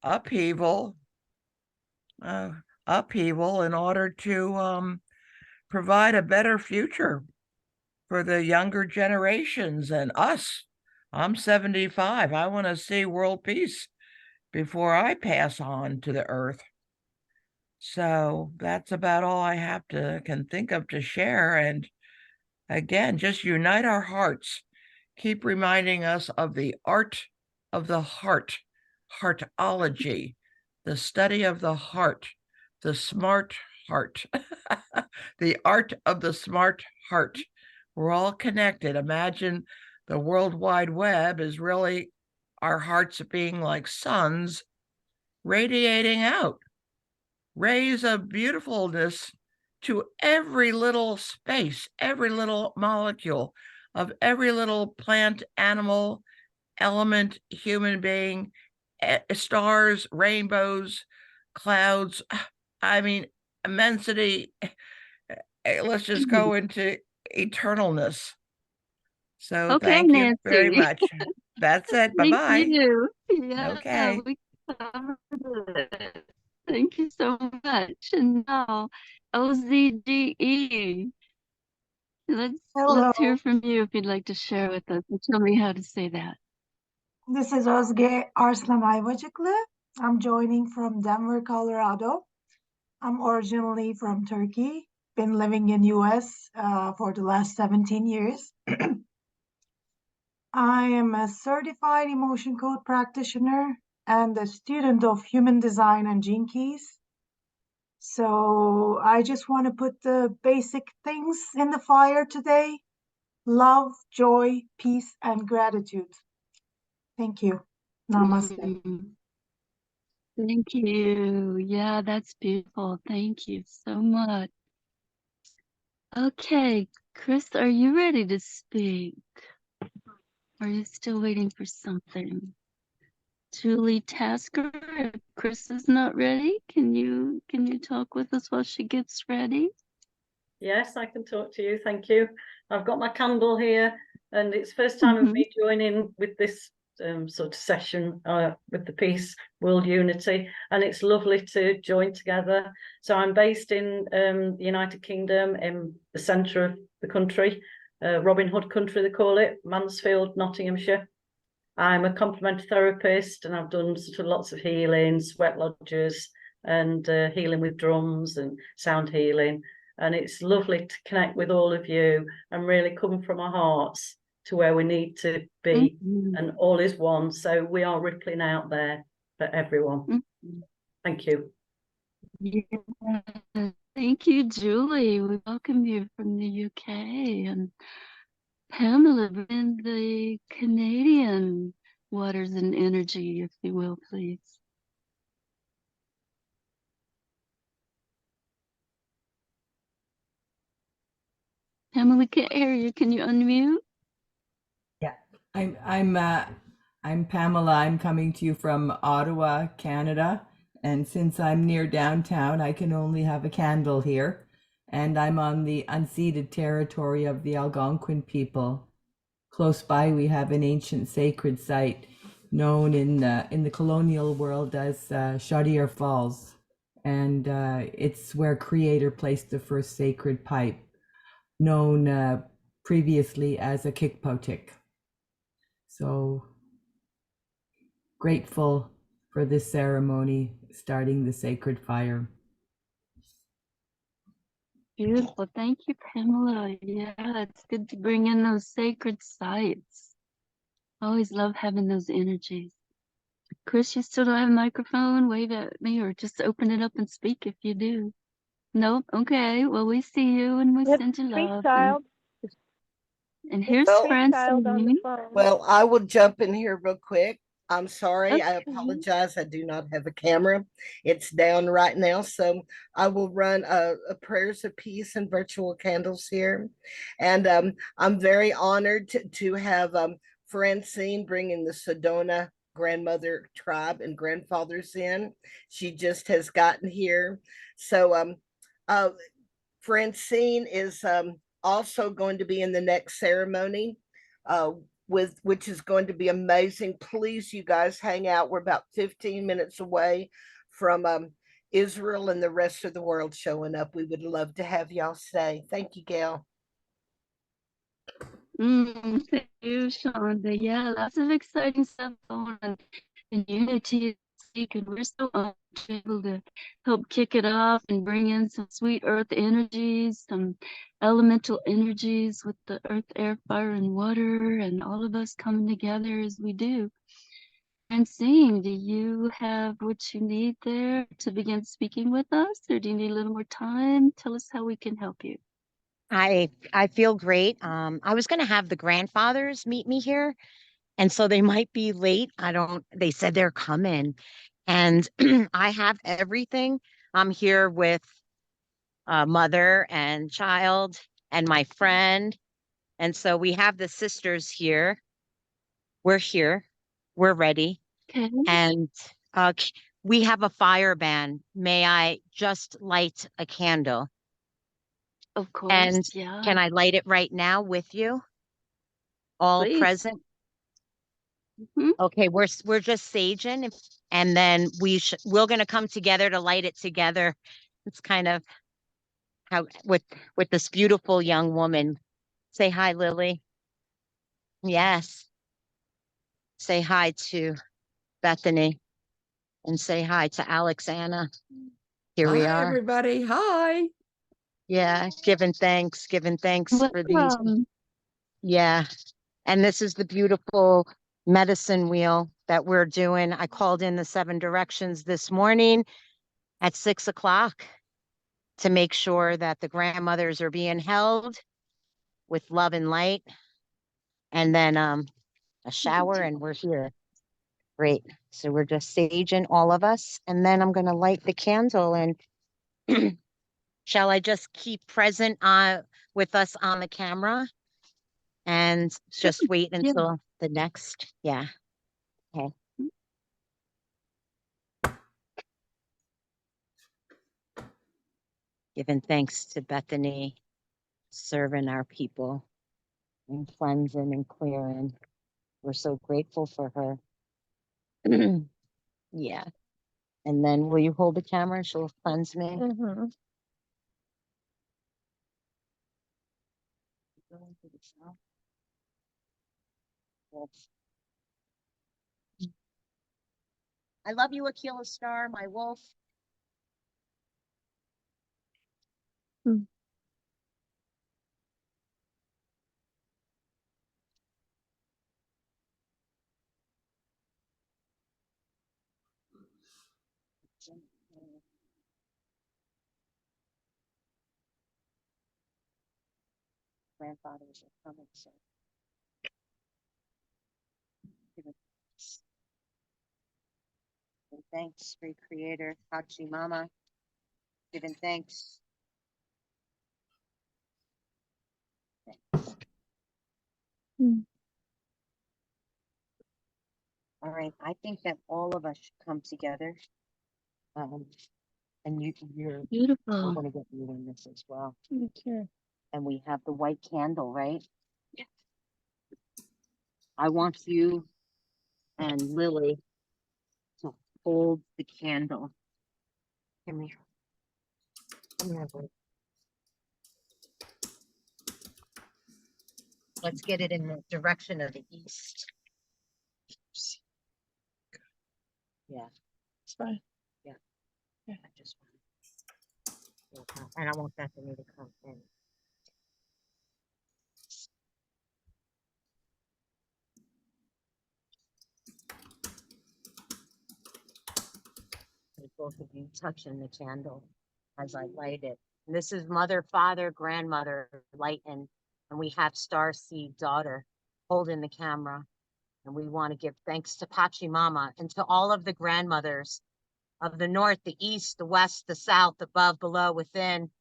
upheaval, uh, upheaval in order to provide a better future for the younger generations and us. I'm 75. I want to see world peace before I pass on to the earth. So that's about all I have to can think of to share. And again, just unite our hearts. Keep reminding us of the art of the heart, heartology, the study of the heart, the smart heart, the art of the smart heart. We're all connected. Imagine the World Wide Web is really our hearts being like suns radiating out rays of beautifulness to every little space, every little molecule of every little plant, animal, element, human being, stars, rainbows, clouds. I mean, immensity. Let's just go into eternalness. So Okay, thank you very Nancy. much. That's it. Bye Thank bye. you. Yeah, Okay. we covered it. Thank you so much. And now, OZDE. Let's hear Hello, from you if you'd like to share with us and tell me how to say that. this is Özge Arslan Ayvacıklı. I'm joining from Denver, Colorado. I'm originally from Turkey, been living in US for the last 17 years. I am a certified emotion code practitioner and a student of human design and gene keys. So I just want to put the basic things in the fire today: love, joy, peace, and gratitude. Thank you. Namaste. Mm, thank you. Yeah, that's beautiful. Thank you so much. Okay, Chris, are you ready to speak? Are you still waiting for something? Julie Tasker, if Chris is not ready, can you talk with us while she gets ready? Yes, I can talk to you. Thank you. I've got my candle here, and it's first time of me joining with this sort of session with the Peace World Unity, and it's lovely to join together. So I'm based in the United Kingdom, in the centre of the country, Robin Hood country they call it, Mansfield, Nottinghamshire. I'm a complementary therapist, and I've done sort of lots of healing, sweat lodges, and healing with drums and sound healing. And it's lovely to connect with all of you and really come from our hearts to where we need to be, and all is one. So we are rippling out there for everyone. Thank you. Yeah. Thank you, Julie. We welcome you from the UK, and Pamela in the Canadian waters and energy, if you will, please. Pamela, we can't hear you. Can you unmute? Yeah, I'm Pamela. I'm coming to you from Ottawa, Canada. And since I'm near downtown, I can only have a candle here. And I'm on the unceded territory of the Algonquin people. Close by, we have an ancient sacred site known in the colonial world as Chaudière Falls. And it's where Creator placed the first sacred pipe, known previously as a kikpotik. So grateful for this ceremony, starting the sacred fire. Beautiful. Thank you, Pamela. Yeah, it's good to bring in those sacred sites. Always love having those energies. Chris, you still don't have a microphone? Wave at me or just open it up and speak if you do. Nope. Okay. Well, we see you and we send you Sweet love. child. And here's Well, Sweet child on the Francine. phone. Well, I will jump in here real quick. I'm sorry. I Okay. apologize. I do not have a camera. It's down right now. So I will run a prayers of peace and virtual candles here. And I'm very honored to have Francine bringing the Sedona grandmother tribe and grandfathers in. She just has gotten here. So Francine is also going to be in the next ceremony. which is going to be amazing. Please, you guys hang out. We're about 15 minutes away from Israel and the rest of the world showing up. We would love to have y'all stay. Thank you, Gail. Thank you, Shonda. Yeah, lots of exciting stuff going on. And Unity is and we're so honored to be able to help kick it off and bring in some sweet earth energies, some elemental energies with the earth, air, fire, and water, and all of us coming together as we do. And seeing, do you have what you need there to begin speaking with us, or do you need a little more time? Tell us how we can help you. I feel great. I was gonna have the grandfathers meet me here, and so they might be late. They said they're coming, and I have everything. I'm here with mother and child and my friend, and so we have the sisters here. We're here. We're ready, Okay. and we have a fire ban. May I just light a candle? Of course. And Yeah. can I light it right now with you? All Please. present? Mhm. Okay, we're just saging, and then we're gonna come together to light it together. It's kind of how with this beautiful young woman. Say hi, Lily. Yes. Say hi to Bethany, and say hi to Alexana. Here we Hi, are. everybody. Hi. Yeah, giving thanks for these. Welcome. Yeah. And this is the beautiful medicine wheel that we're doing. I called in the 7 directions this morning at 6 o'clock to make sure that the grandmothers are being held with love and light. And then a shower, and we're here. Great. So we're just saging, all of us. And then I'm going to light the candle. And shall I just keep present with us on the camera and just wait Yeah. until the next? Yeah. Okay. Giving thanks to Bethany, serving our people and cleansing and clearing. We're so grateful for her. Yeah. And then will you hold the camera and she'll cleanse me? Yes. I love you, Aquila Star, my wolf. Mm. Grandfathers are coming, so. Giving thanks, great creator, Hachi Mama. Giving thanks. Mm. All right, I think that all of us should come together. And you're Beautiful. going to get you in this as well. Okay. And we have the white candle, right? Yeah. I want you and Lily to hold the candle. Come here. Come here, boy. Let's get it in the direction of the east. Yeah. It's fine. Yeah. I just want, and I want Bethany to come in. With both of you touching the candle as I light it. And this is mother, father, grandmother lighting, and we have star seed daughter holding the camera. And we want to give thanks to Pachamama and to all of the grandmothers of the north, the east, the west, the south, above, below, within.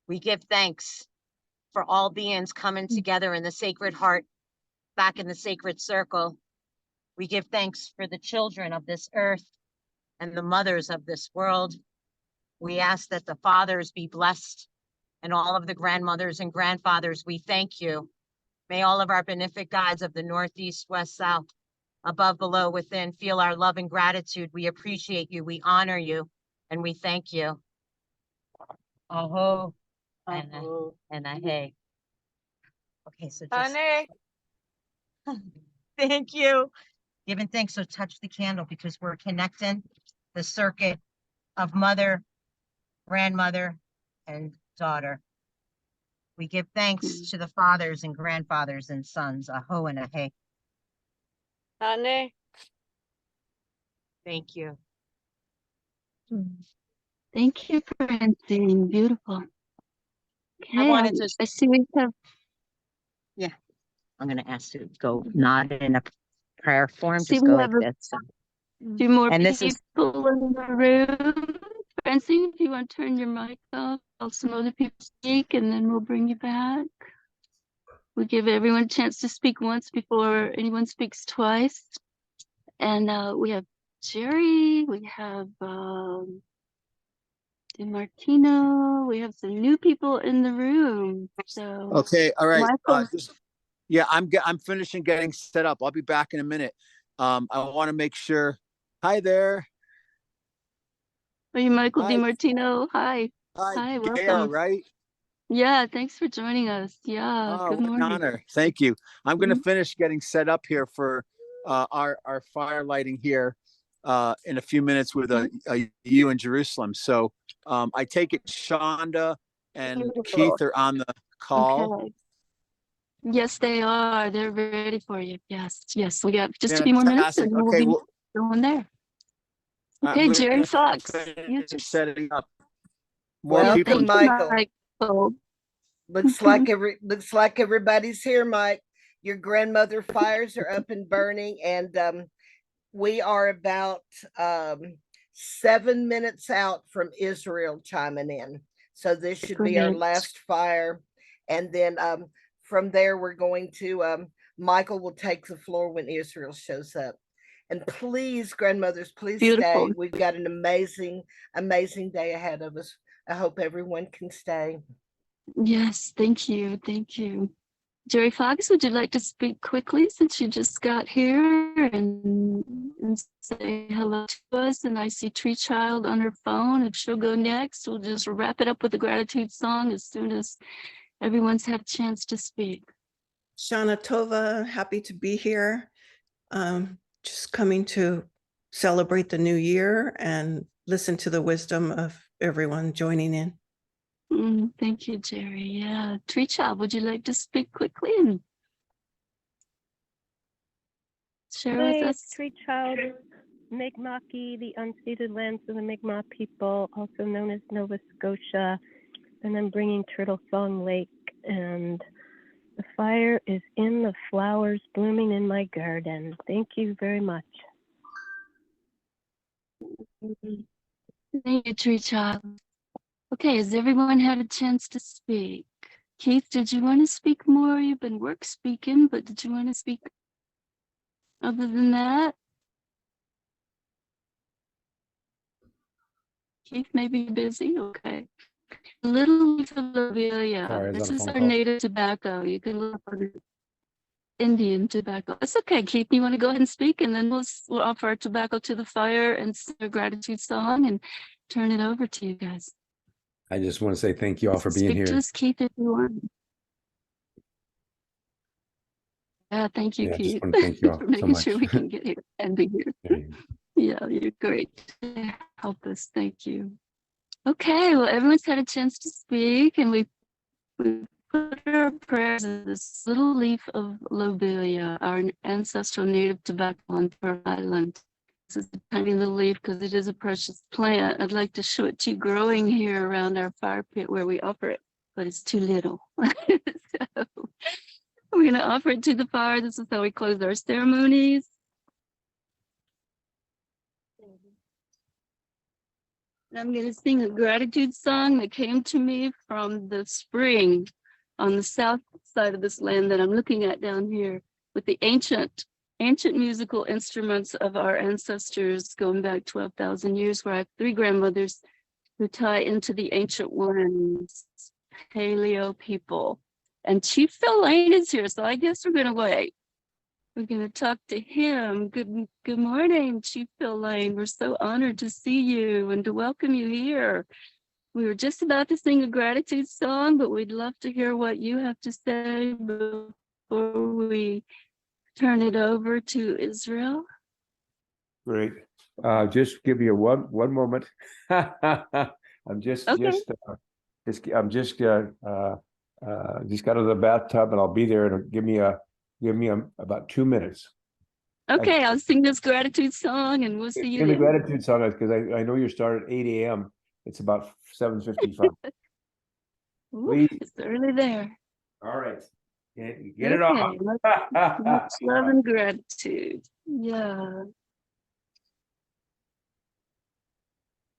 We give thanks for all beings coming together in the sacred heart, back in the sacred circle. We give thanks for the children of this earth and the mothers of this world. We ask that the fathers be blessed, and all of the grandmothers and grandfathers, we thank you May all of our benefic guides of the Northeast, West, South, above, below, within, feel our love and gratitude. We appreciate you, we honor you, and we thank you. Aho. And a hey. Okay, so just thank you. Giving thanks, so touch the candle because we're connecting the circuit of mother, grandmother, and daughter. We give thanks to the fathers and grandfathers and sons. Aho and a hey. Thank you. Thank you, Francine. Beautiful. Okay, wanted to- I see we have I'm gonna ask you to go nod in a prayer form. See, Just we go like have a this. few more And this is- people in the room. Francine, if you want to turn your mic off, I'll some other people speak and then we'll bring you back. We give everyone a chance to speak once before anyone speaks twice. And we have Jerry, we have DeMartino, we have some new people in the room. So Okay, all right. Michael, Yeah, I'm finishing getting set up. I'll be back in a minute. I want to make sure. Hi there. are you Michael Hi. DeMartino? Hi. Hi, Hi, Gail, welcome. right? Yeah, thanks for joining us. Yeah, Oh, good what an morning. honor. Thank you. I'm going to Mhm. finish getting set up here for our fire lighting here in a few minutes with you in Jerusalem. So I take it Shonda and Beautiful. Keith are on the call. Okay. Yes, they are. They're ready for you. Yes, yes. We got just a few more minutes Fantastic. and we'll Okay, be well, going there. Okay, we're Jerry gonna Fox. finish You just setting up. More Welcome, people. thank you, Michael. Michael. Looks like everybody's here, Mike. Your grandmother fires are up and burning, and we are about 7 minutes out from Israel chiming in. So this should be our Great. last fire. And then from there, we're going to Michael will take the floor when Israel shows up. And please, grandmothers, please Beautiful. stay. We've got an amazing, amazing day ahead of us. I hope everyone can stay. Yes, thank you. Thank you. Jerry Fox, would you like to speak quickly since you just got here and say hello to us? And I see Tree Child on her phone. If she'll go next, we'll just wrap it up with a gratitude song as soon as everyone's had a chance to speak. Shana Tova, happy to be here. Just coming to celebrate the new year and listen to the wisdom of everyone joining in. Thank you, Jerry. Yeah. Tree Child, would you like to speak quickly and share Hi, with it's us? Tree Child, Mi'kma'ki, the unceded lands of the Mi'kmaq people, also known as Nova Scotia. And I'm bringing Turtle Song Lake, and the fire is in the flowers blooming in my garden. Thank you very much. Thank you, Tree Child. Okay, has everyone had a chance to speak? Keith, did you want to speak more? You've been work speaking, but did you want to speak other than that? Keith may be busy. Okay. Little leaf of lobelia. Sorry, I was This on a is phone our call. native tobacco. You can look for Indian tobacco. It's okay, Keith. You want to go ahead and speak, and then we'll offer our tobacco to the fire and sing a gratitude song and turn it over to you guys. I just want to say thank you all for being Speak to here. us, Keith, if you want. Yeah, thank you, Yeah, I just Keith, want to thank you all for so making much. sure we can get here and be here. There you go. Yeah, you're great to help us. Thank you. Okay, well, everyone's had a chance to speak, and we put our prayers in this little leaf of lobelia, our ancestral native tobacco on Pearl Island. This is a tiny little leaf because it is a precious plant. I'd like to show it to you growing here around our fire pit where we offer it, but it's too little. So we're going to offer it to the fire. This is how we close our ceremonies. And I'm going to sing a gratitude song that came to me from the spring on the south side of this land that I'm looking at down here with the ancient musical instruments of our ancestors going back 12,000 years, where I have 3 grandmothers who tie into the ancient ones, Paleo people. And Chief Phil Lane is here, so I guess we're gonna wait. We're gonna talk to him. Good morning, Chief Phil Lane. We're so honored to see you and to welcome you here. We were just about to sing a gratitude song, but we'd love to hear what you have to say before we turn it over to Israel. Great. Just give me a one moment. I'm just Okay. just got out of the bathtub and I'll be there, and give me about 2 minutes. Okay, I'll sing this gratitude song and we'll see you In the then. gratitude song, because I know you start at 8 a.m. It's about 7:55. Ooh, Please. it's early there. All right. Get it off. Much love and gratitude. Yeah.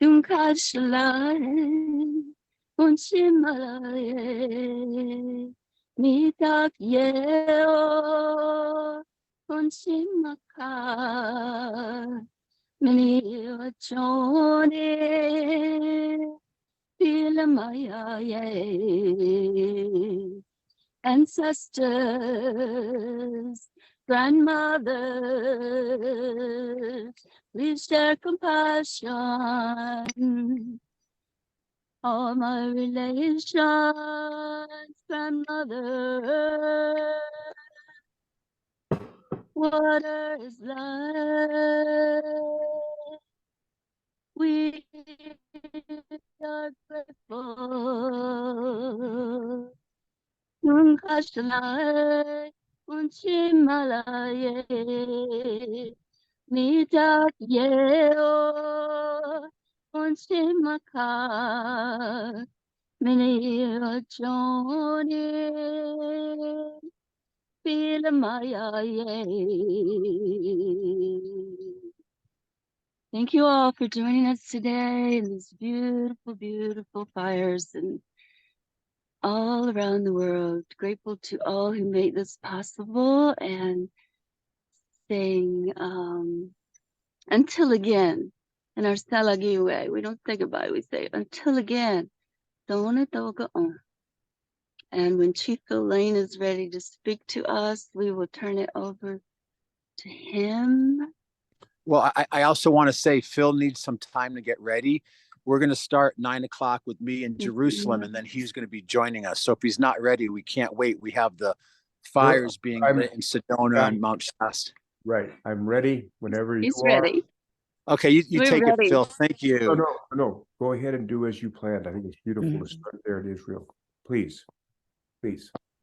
Dunkashalai, Unshimalaye, Mitak Yeo, Unshimaka, Mini Chone, Pilamayaye, ancestors, grandmothers, please share compassion. All my relations, grandmother, water is life. We are grateful. Nunkashalai, Unchimalaye, Midak Yeo, Unchimaka, Mini Joni, Pilamayaye. Thank you all for joining us today in these beautiful, beautiful fires and all around the world. Grateful to all who made this possible, and saying until again in our Salagi way. We don't say goodbye, we say until again. Dona Doga on. And when Chief Phil Lane is ready to speak to us, we will turn it over to him. Well, I also want to say Phil needs some time to get ready. We're going to start 9 o'clock with me in Jerusalem, and then he's going to be joining us. So if he's not ready, we can't wait. We have the fires being lit in Sedona and Mount Shasta. Right. I'm ready whenever He's you are. ready. Okay, you We're take ready. it, Phil. Thank you. No. Go ahead and do as you planned. I think it's beautiful to start there in Israel. Please.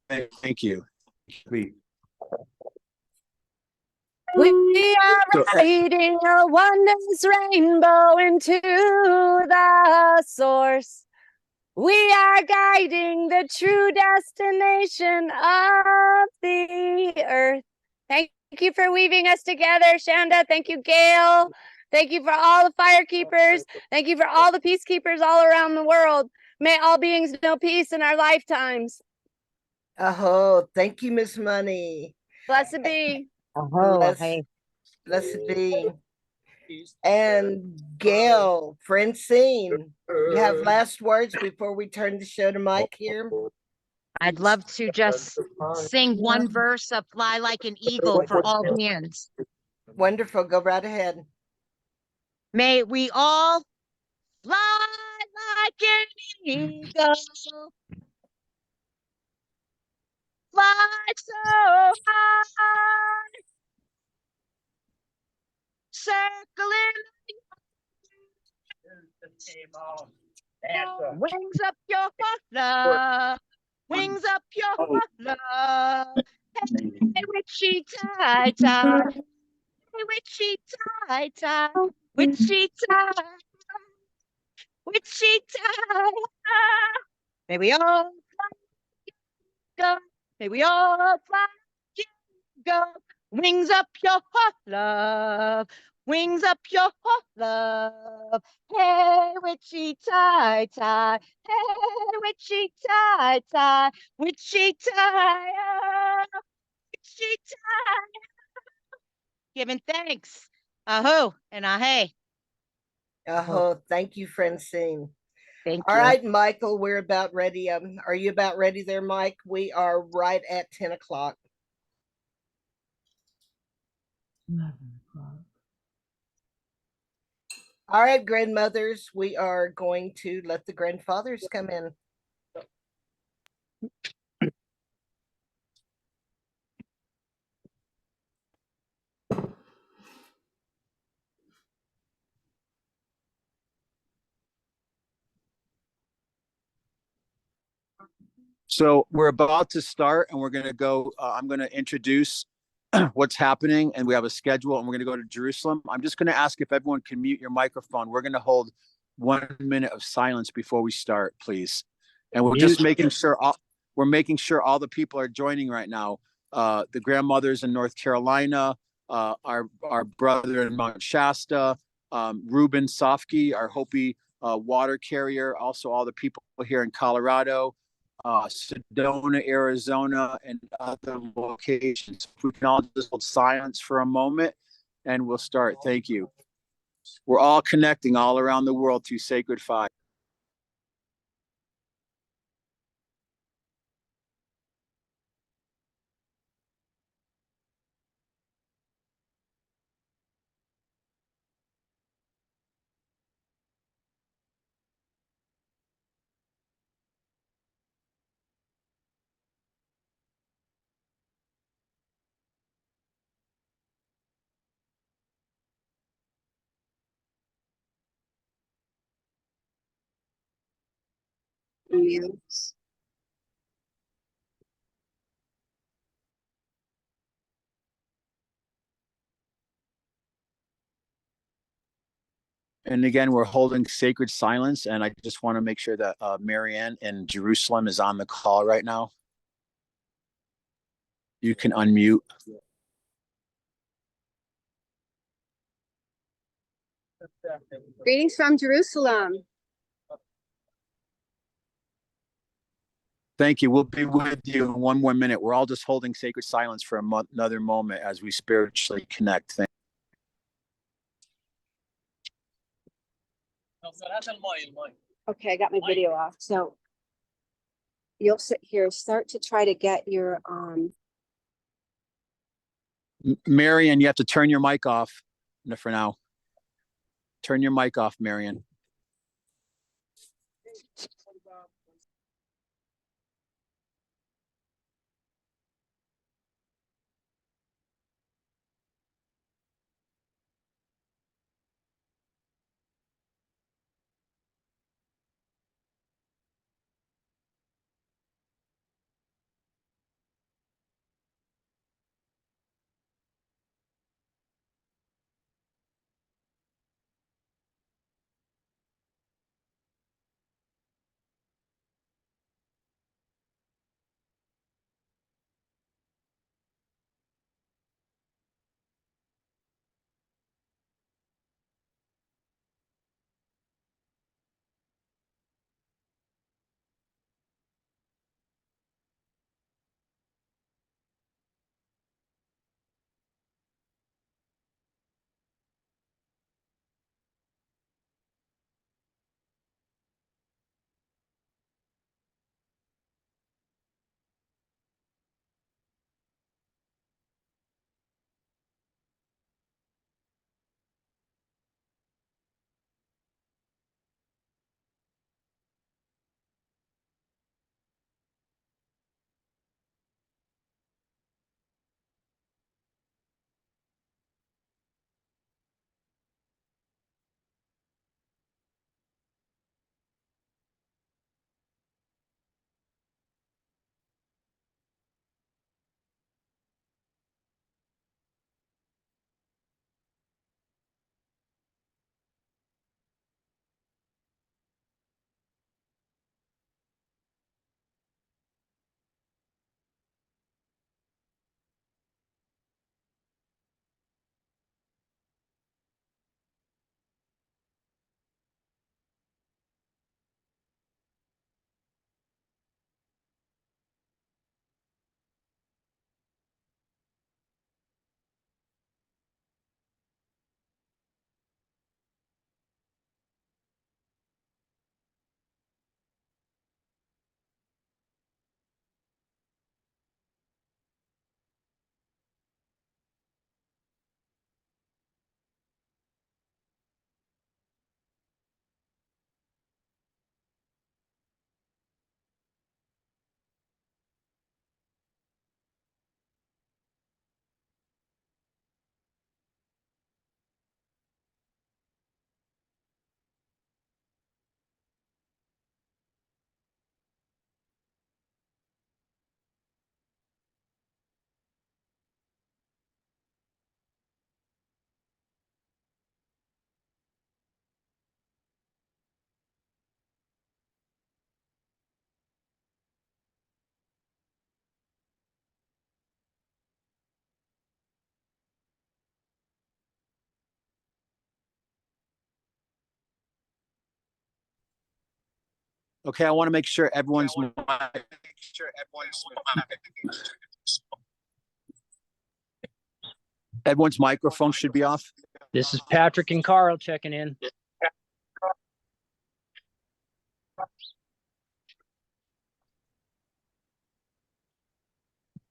Thank you. Please. We are riding a wondrous rainbow into the source. We are guiding the true destination of the earth. Thank you for weaving us together, Shanda. Thank you, Gail. Thank you for all the fire keepers. Thank you for all the peacekeepers all around the world. May all beings know peace in our lifetimes. Oh, thank you, Miss Money. Blessed be. Blessed be. And Gail, Francine, you have last words before we turn the show to Mike here? I'd love to just sing one verse of Fly Like an Eagle for all hands. Wonderful. Go right ahead. May we all fly like an eagle. Fly so high. Circling wings up your love. Wings up your love. Hey, witchy tie tie. Hey, witchy tie tie. Witchy tie. Witchy tie. May we all go. May we all fly. Go. Wings up your love. Wings up your love. Hey, witchy tie tie. Hey, witchy tie tie. Witchy tie. Witchy tie. Giving thanks. Aho and ahe. Oh, thank you, Francine. Thank All you. right, Michael, we're about ready. Are you about ready there, Mike? We are right at 10 o'clock. 11 o'clock. All right, grandmothers, we are going to let the grandfathers come in. So we're about to start and we're going to go, I'm going to introduce what's happening and we have a schedule and we're going to go to Jerusalem. I'm just going to ask if everyone can mute your microphone. We're going to hold 1 minute of silence before we start, please. And we're just making sure all the people are joining right now. The grandmothers in North Carolina, our brother in Mount Shasta, Ruben Sofke, our Hopi water carrier, also all the people here in Colorado, Sedona, Arizona, and other locations. If we can all just hold silence for a moment and we'll start. Thank you. We're all connecting all around the world through Sacred Fire. And again, we're holding sacred silence. And I just want to make sure that Marianne in Jerusalem is on the call right now. You can unmute. Greetings from Jerusalem. Thank you. We'll be with you in 1 more minute. We're all just holding sacred silence for another moment as we spiritually connect. Okay, I got my video off. So you'll sit here, start to try to get your Marion, you have to turn your mic off for now. Turn your mic off, Marion. Okay, I want to make sure everyone's microphone should be off. This is Patrick and Carl checking in.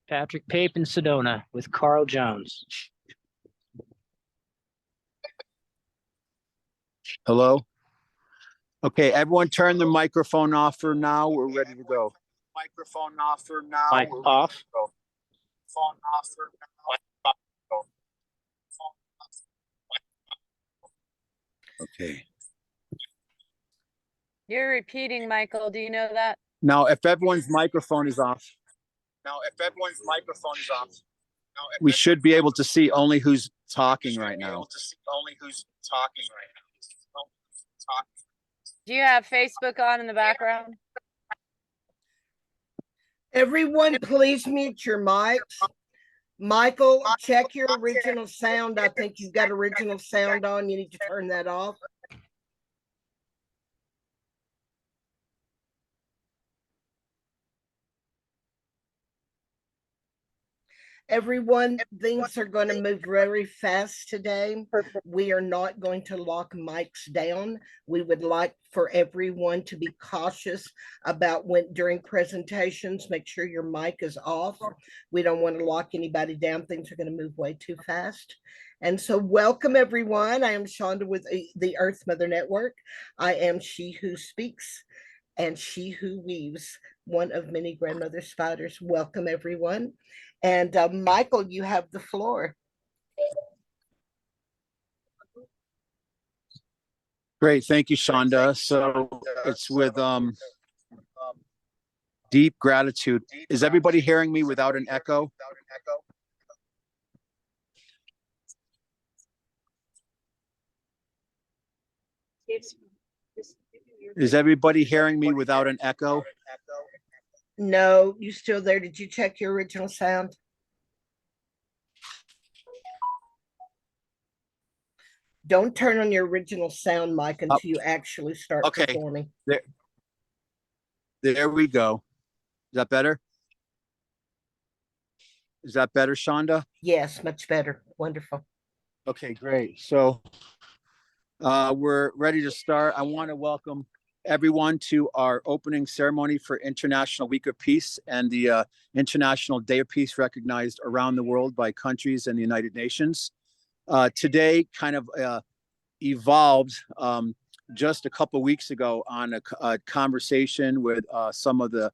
Patrick Pape in Sedona with Carl Jones. Hello? Okay, everyone turn the microphone off for now. We're ready to go. Microphone off for now. Mic off. Phone off for now. Okay. You're repeating, Michael. Do you know that? Now, if everyone's microphone is off, we should be able to see only who's talking right now. Do you have Facebook on in the background? Everyone, please mute your mics. Michael, check your original sound. I think you've got original sound on. You need to turn that off. Everyone, things are going to move very fast today. We are not going to lock mics down. We would like for everyone to be cautious about during presentations, make sure your mic is off. We don't want to lock anybody down. Things are going to move way too fast. And so welcome everyone. I am Shonda with the Earth Mother Network. I am She Who Speaks and She Who Weaves, one of many grandmother spiders. Welcome everyone. And Michael, you have the floor. Great, thank you, Shonda. So it's with deep gratitude. Is everybody hearing me without an echo? Is everybody hearing me without an echo? No, you still there? Did you check your original sound? Don't turn on your original sound, Mike, until you actually start performing. There we go. Is that better? Is that better, Shonda? Yes, much better. Wonderful. Okay, great. So we're ready to start. I want to welcome everyone to our opening ceremony for International Week of Peace and the International Day of Peace recognized around the world by countries and the United Nations. Today kind of evolved just a couple of weeks ago on a conversation with some of the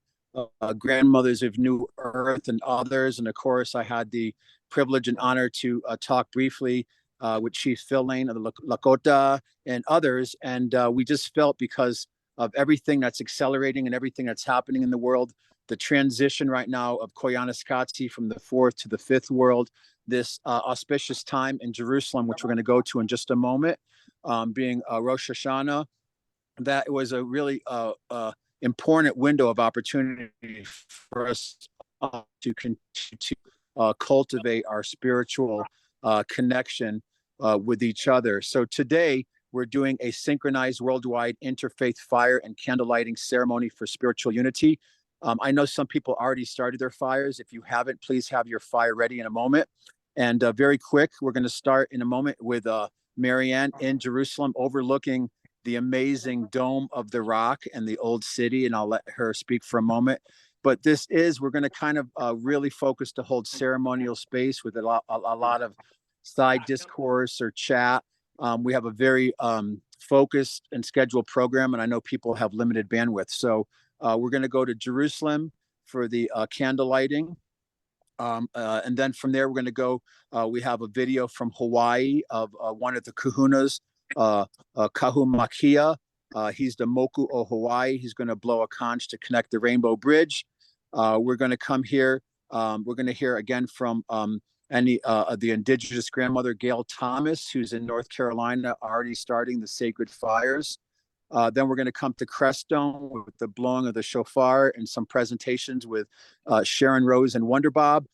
grandmothers of New Earth and others. And of course, I had the privilege and honor to talk briefly with Chief Phil Lane of the Lakota and others. And we just felt, because of everything that's accelerating and everything that's happening in the world, the transition right now of Koyaanisqatsi from the fourth to the fifth world, this auspicious time in Jerusalem, which we're going to go to in just a moment, being Rosh Hashanah, that was a really important window of opportunity for us to continue to cultivate our spiritual connection with each other. So today, we're doing a synchronized worldwide interfaith fire and candle lighting ceremony for spiritual unity. I know some people already started their fires. If you haven't, please have your fire ready in a moment. And very quick, we're going to start in a moment with Marianne in Jerusalem, overlooking the amazing Dome of the Rock and the Old City. And I'll let her speak for a moment. But we're going to kind of really focus to hold ceremonial space with a lot of side discourse or chat. We have a very focused and scheduled program, and I know people have limited bandwidth. So we're going to go to Jerusalem for the candle lighting. And then from there, we're going to go, we have a video from Hawaii of one of the kahunas, Kahumakia. He's the Moku o Hawaii. He's going to blow a conch to connect the Rainbow Bridge. We're going to come here. We're going to hear again from the indigenous grandmother, Gail Thomas, who's in North Carolina, already starting the sacred fires. Then we're going to come to Crestone with the blowing of the shofar and some presentations with Sharon Rose and Wonder Bob.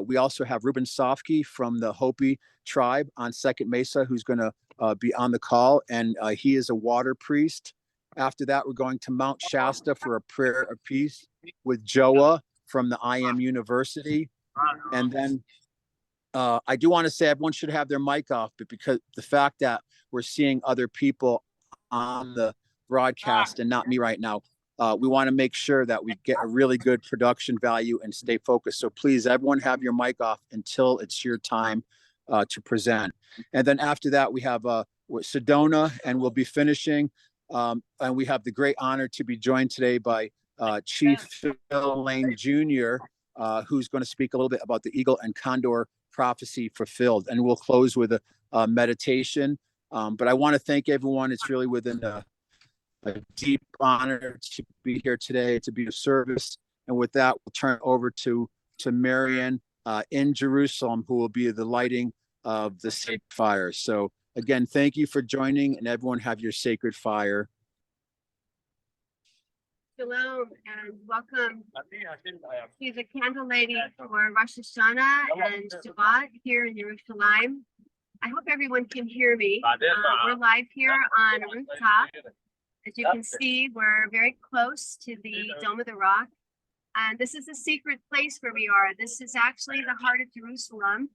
We also have Ruben Sofke from the Hopi tribe on Second Mesa, who's going to be on the call. And he is a water priest After that, we're going to Mount Shasta for a prayer of peace with Joa from the IM University. And then I do want to say everyone should have their mic off, but because the fact that we're seeing other people on the broadcast and not me right now, we want to make sure that we get a really good production value and stay focused. So please, everyone have your mic off until it's your time to present. And then after that, we have Sedona, and we'll be finishing. And we have the great honor to be joined today by Chief Phil Lane Jr., who's going to speak a little bit about the Eagle and Condor prophecy fulfilled. And we'll close with a meditation. But I want to thank everyone. It's really within a deep honor to be here today, to be of service. And with that, we'll turn it over to Marian in Jerusalem, who will be the lighting of the sacred fire. So again, thank you for joining, and everyone have your sacred fire. Shalom and welcome to the candle lighting for Rosh Hashanah and Shabbat here in Jerusalem. I hope everyone can hear me. We're live here on a rooftop. As you can see, we're very close to the Dome of the Rock. And this is a secret place where we are. This is actually the heart of Jerusalem.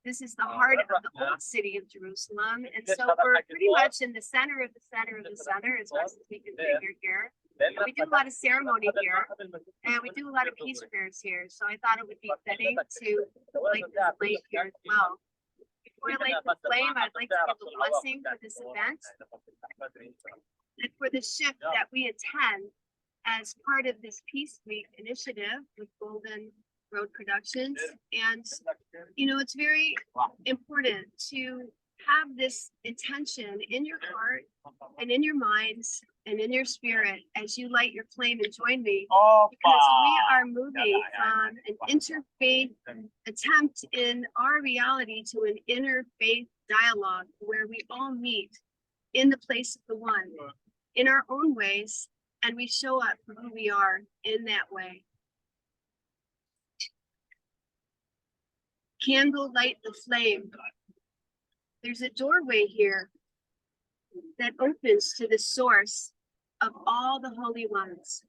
This is the heart of the old city of Jerusalem. And so we're pretty much in the center of the center of the center, as best as we can figure here. And we do a lot of ceremony here, and we do a lot of peace prayers here. So I thought it would be fitting to light this flame here as well. Before I light the flame, I'd like to give a blessing for this event and for the shift that we attend as part of this Peace Week initiative with Golden Road Productions. And, you know, it's very important to have this intention in your heart and in your minds and in your spirit as you light your flame and join me, because we are moving from an interfaith attempt in our reality to an interfaith dialogue where we all meet in the place of the one in our own ways, and we show up for who we are in that way. Candle light the flame. There's a doorway here that opens to the source of all the holy ones,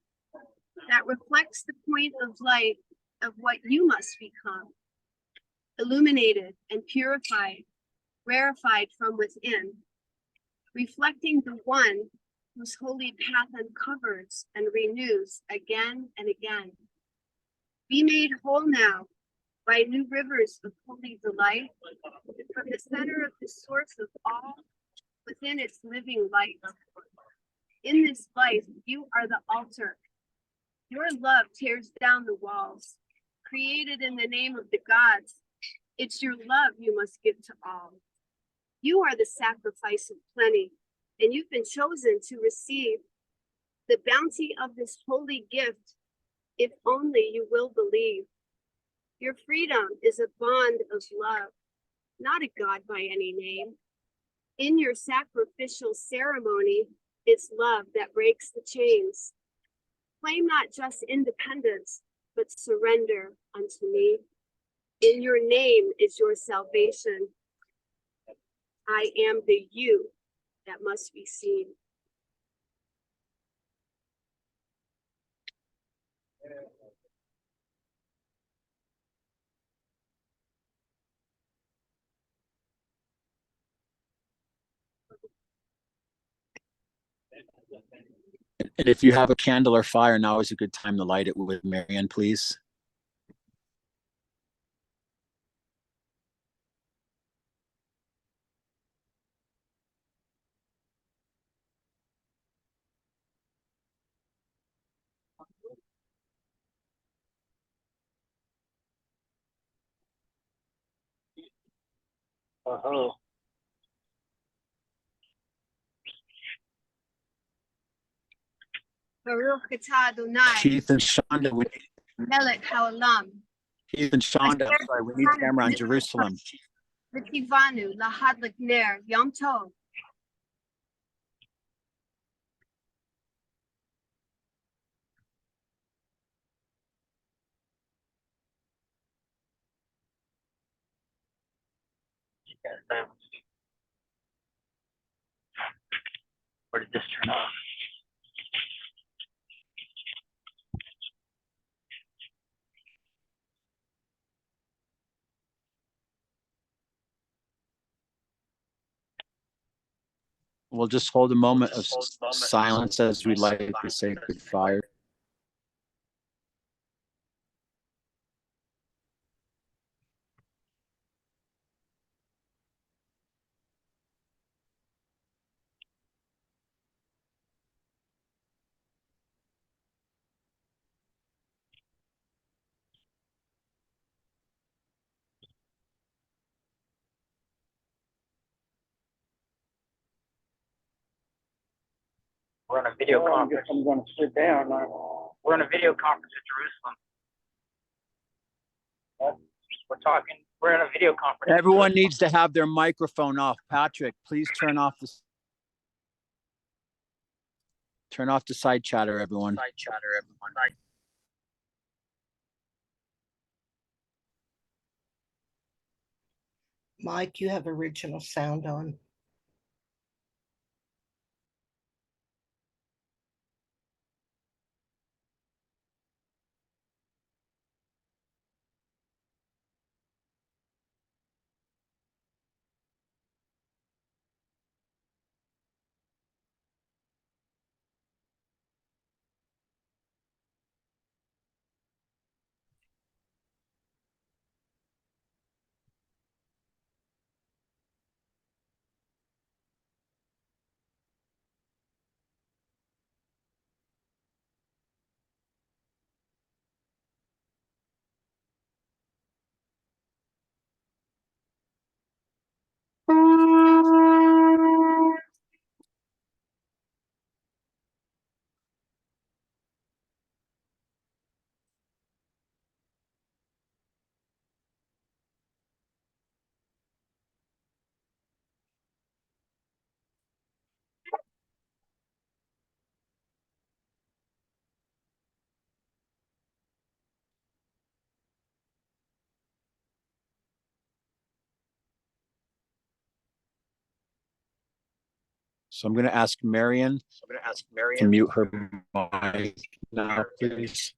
that reflects the point of light of what you must become, illuminated and purified, rarefied from within, reflecting the one whose holy path uncovers and renews again and again. Be made whole now by new rivers of holy delight from the center of the source of all within its living light. In this life, you are the altar. Your love tears down the walls. Created in the name of the gods, it's your love you must give to all. You are the sacrifice of plenty, and you've been chosen to receive the bounty of this holy gift, if only you will believe. Your freedom is a bond of love, not a God by any name. In your sacrificial ceremony, it's love that breaks the chains. Claim not just independence, but surrender unto me. In your name is your salvation. I am the you that must be seen. And if you have a candle or fire, now is a good time to light it with Marian, please. Baruch atah Adonai, Keith and Shonda, Melech haolam. Keith and Shonda, I'm sorry, we need camera on Jerusalem. V'tivanu lahadlik ner Yom Tov. Or did this turn off? we'll just hold a moment of silence as we light the sacred fire. We're on a video conference. I'm going to sit down. We're on a video conference in Jerusalem. We're talking. We're on a video conference. Everyone needs to have their microphone off. Patrick, please turn off the side chatter, everyone. Mike, you have original sound on. So I'm going to ask Marion to mute her mic now, please.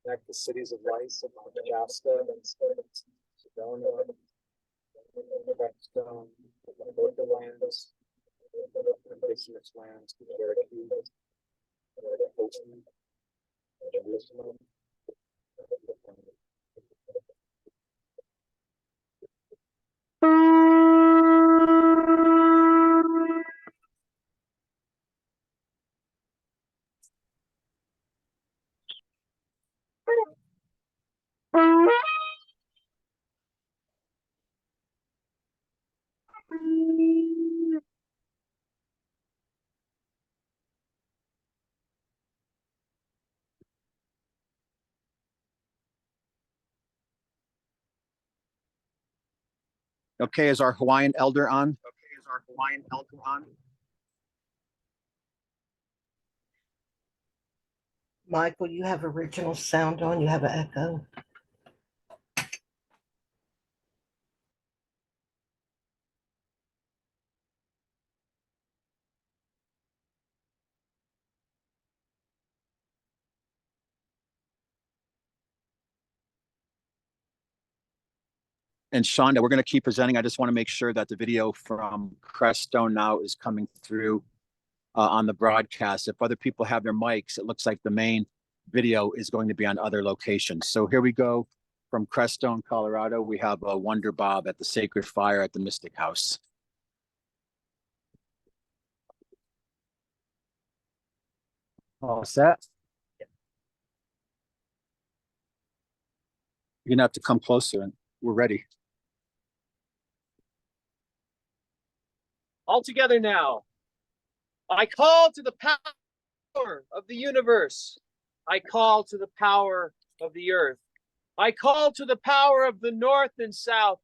Connect the cities of Rice and Shasta and Sedona, Redstone, Borderlands, Indigenous lands, Cherokee, Jerusalem. Okay, is our Hawaiian elder on? Michael, you have original sound on. You have an echo. And Shonda, we're going to keep presenting. I just want to make sure that the video from Creststone now is coming through on the broadcast. If other people have their mics, it looks like the main video is going to be on other locations. So here we go from Creststone, Colorado. We have Wonder Bob at the Sacred Fire at the Mystic House. All set? You're gonna have to come closer and we're ready. All together now. I call to the power of the universe. I call to the power of the earth. I call to the power of the north and south.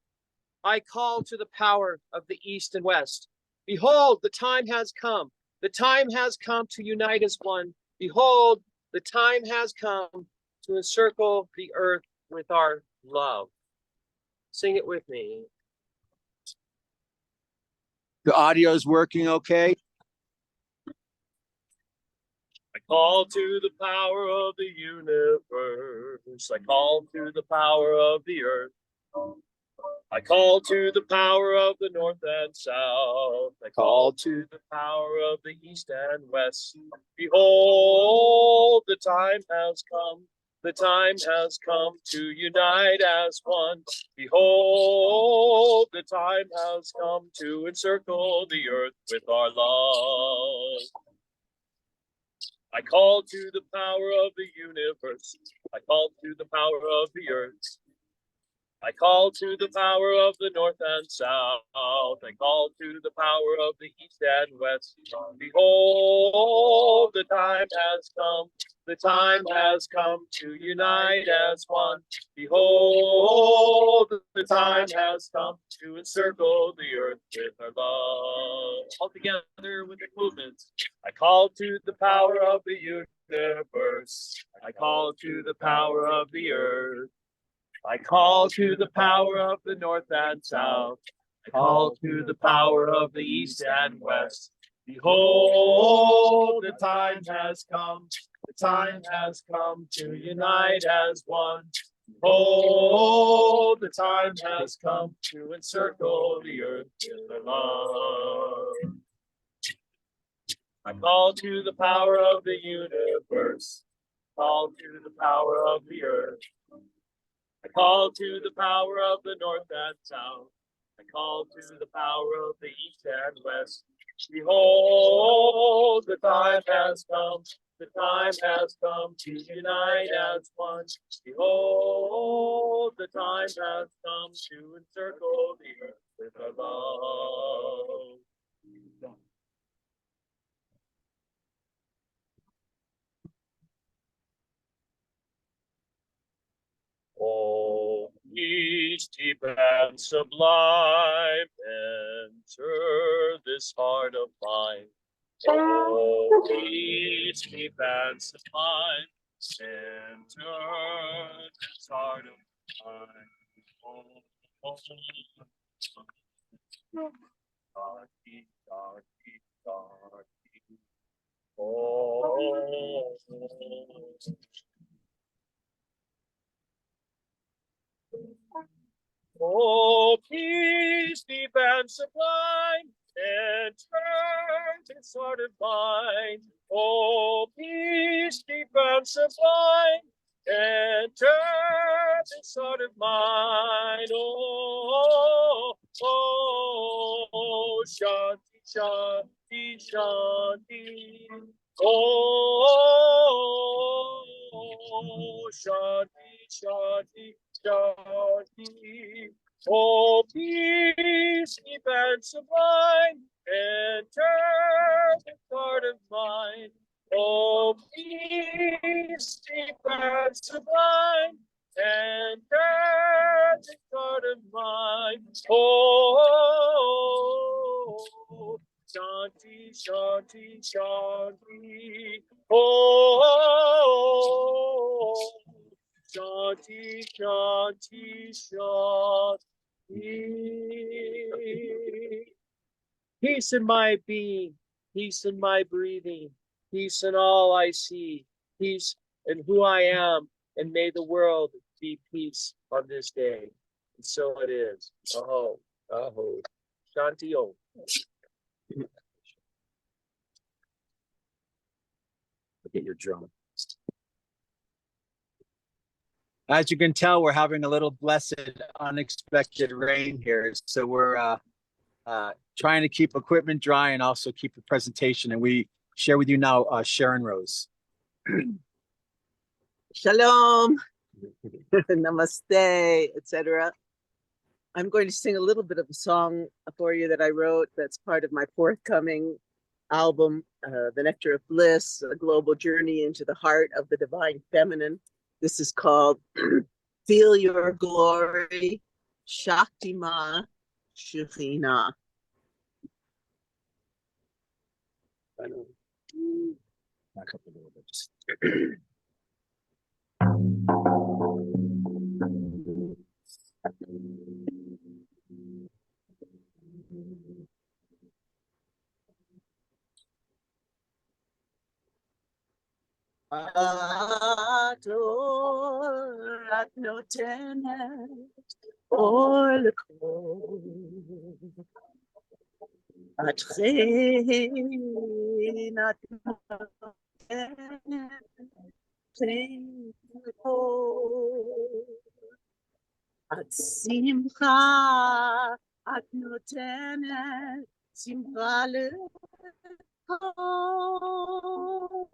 I call to the power of the east and west. Behold, the time has come. The time has come to unite as one. Behold, the time has come to encircle the earth with our love. Sing it with me. The audio is working okay? I call to the power of the universe. I call to the power of the earth. I call to the power of the north and south. I call to the power of the east and west. Behold, the time has come. The time has come to unite as one. Behold, the time has come to encircle the earth with our love. I call to the power of the universe. I call to the power of the earth. I call to the power of the north and south. I call to the power of the east and west. Behold, the time has come. The time has come to unite as one. Behold, the time has come to encircle the earth with our love. All together with the movements. I call to the power of the universe. I call to the power of the earth. I call to the power of the north and south. I call to the power of the east and west. Behold, the time has come. The time has come to unite as one. Behold, the time has come to encircle the earth with our love. I call to the power of the universe. Call to the power of the earth. I call to the power of the north and south. I call to the power of the east and west. Behold, the time has come. The time has come to unite as one. Behold, the time has come to encircle the earth with our love. Oh, peace deep and sublime, enter this heart of mine. Oh, peace deep and sublime, enter this heart of mine. Oh, darky, darky, darky. Oh. Oh, peace deep and sublime, enter this heart of mine. Oh, peace deep and sublime, enter this heart of mine. Oh, oh, shanti, shanti, shanti. Oh, shanti, shanti. Shanti, oh, peace deep and sublime, enter the heart of mine. Oh, peace deep and sublime, enter the heart of mine. Oh, Shanti, Shanti, Shanti. Oh, Shanti, Shanti, Shanti. Peace in my being, peace in my breathing, peace in all I see, peace in who I am, and may the world be peace on this day. And so it is. Aho, aho, Shanti Om. Get your drum. As you can tell, we're having a little blessed, unexpected rain here. So we're trying to keep equipment dry and also keep the presentation. And we share with you now, Sharon Rose. Shalom, namaste, etc. I'm going to sing a little bit of a song for you that I wrote that's part of my forthcoming album, The Nectar of Bliss, A Global Journey into the Heart of the Divine Feminine. This is called Feel Your Glory, Shakti Ma Shekhinah. Back up a little bit. Adorat notenet or lekol atchinat notenet at simcha at notenet simcha lekol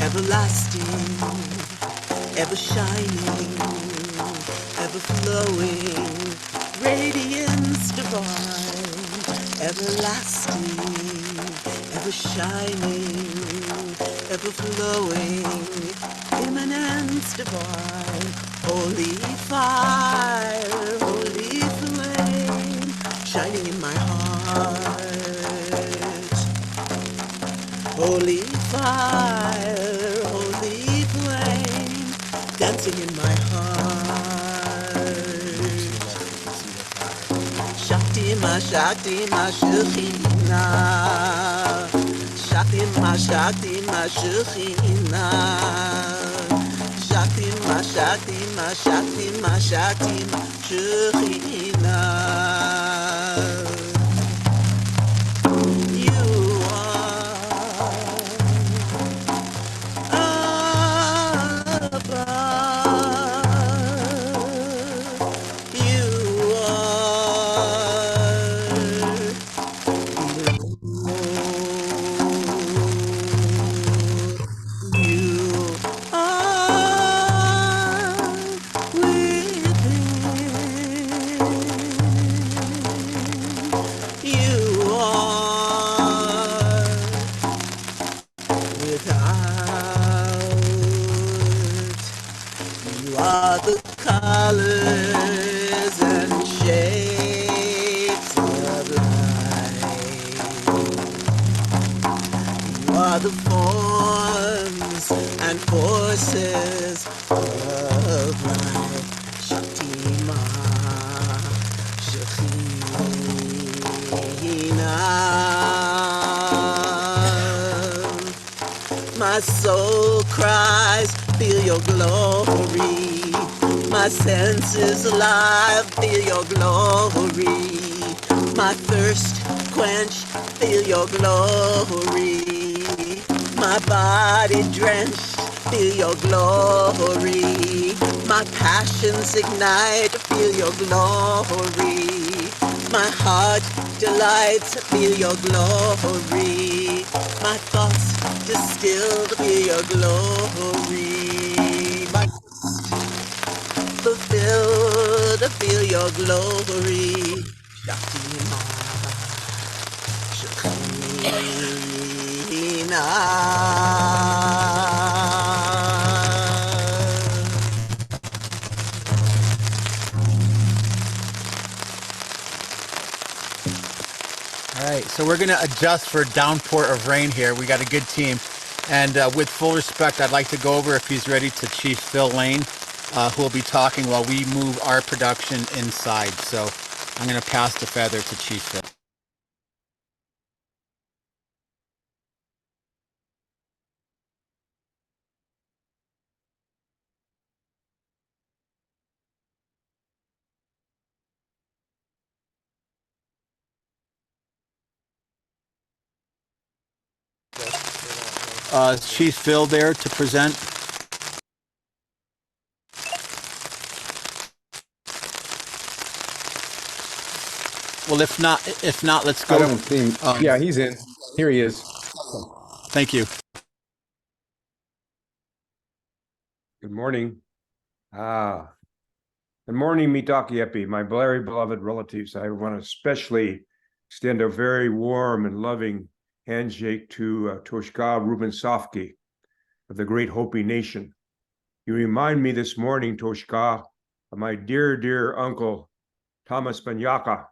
everlasting, ever shining, ever flowing, radiance divine, everlasting, ever shining, ever flowing, immanence divine, holy fire, holy flame, shining in my heart. Holy fire, holy flame, dancing in my heart. Shakti ma Shekhinah. Shakti ma Shekhinah. Shakti ma Shekhinah. You are above. You You are without. You are the colors and shapes of life. You are the forms and forces of life. Shakti Ma Shekhinah. My soul cries, feel your glory. My senses alive, feel your glory. My thirst quench, feel your glory. My body drenched, feel your glory. My passions ignite, feel your glory. My heart delights, feel your glory. My thoughts distilled, feel your glory. My fulfilled, feel your glory. Shakti Ma All right, so we're going to adjust for downpour of rain here. We got a good team. And with full respect, I'd like to go over, if he's ready, to Chief Phil Lane, who will be talking while we move our production inside. So I'm going to pass the feather to Chief Phil. Chief Phil there to present. Well, if not, let's I go. don't see him. Yeah, he's in. Here he is. Thank you. Good morning. Good morning, Mitakiepi, my very beloved relatives. I want to especially extend a very warm and loving handshake to Toshka Rubensovsky of the Great Hopi Nation. You remind me this morning, Toshka, of my dear, dear uncle, Thomas Banyaka,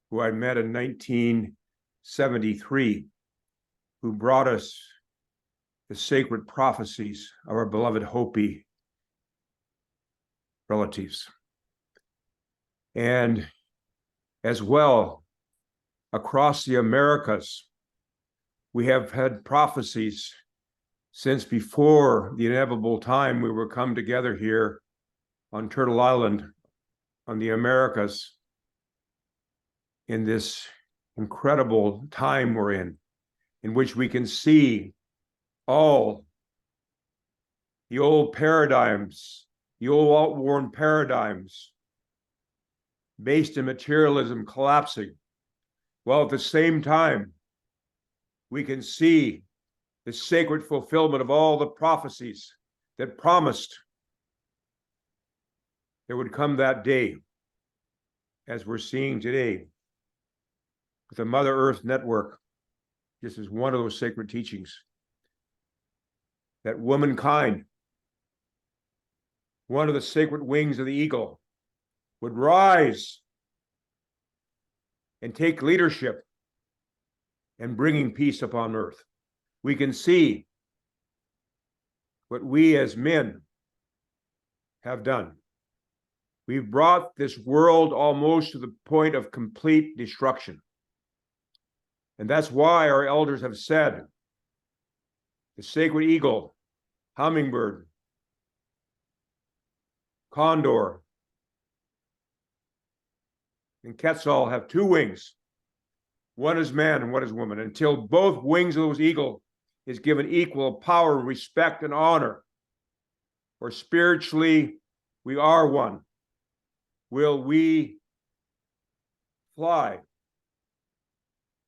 who I met in 1973, who brought us the sacred prophecies of our beloved Hopi relatives. And as well, across the Americas, we have had prophecies since before the inevitable time we will come together here on Turtle Island, on the Americas, in this incredible time we're in which we can see all the old paradigms, the old outworn paradigms based in materialism collapsing, while at the same time, we can see the sacred fulfillment of all the prophecies that promised there would come that day, as we're seeing today, with the Mother Earth Network. This is one of those sacred teachings that womankind, one of the sacred wings of the eagle, would rise and take leadership in bringing peace upon earth. We can see what we as men have done. We've brought this world almost to the point of complete destruction. And that's why our elders have said the sacred eagle, hummingbird, condor, and quetzal have two wings. One is man and one is woman. Until both wings of those eagle is given equal power, respect, and honor, or spiritually we are one, will we fly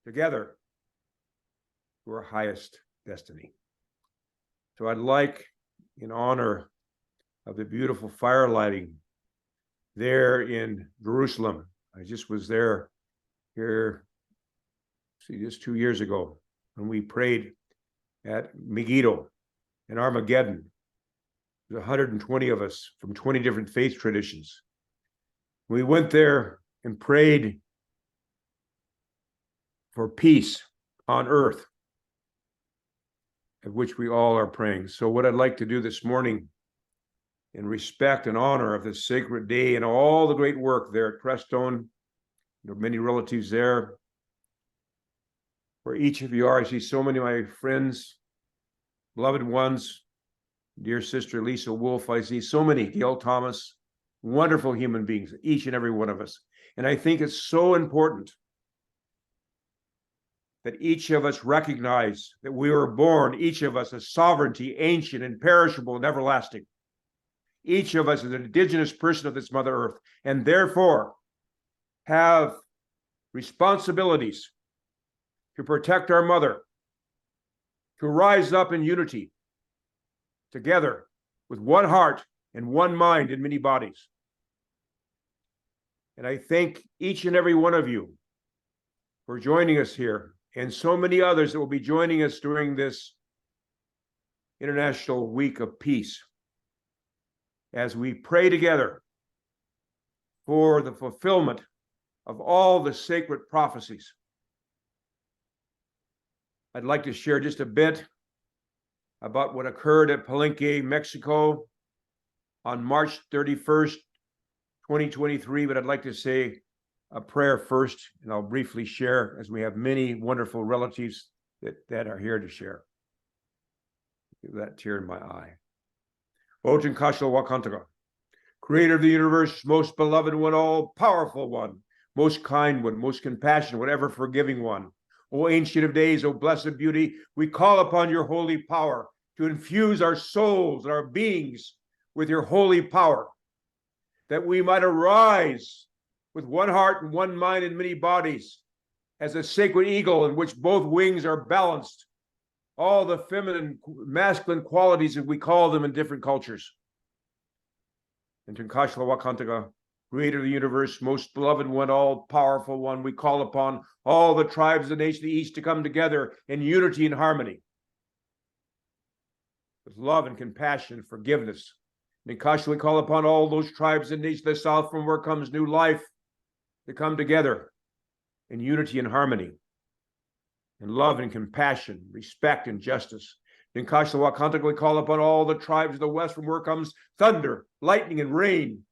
together to our highest destiny. So I'd like, in honor of the beautiful fire lighting there in Jerusalem, I just was there here, just 2 years ago, when we prayed at Megiddo in Armageddon. There's 120 of us from 20 different faith traditions. We went there and prayed for peace on earth, of which we all are praying. So what I'd like to do this morning, in respect and honor of this sacred day and all the great work there at Crestone, there are many relatives there, where each of you are. I see so many of my friends, beloved ones, dear sister Lisa Wolf. I see so many, Gail Thomas, wonderful human beings, each and every one of us. And I think it's so important that each of us recognize that we were born, each of us, as sovereignty, ancient, imperishable, and everlasting. Each of us is an indigenous person of this Mother Earth, and therefore have responsibilities to protect our mother, to rise up in unity, together with one heart and one mind and many bodies. And I thank each and every one of you for joining us here, and so many others that will be joining us during this International Week of Peace, as we pray together for the fulfillment of all the sacred prophecies. I'd like to share just a bit about what occurred at Palenque, Mexico on March 31st, 2023, but I'd like to say a prayer first, and I'll briefly share, as we have many wonderful relatives that are here to share. That tear in my eye. Oten Kashal Wakantaga, creator of the universe, most beloved one, all powerful one, most kind one, most compassionate one, ever forgiving one. O ancient of days, O blessed beauty, we call upon your holy power to infuse our souls and our beings with your holy power, that we might arise with one heart and one mind and many bodies, as a sacred eagle in which both wings are balanced, all the feminine, masculine qualities as we call them in different cultures. And Tinkashla Wakantaga, creator of the universe, most beloved one, all powerful one, we call upon all the tribes of the nation of the East to come together in unity and harmony, with love and compassion and forgiveness. Tinkashla, we call upon all those tribes and nations of the South from where comes new life to come together in unity and harmony, in love and compassion, respect and justice. In Kashlawakantaka, we call upon all the tribes of the West from where comes thunder, lightning, and rain.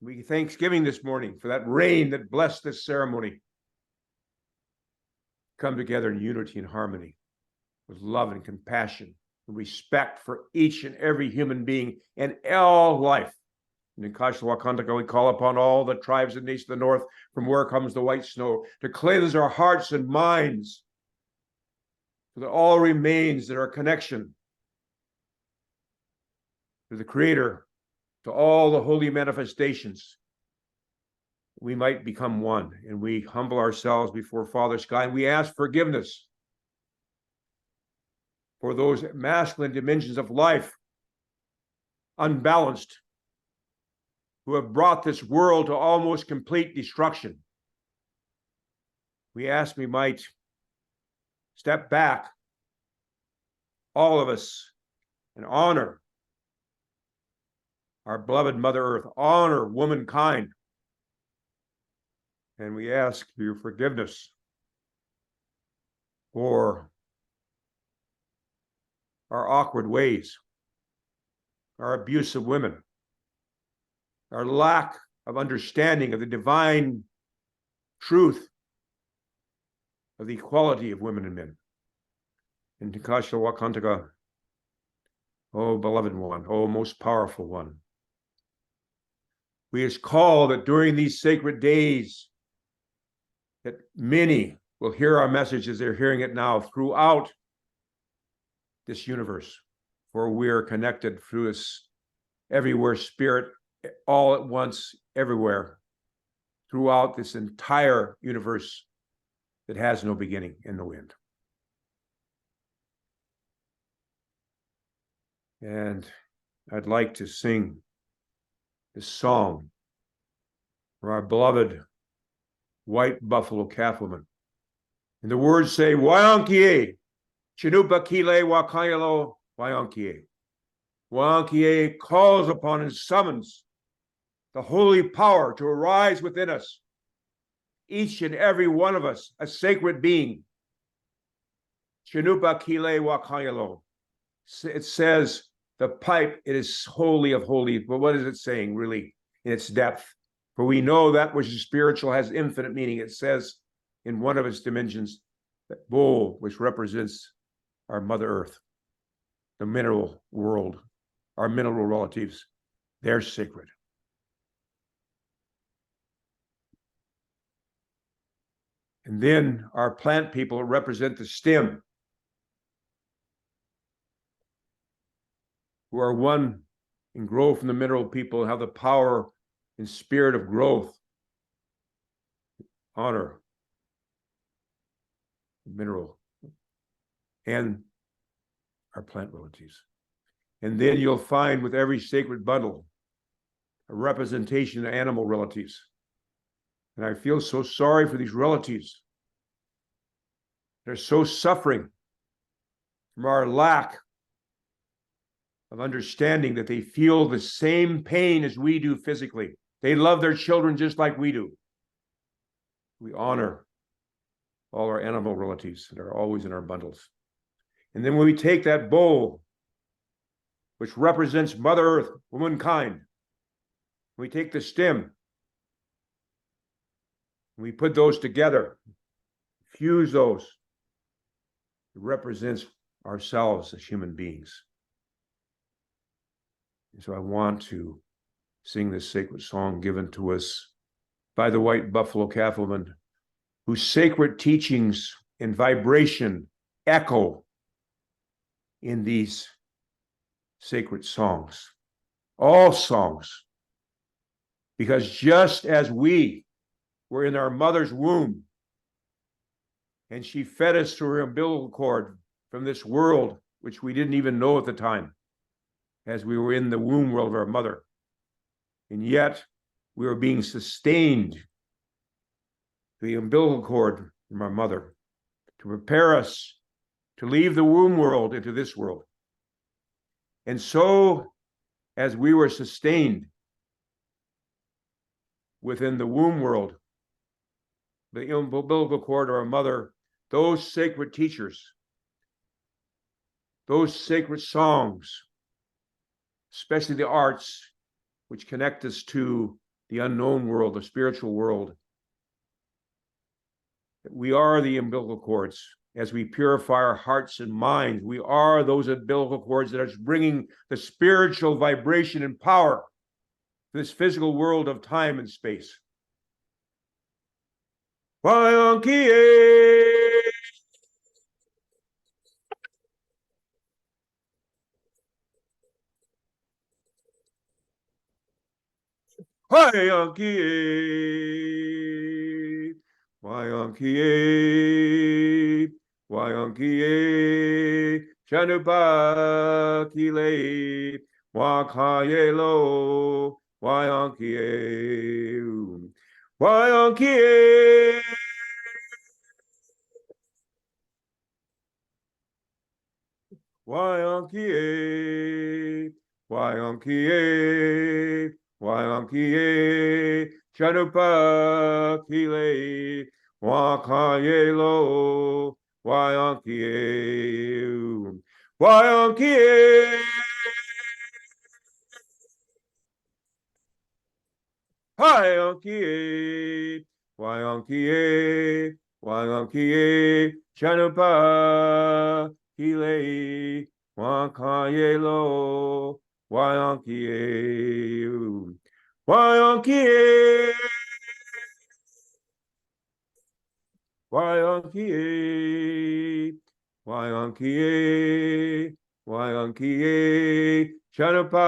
We thanksgiving this morning for that rain that blessed this ceremony. Come together in unity and harmony, with love and compassion, and respect for each and every human being and all life. And in Kashlawakantaka, we call upon all the tribes and nations of the North from where comes the white snow to cleanse our hearts and minds, so that all remains in our connection to the Creator, to all the holy manifestations. We might become one, and we humble ourselves before Father Sky, and we ask forgiveness for those masculine dimensions of life, unbalanced, who have brought this world to almost complete destruction. We ask we might step back, all of us, and honor our beloved Mother Earth, honor womankind. And we ask for your forgiveness for our awkward ways, our abuse of women, our lack of understanding of the divine truth of the equality of women and men. In Tinkashawakantaka, oh beloved one, oh most powerful one, we is called that during these sacred days that many will hear our message as they're hearing it now throughout this universe, for we are connected through this everywhere spirit, all at once, everywhere, throughout this entire universe that has no beginning and no end. And I'd like to sing this song for our beloved white buffalo calf woman. And the words say, Wayankie, Chinupa Kile Wakayalo, Wayankie. Wayankie calls upon and summons the holy power to arise within us, each and every one of us, a sacred being. Chinupa Kile Wakayalo. It says the pipe, it is holy of holies. But what is it saying really in its depth? For we know that which is spiritual has infinite meaning. It says in one of its dimensions, that bowl, which represents our Mother Earth, the mineral world, our mineral relatives, they're sacred. And then our plant people represent the stem, who are one and grow from the mineral people and have the power and spirit of growth. Honor the mineral and our plant relatives. And then you'll find with every sacred bundle a representation of animal relatives. And I feel so sorry for these relatives. They're so suffering from our lack of understanding that they feel the same pain as we do physically. They love their children just like we do. We honor all our animal relatives that are always in our bundles. And then when we take that bowl, which represents Mother Earth, womankind, we take the stem, we put those together, fuse those. It represents ourselves as human beings. And so I want to sing this sacred song given to us by the white buffalo calf woman, whose sacred teachings and vibration echo in these sacred songs, all songs. Because just as we were in our mother's womb, and she fed us through her umbilical cord from this world, which we didn't even know at the time, as we were in the womb world of our mother. And yet we were being sustained through the umbilical cord from our mother to prepare us to leave the womb world into this world. And so, as we were sustained within the womb world, the umbilical cord of our mother, those sacred teachers, those sacred songs, especially the arts, which connect us to the unknown world, the spiritual world. We are the umbilical cords. As we purify our hearts and minds, we are those umbilical cords that are bringing the spiritual vibration and power to this physical world of time and space. Wayankie. Wayankie. Wayankie. Wayankie. Chanupa kile. Wakayelo. Wayankie. Wayankie. Wayankie. Wayankie. Wayankie. Chanupa kile. Wakayelo. Wayankie. Wayankie. Wayankie. Wayankie. Wayankie. Chanupa kile. Wakayelo. Wayankie. Wayankie. Wayankie. Wayankie. Wayankie. Chanupa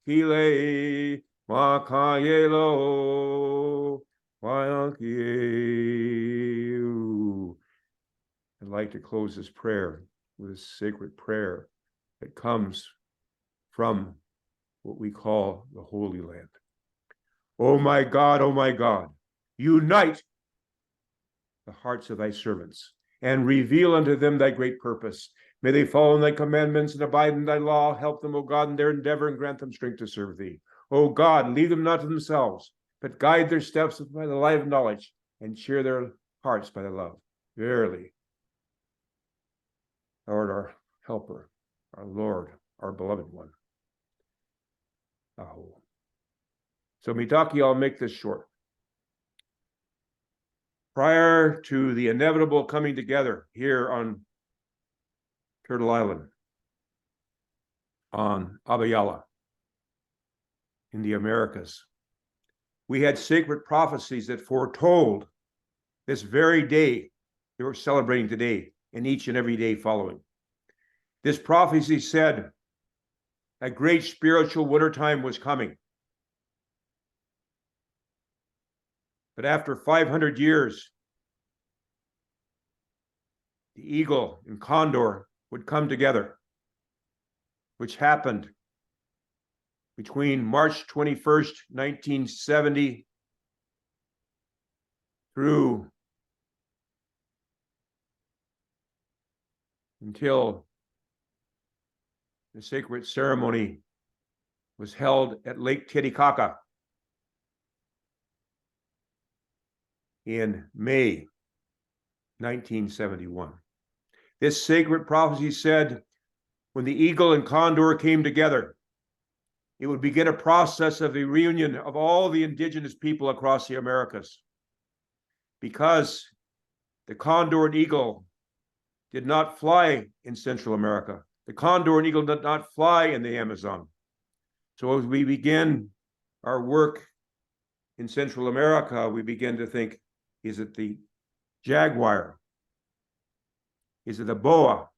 kile. Wakayelo. Wayankie. I'd like to close this prayer with a sacred prayer that comes from what we call the Holy Land. Oh my God, unite the hearts of thy servants and reveal unto them thy great purpose. May they follow in thy commandments and abide in thy law. Help them, O God, in their endeavor and grant them strength to serve thee. O God, lead them not to themselves, but guide their steps by the light of knowledge and cheer their hearts by thy love. Verily, thou art our helper, our Lord, our beloved one. Aho. So Mitaki, I'll make this short. Prior to the inevitable coming together here on Turtle Island, on Abya in the Americas, we had sacred prophecies that foretold this very day that we're celebrating today and each and every day following. This prophecy said a great spiritual wintertime was coming. But after 500 years, the eagle and condor would come together, which happened between March 21st, 1970 through until the sacred ceremony was held at Lake Titicaca in May 1971. This sacred prophecy said when the eagle and condor came together, it would begin a process of the reunion of all the indigenous people across the Americas. Because the condor and eagle did not fly in Central America. The condor and eagle did not fly in the Amazon. So as we begin our work in Central America, we begin to think, is it the jaguar? Is it the boa?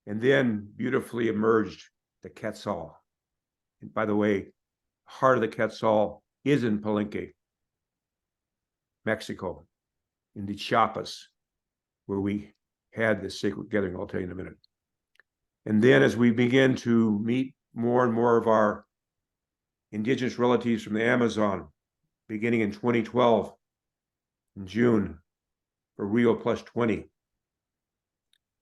And then beautifully emerged the quetzal. And by the way, the heart of the quetzal is in Palenque. Mexico, in the Chiapas, where we had this sacred gathering. I'll tell you in a minute. And then as we begin to meet more and more of our indigenous relatives from the Amazon, beginning in 2012, in June, for Rio Plus 20,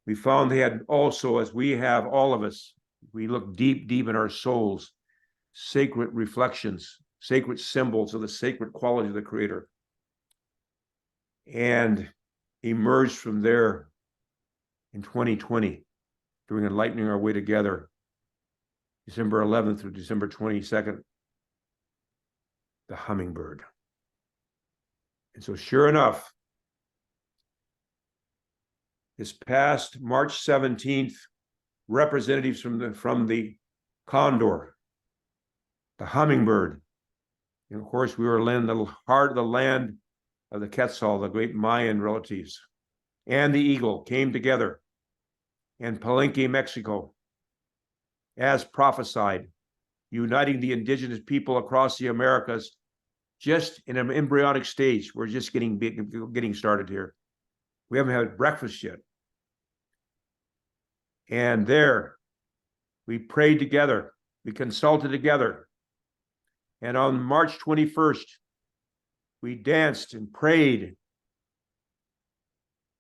we found they had also, as we have, all of us, we look deep, deep in our souls, sacred reflections, sacred symbols of the sacred quality of the Creator, and emerged from there in 2020 during Enlightening Our Way Together, December 11th through December 22nd, the hummingbird. And so sure enough, this past March 17th, representatives from the condor, the hummingbird, and of course we were in the heart of the land of the Quetzal, the great Mayan relatives, and the eagle came together in Palenque, Mexico, as prophesied, uniting the indigenous people across the Americas, just in an embryonic stage. We're just getting started here. We haven't had breakfast yet. And there, we prayed together, we consulted together. And on March 21st, we danced and prayed,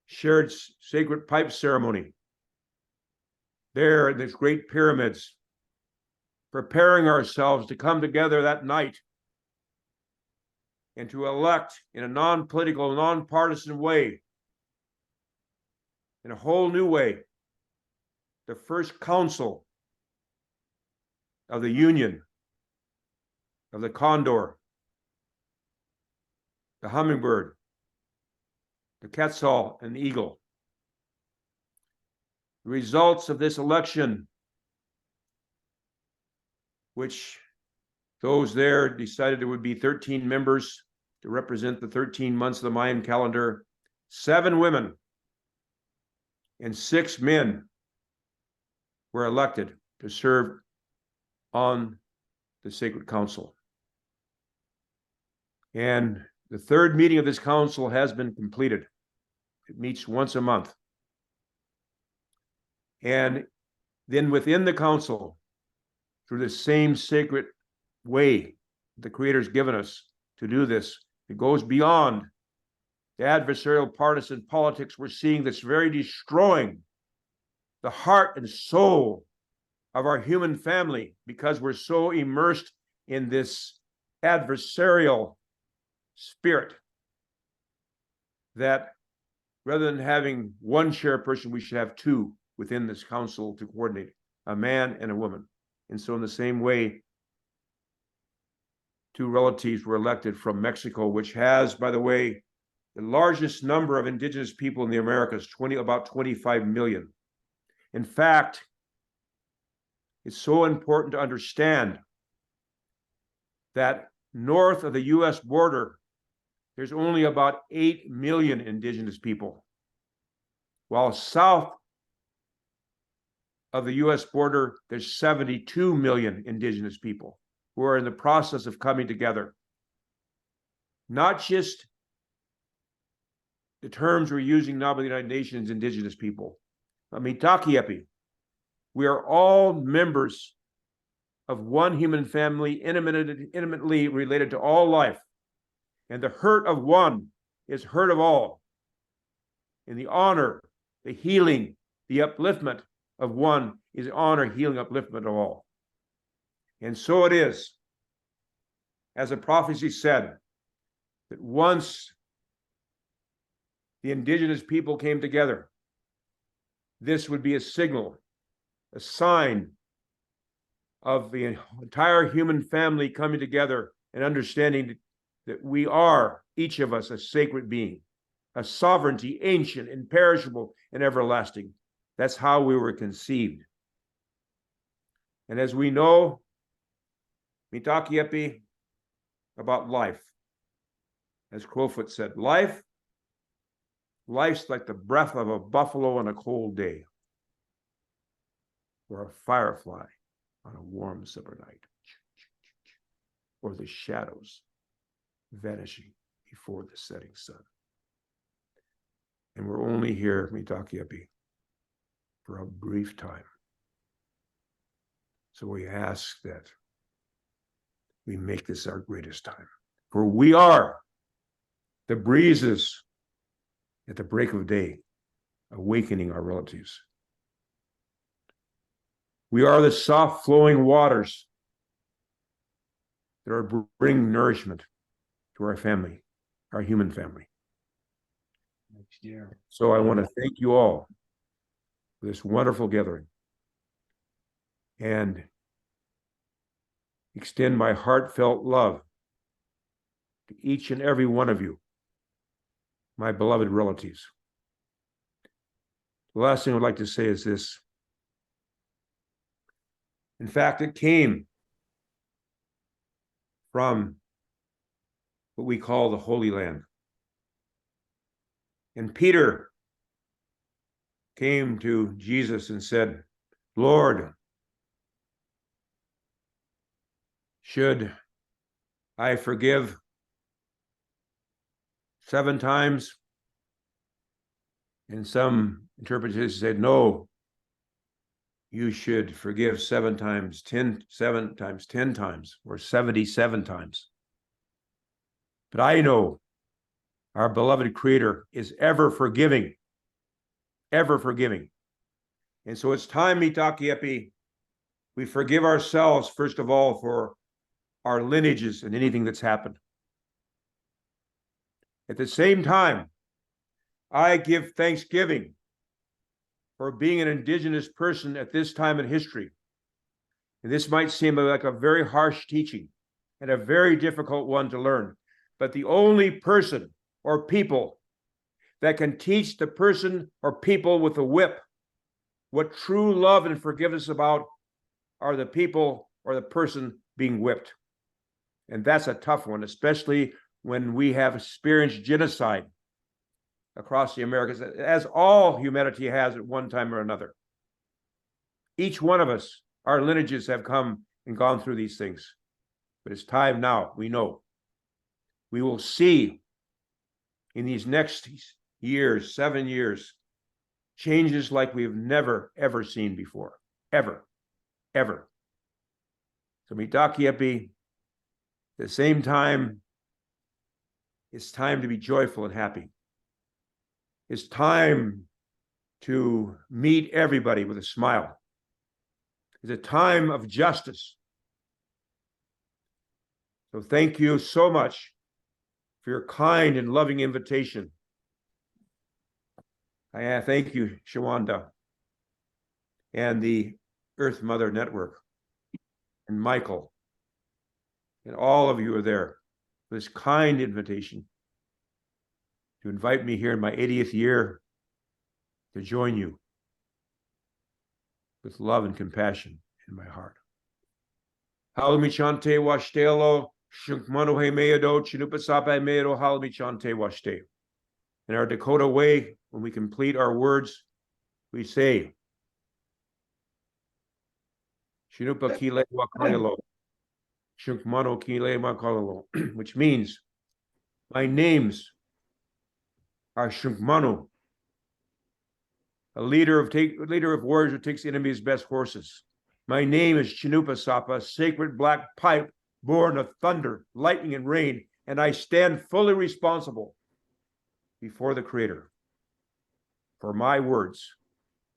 shared sacred pipe ceremony there in these great pyramids, preparing ourselves to come together that night and to elect in a non-political, non-partisan way, in a whole new way, the first council of the Union of the Condor, the Hummingbird, the Quetzal, and the Eagle. The results of this election, which those there decided there would be 13 members to represent the 13 months of the Mayan calendar, 7 women and 6 men were elected to serve on the Sacred Council. And the 3rd meeting of this council has been completed. It meets once a month. And then within the council, through the same sacred way the Creator's given us to do this, it goes beyond the adversarial partisan politics we're seeing that's very destroying the heart and soul of our human family, because we're so immersed in this adversarial spirit that rather than having one chairperson, we should have 2 within this council to coordinate, a man and a woman. And so in the same way, 2 relatives were elected from Mexico, which has, by the way, the largest number of indigenous people in the Americas, about 25 million. In fact, it's so important to understand that north of the US border, there's only about 8 million indigenous people, while south of the US border, there's 72 million indigenous people who are in the process of coming together. Not just the terms we're using now by the United Nations, indigenous people. Mitakuyepi. We are all members of one human family, intimately related to all life. And the hurt of one is hurt of all. And the honor, the healing, the upliftment of one is honor, healing, upliftment of all. And so it is, as a prophecy said, that once the indigenous people came together, this would be a signal, a sign of the entire human family coming together and understanding that we are, each of us, a sacred being, a sovereignty, ancient, imperishable, and everlasting. That's how we were conceived. And as we know, Mitakuyepi, about life, as Crowfoot said, life's like the breath of a buffalo on a cold day, or a firefly on a warm summer night, or the shadows vanishing before the setting sun. And we're only here, Mitakepi, for a brief time. So we ask that we make this our greatest time. For we are the breezes at the break of day, awakening our relatives. We are the soft flowing waters that are bringing nourishment to our family, our human family. So I want to thank you all for this wonderful gathering and extend my heartfelt love to each and every one of you, my beloved relatives. The last thing I'd like to say is this. In fact, it came from what we call the Holy Land. And Peter came to Jesus and said, Lord, should I forgive 7 times? And some interpretations said, no, you should forgive 7 times 10 times, or 77 times. But I know our beloved Creator is ever forgiving, ever forgiving. And so it's time, Mitakepi, we forgive ourselves, first of all, for our lineages and anything that's happened. At the same time, I give thanksgiving for being an indigenous person at this time in history. And this might seem like a very harsh teaching and a very difficult one to learn, but the only person or people that can teach the person or people with a whip what true love and forgiveness about are the people or the person being whipped. And that's a tough one, especially when we have experienced genocide across the Americas, as all humanity has at one time or another. Each one of us, our lineages have come and gone through these things. But it's time now, we know. We will see in these next years, 7 years, changes like we've never, ever seen before. Ever, ever. So Mitakepi, at the same time, it's time to be joyful and happy. It's time to meet everybody with a smile. It's a time of justice. So thank you so much for your kind and loving invitation. I thank you, Shawanda, and the Earth Mother Network, and Michael, and all of you are there for this kind invitation to invite me here in my 80th year to join you with love and compassion in my heart. Halmi chante washtelo, shukmano he meado, chinupasape meado, halmi chante washte. In our Dakota way, when we complete our words, we say, Shinupa kile wakanelo, shukmano kile makalelo, which means my names are Shukmanu, a leader of warriors who takes the enemy's best horses. My name is Chinupasapa, sacred black pipe, born of thunder, lightning, and rain, and I stand fully responsible before the Creator for my words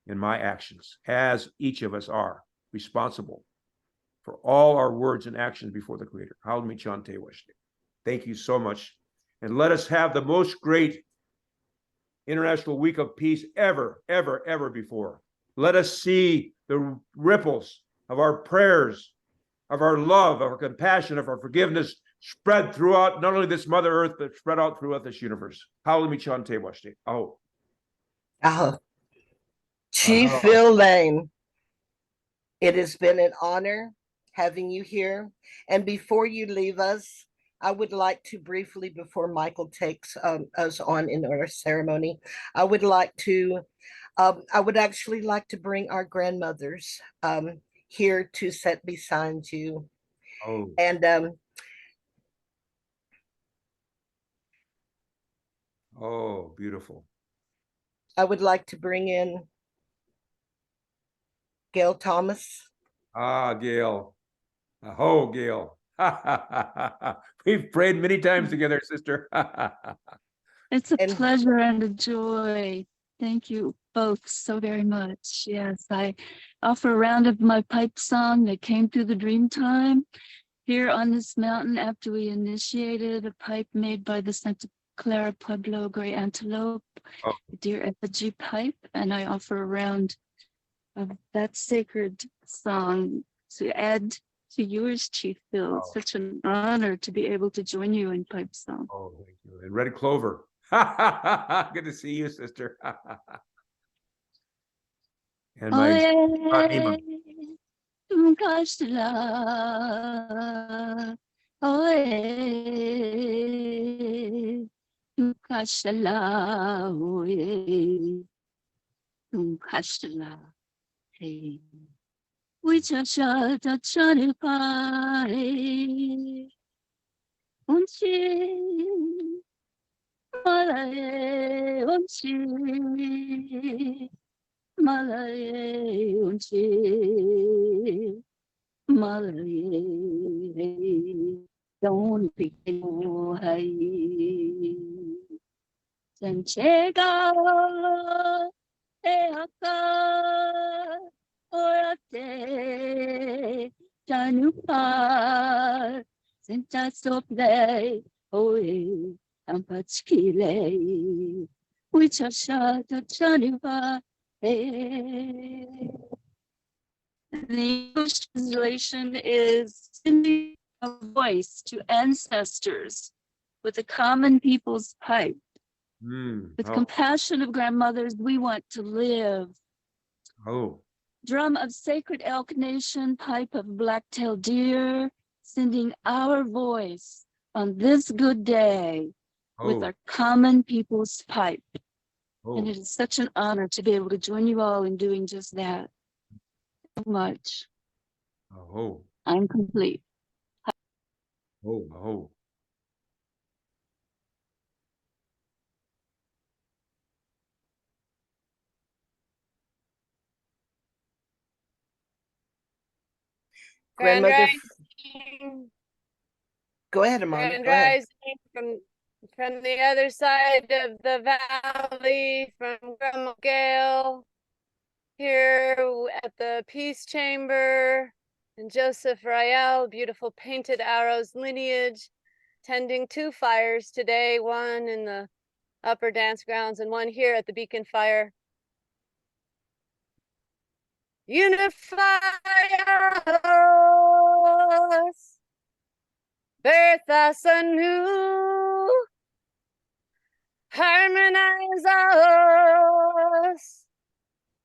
and my actions, as each of us are responsible for all our words and actions before the Creator. Thank you so much. And let us have the most great International Week of Peace ever, ever, ever before. Let us see the ripples of our prayers, of our love, of our compassion, of our forgiveness spread throughout not only this Mother Earth, but spread out throughout this universe. Oh. Chief Phil Lane, it has been an honor having you here. And before you leave us, I would like to briefly, before Michael takes us on in our ceremony, I would actually like to bring our grandmothers here to sit beside you. Oh. And Oh, beautiful. I would like to bring in Gail Thomas. Ah, Gail. Oh, Gail. We've prayed many times together, sister. It's a And- pleasure and a joy. Thank you both so very much. Yes, I offer a round of my pipe song that came through the dream time here on this mountain after we initiated a pipe made by the Santa Clara Pueblo Gray Antelope, Oh. the Deer Effigy pipe, and I offer a round of that sacred song to add to yours, Chief Phil. It's such an honor to be able to join you in pipe song. Oh, thank you. And Red Clover. Good to see you, sister. And my Nima. Tu cachela, oe, tu cachela, oe, tu cachela, hey. We just shot a channel pie. Unchi, malaye, unchi. Malaye unchi, malaye, don't be hai. Sanchega, eaka, oate, janupa, senta sople, oe, ampachkile, which are shot at janupa. The English translation is sending a voice to ancestors with a common people's pipe. With compassion of grandmothers, we want to live. Oh. Drum of sacred elk nation, pipe of black-tailed deer, sending our voice on this good day with our common people's pipe. And it is such an honor to be able to join you all in doing just that. So much. Oh. I'm complete. Oh. Oh. Grand Grandmother, Rising. go ahead, Amanda. Grand Go ahead. Rising from the other side of the valley, from Grandma Gail, here at the Peace Chamber, and Joseph Rael, beautiful Painted Arrows lineage, tending 2 fires today, one in the upper dance grounds and one here at the Beacon Fire. Unify us, birth us anew, harmonize us,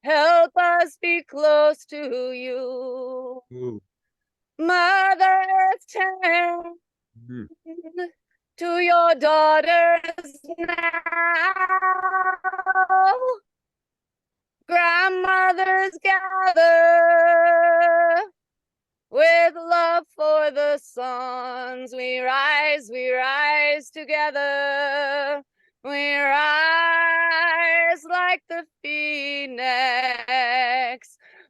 help us be close to you. Ooh. Mother Earth, tend to your daughters now. Grandmothers gather with love for the sons. We rise together. We rise like the phoenix.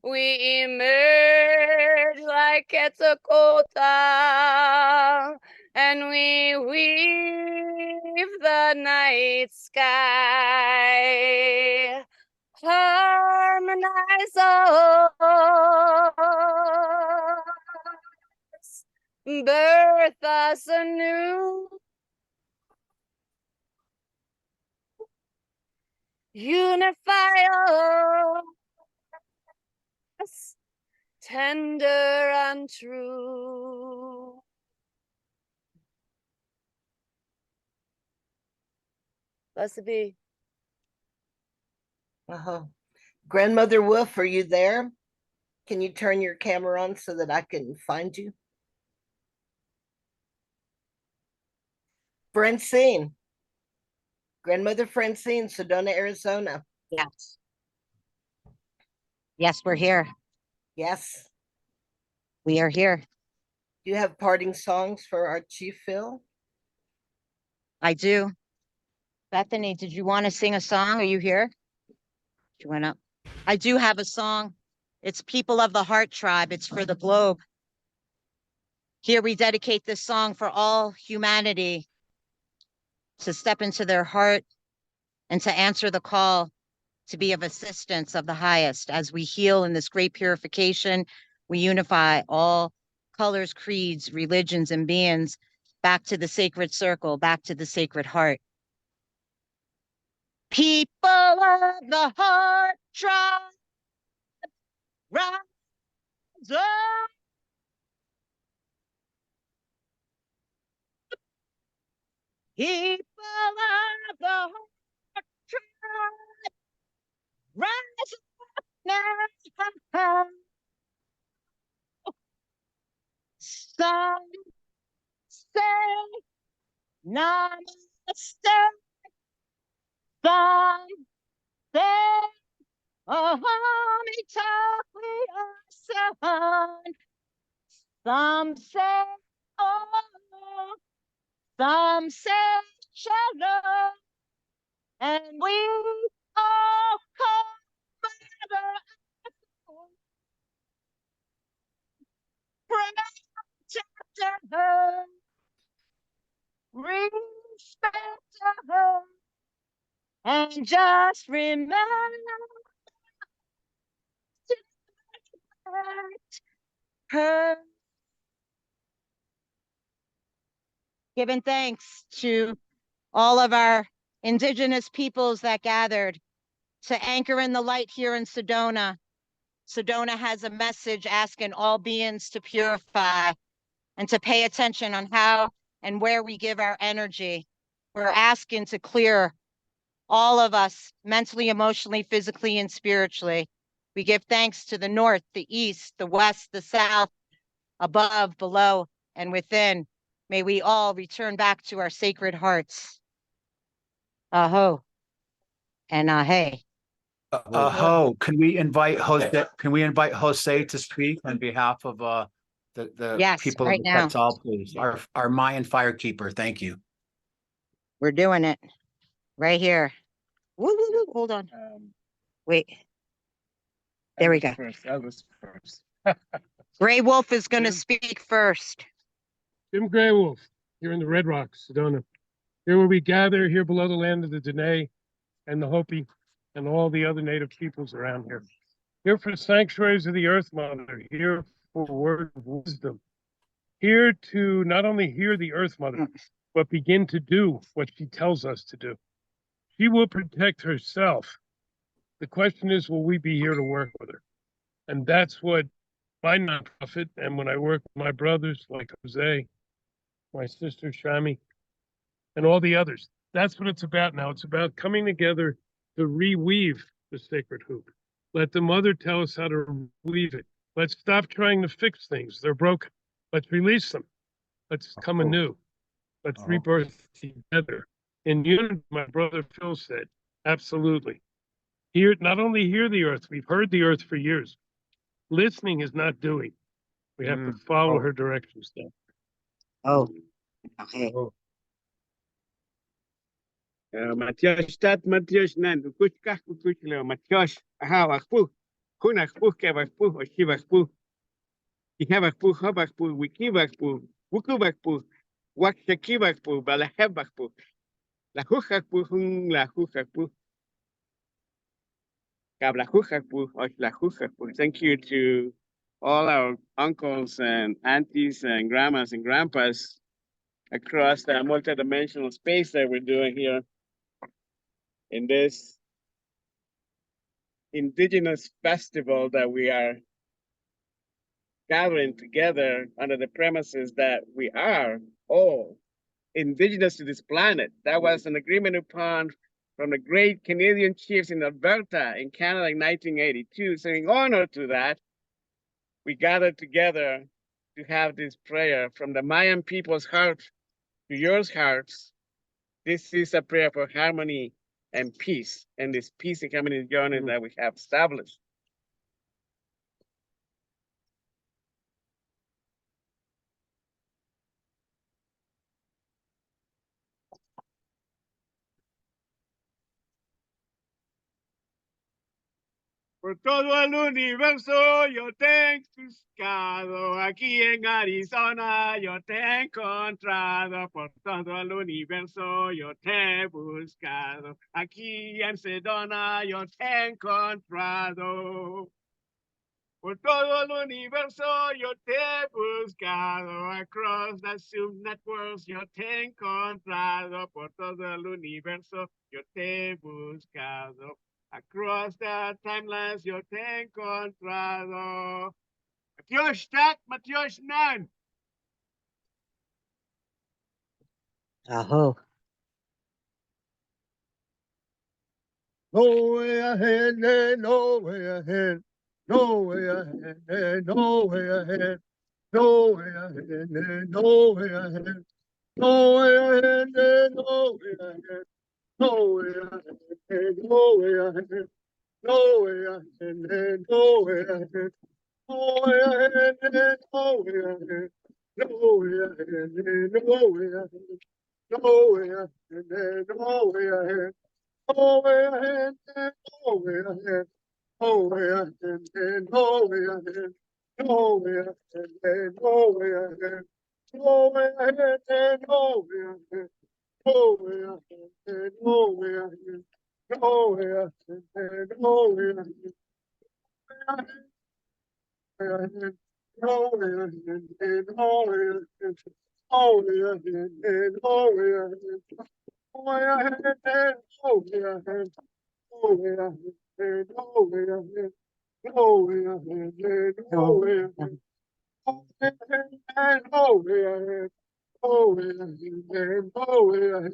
We emerge like Quetzalcoatl, and we weave the night sky. Harmonize us, birth us anew. Unify us, tender and true. Blessed be. Grandmother Wolf, are you there? Can you turn your camera on so that I can find you? Francine. Grandmother Francine, Sedona, Arizona. Yes. Yes, we're here. Yes. We are here. Do you have parting songs for our Chief Phil? I do. Bethany, did you want to sing a song? Are you here? She went up. I do have a song. It's People of the Heart Tribe. It's for the globe. Here we dedicate this song for all humanity to step into their heart and to answer the call to be of assistance of the highest. As we heal in this great purification, we unify all colors, creeds, religions, and beings back to the sacred circle, back to the sacred heart. People of the heart tribe, rise up. People of the heart tribe, rise up now. Some say namaste. Some say Ahomita Son. Some say oh, some say shalom, and we all come together. Protect her, respect her, and just remember to protect her. Giving thanks to all of our indigenous peoples that gathered to anchor in the light here in Sedona. Sedona has a message asking all beings to purify and to pay attention on how and where we give our energy. We're asking to clear all of us mentally, emotionally, physically, and spiritually. We give thanks to the north, the east, the west, the south, above, below, and within. May we all return back to our sacred hearts. Aho and ahe. Ho, can we invite Jose, to speak on behalf of the Yes, people right of now. Quetzal, please? Our Mayan firekeeper, thank you. We're doing it right here. Woo, woo, woo. Hold on. Wait. There we go. I was first. Gray Wolf is going to speak first. Jim Gray Wolf, here in the Red Rocks, Sedona. Here where we gather, here below the land of the Dene and the Hopi and all the other native peoples around here. Here for sanctuaries of the Earth Mother, here for word of wisdom. Here to not only hear the Earth Mother, but begin to do what she tells us to do. She will protect herself. The question is, will we be here to work with her? And that's what my nonprofit, and when I work with my brothers like Jose, my sister Shami, and all the others, that's what it's about now. It's about coming together to reweave the sacred hoop. Let the mother tell us how to weave it. Let's stop trying to fix things. They're broken. Let's release them. Let's come anew. Let's rebirth together. In unity, my brother Phil said, absolutely. Here, not only hear the earth, we've heard the earth for years. Listening is not doing. We have to follow her directions now. Oh, okay. Matias tat Matias nan kukuskah kukuskilo Matias ahawakpu kunakpu kevakpu oshivakpu ihavakpu habakpu wikivakpu wukubakpu wakshakivakpu balahevakpu lahukakpu hun lahukakpu kablahukakpu oshlahukakpu. Thank you to all our uncles and aunties and grandmas and grandpas across the multidimensional space that we're doing here in this indigenous festival that we are gathering together under the premises that we are all indigenous to this planet. That was an agreement upon from the great Canadian chiefs in Alberta in Canada in 1982. So in honor to that, we gathered together to have this prayer from the Mayan people's heart to yours hearts. This is a prayer for harmony and peace, and this peace and harmony journey that we have established. Por todo el universo yo te he buscado, aquí en Arizona yo te he encontrado, por todo el universo yo te he buscado, aquí en Sedona yo te he encontrado. Por todo el universo yo te he buscado, across the Zoom networks yo te he encontrado, por todo el universo yo te he buscado, across the timelines yo te he encontrado. Matiosh Tat, Matiosh Nan. Aho. No way ahead, no way ahead, no way ahead, no way ahead, no way ahead, no way ahead, no way ahead, no way ahead, no way ahead, no way ahead, no way ahead, no way ahead, no way ahead, no way ahead, no way ahead, no way ahead, no way ahead, no way ahead. Oh, way ahead, oh, way ahead, oh, way ahead, oh, way ahead, oh, way ahead, oh, way ahead, oh, way ahead, oh, way ahead, oh, way ahead, oh, way ahead, oh, way ahead, oh, way ahead, oh, way ahead, oh, way ahead, oh, way ahead, oh, way ahead. Oh, way ahead, oh, way ahead. Oh, way ahead, oh, way ahead, oh, way ahead, oh, way ahead, oh, way ahead, oh, way ahead, oh, way ahead, oh, way ahead, oh, way ahead, oh,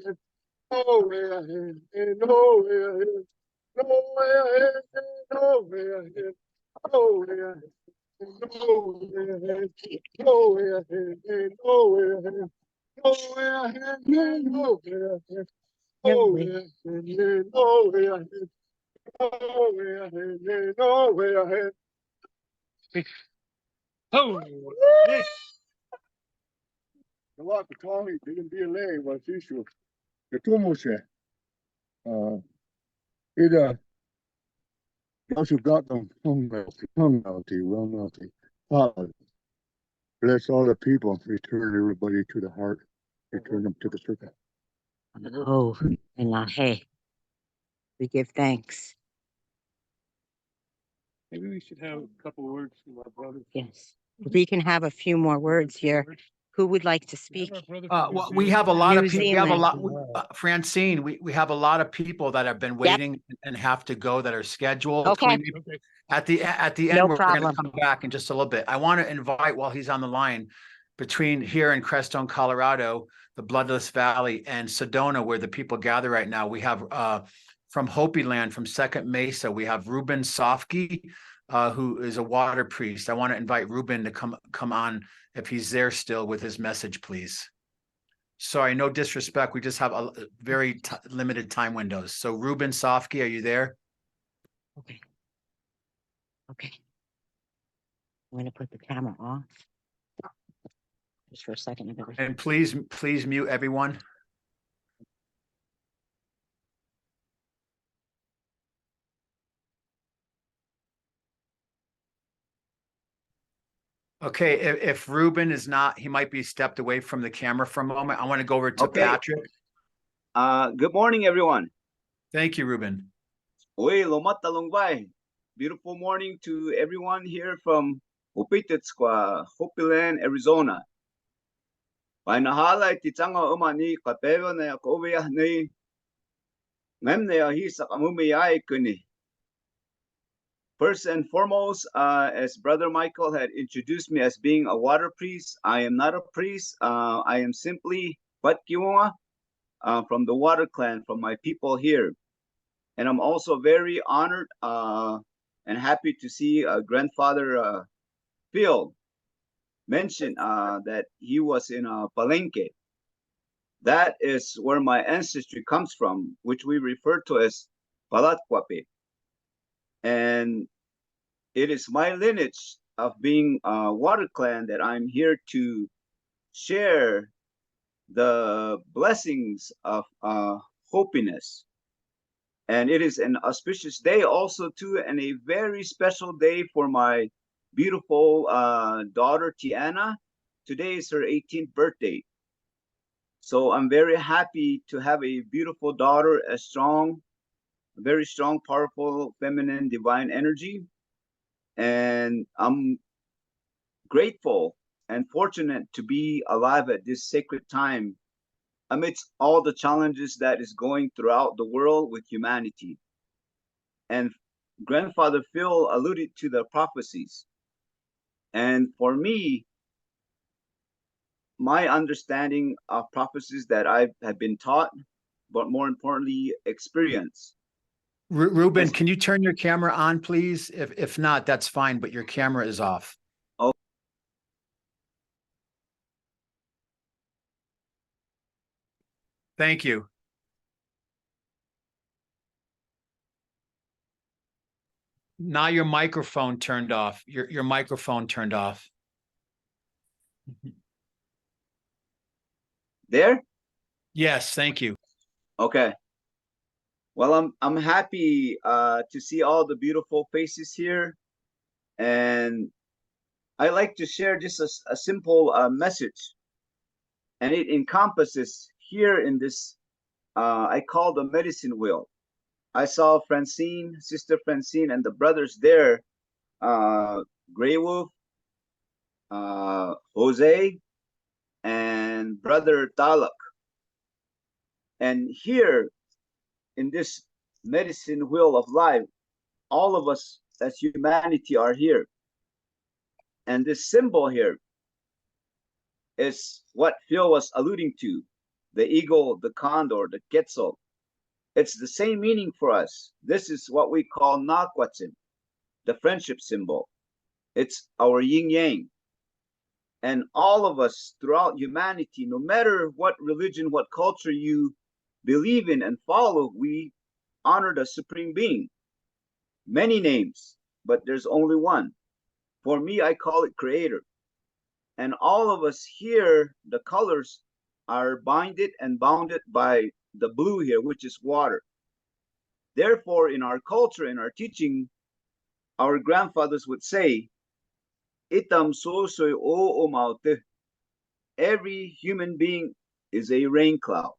way ahead, oh, way ahead, oh, way ahead, oh, way ahead, oh, way ahead, oh, way ahead, oh, way ahead, oh, way ahead, oh, way ahead, oh, way ahead, oh, way ahead. Oh, way ahead, oh, way ahead. Oh, yes. The walk Tommy didn't be a lay was issue. The Tumoshe. It also got them tongue melty. Father, bless all the people, return everybody to the heart, return them to the circle. Oh, and hey, we give thanks. Maybe we should have a couple of words from our brothers. Yes. We can have a few more words here. Who would like to speak? Well, we have a lot of New people. We have a lot, Zealand. Francine, we have a lot of people that have been waiting and have to go that are scheduled. Okay. At the end, No we're going to problem. come back in just a little bit. I want to invite, while he's on the line, between here in Crestone, Colorado, the Bloodless Valley, and Sedona, where the people gather right now, we have from Hopi Land, from Second Mesa, we have Ruben Sofke, who is a water priest. I want to invite Ruben to come on if he's there still with his message, please. Sorry, no disrespect. We just have a very limited time windows. So Ruben Sofke, are you there? Okay. Okay. I'm going to put the camera off. Just for a second. Everybody. And please mute everyone. Okay, if Ruben is not, he might be stepped away from the camera for a moment. I want to go over to Patrick. Good morning, everyone. Thank you, Ruben. Oi, lomat talongbay. Beautiful morning to everyone here from Opitetsqua, Hopi Land, Arizona. By nahala titanga umani kapeva na kovea ni memne ahi sakamumiyai kuni. First and foremost, as Brother Michael had introduced me as being a water priest, I am not a priest. I am simply Batkiwa from the Water Clan, from my people here. And I'm also very honored and happy to see Grandfather Phil mention that he was in Palenque. That is where my ancestry comes from, which we refer to as Palatquape. And it is my lineage of being a water clan that I'm here to share the blessings of Hopiness. And it is an auspicious day also too, and a very special day for my beautiful daughter, Tiana. Today is her 18th birthday. So I'm very happy to have a beautiful daughter, a strong, very strong, powerful, feminine, divine energy. And I'm grateful and fortunate to be alive at this sacred time amidst all the challenges that is going throughout the world with humanity. And Grandfather Phil alluded to the prophecies. And for me, my understanding of prophecies that I have been taught, but more importantly, experience. Ruben, can you turn your camera on, please? If not, that's fine, but your camera is off. Oh. Thank you. Now your microphone turned off. Your microphone turned off. There? Yes, thank you. Okay. Well, I'm happy to see all the beautiful faces here, and I like to share just a simple message, and it encompasses here in this I call the medicine wheel. I saw Francine, Sister Francine, and the brothers there, Grey Wolf, Jose, and Brother Talak. And here in this medicine wheel of life, all of us as humanity are here. And this symbol here is what Phil was alluding to, the eagle, the condor, the quetzal. It's the same meaning for us. This is what we call Naquatzin, the friendship symbol. It's our yin yang. And all of us throughout humanity, no matter what religion, what culture you believe in and follow, we honor the Supreme Being. Many names, but there's only one. For me, I call it Creator. And all of us here, the colors are binded and bounded by the blue here, which is water. Therefore, in our culture, in our teaching, our grandfathers would say, Itam so soy o omaute. Every human being is a rain cloud.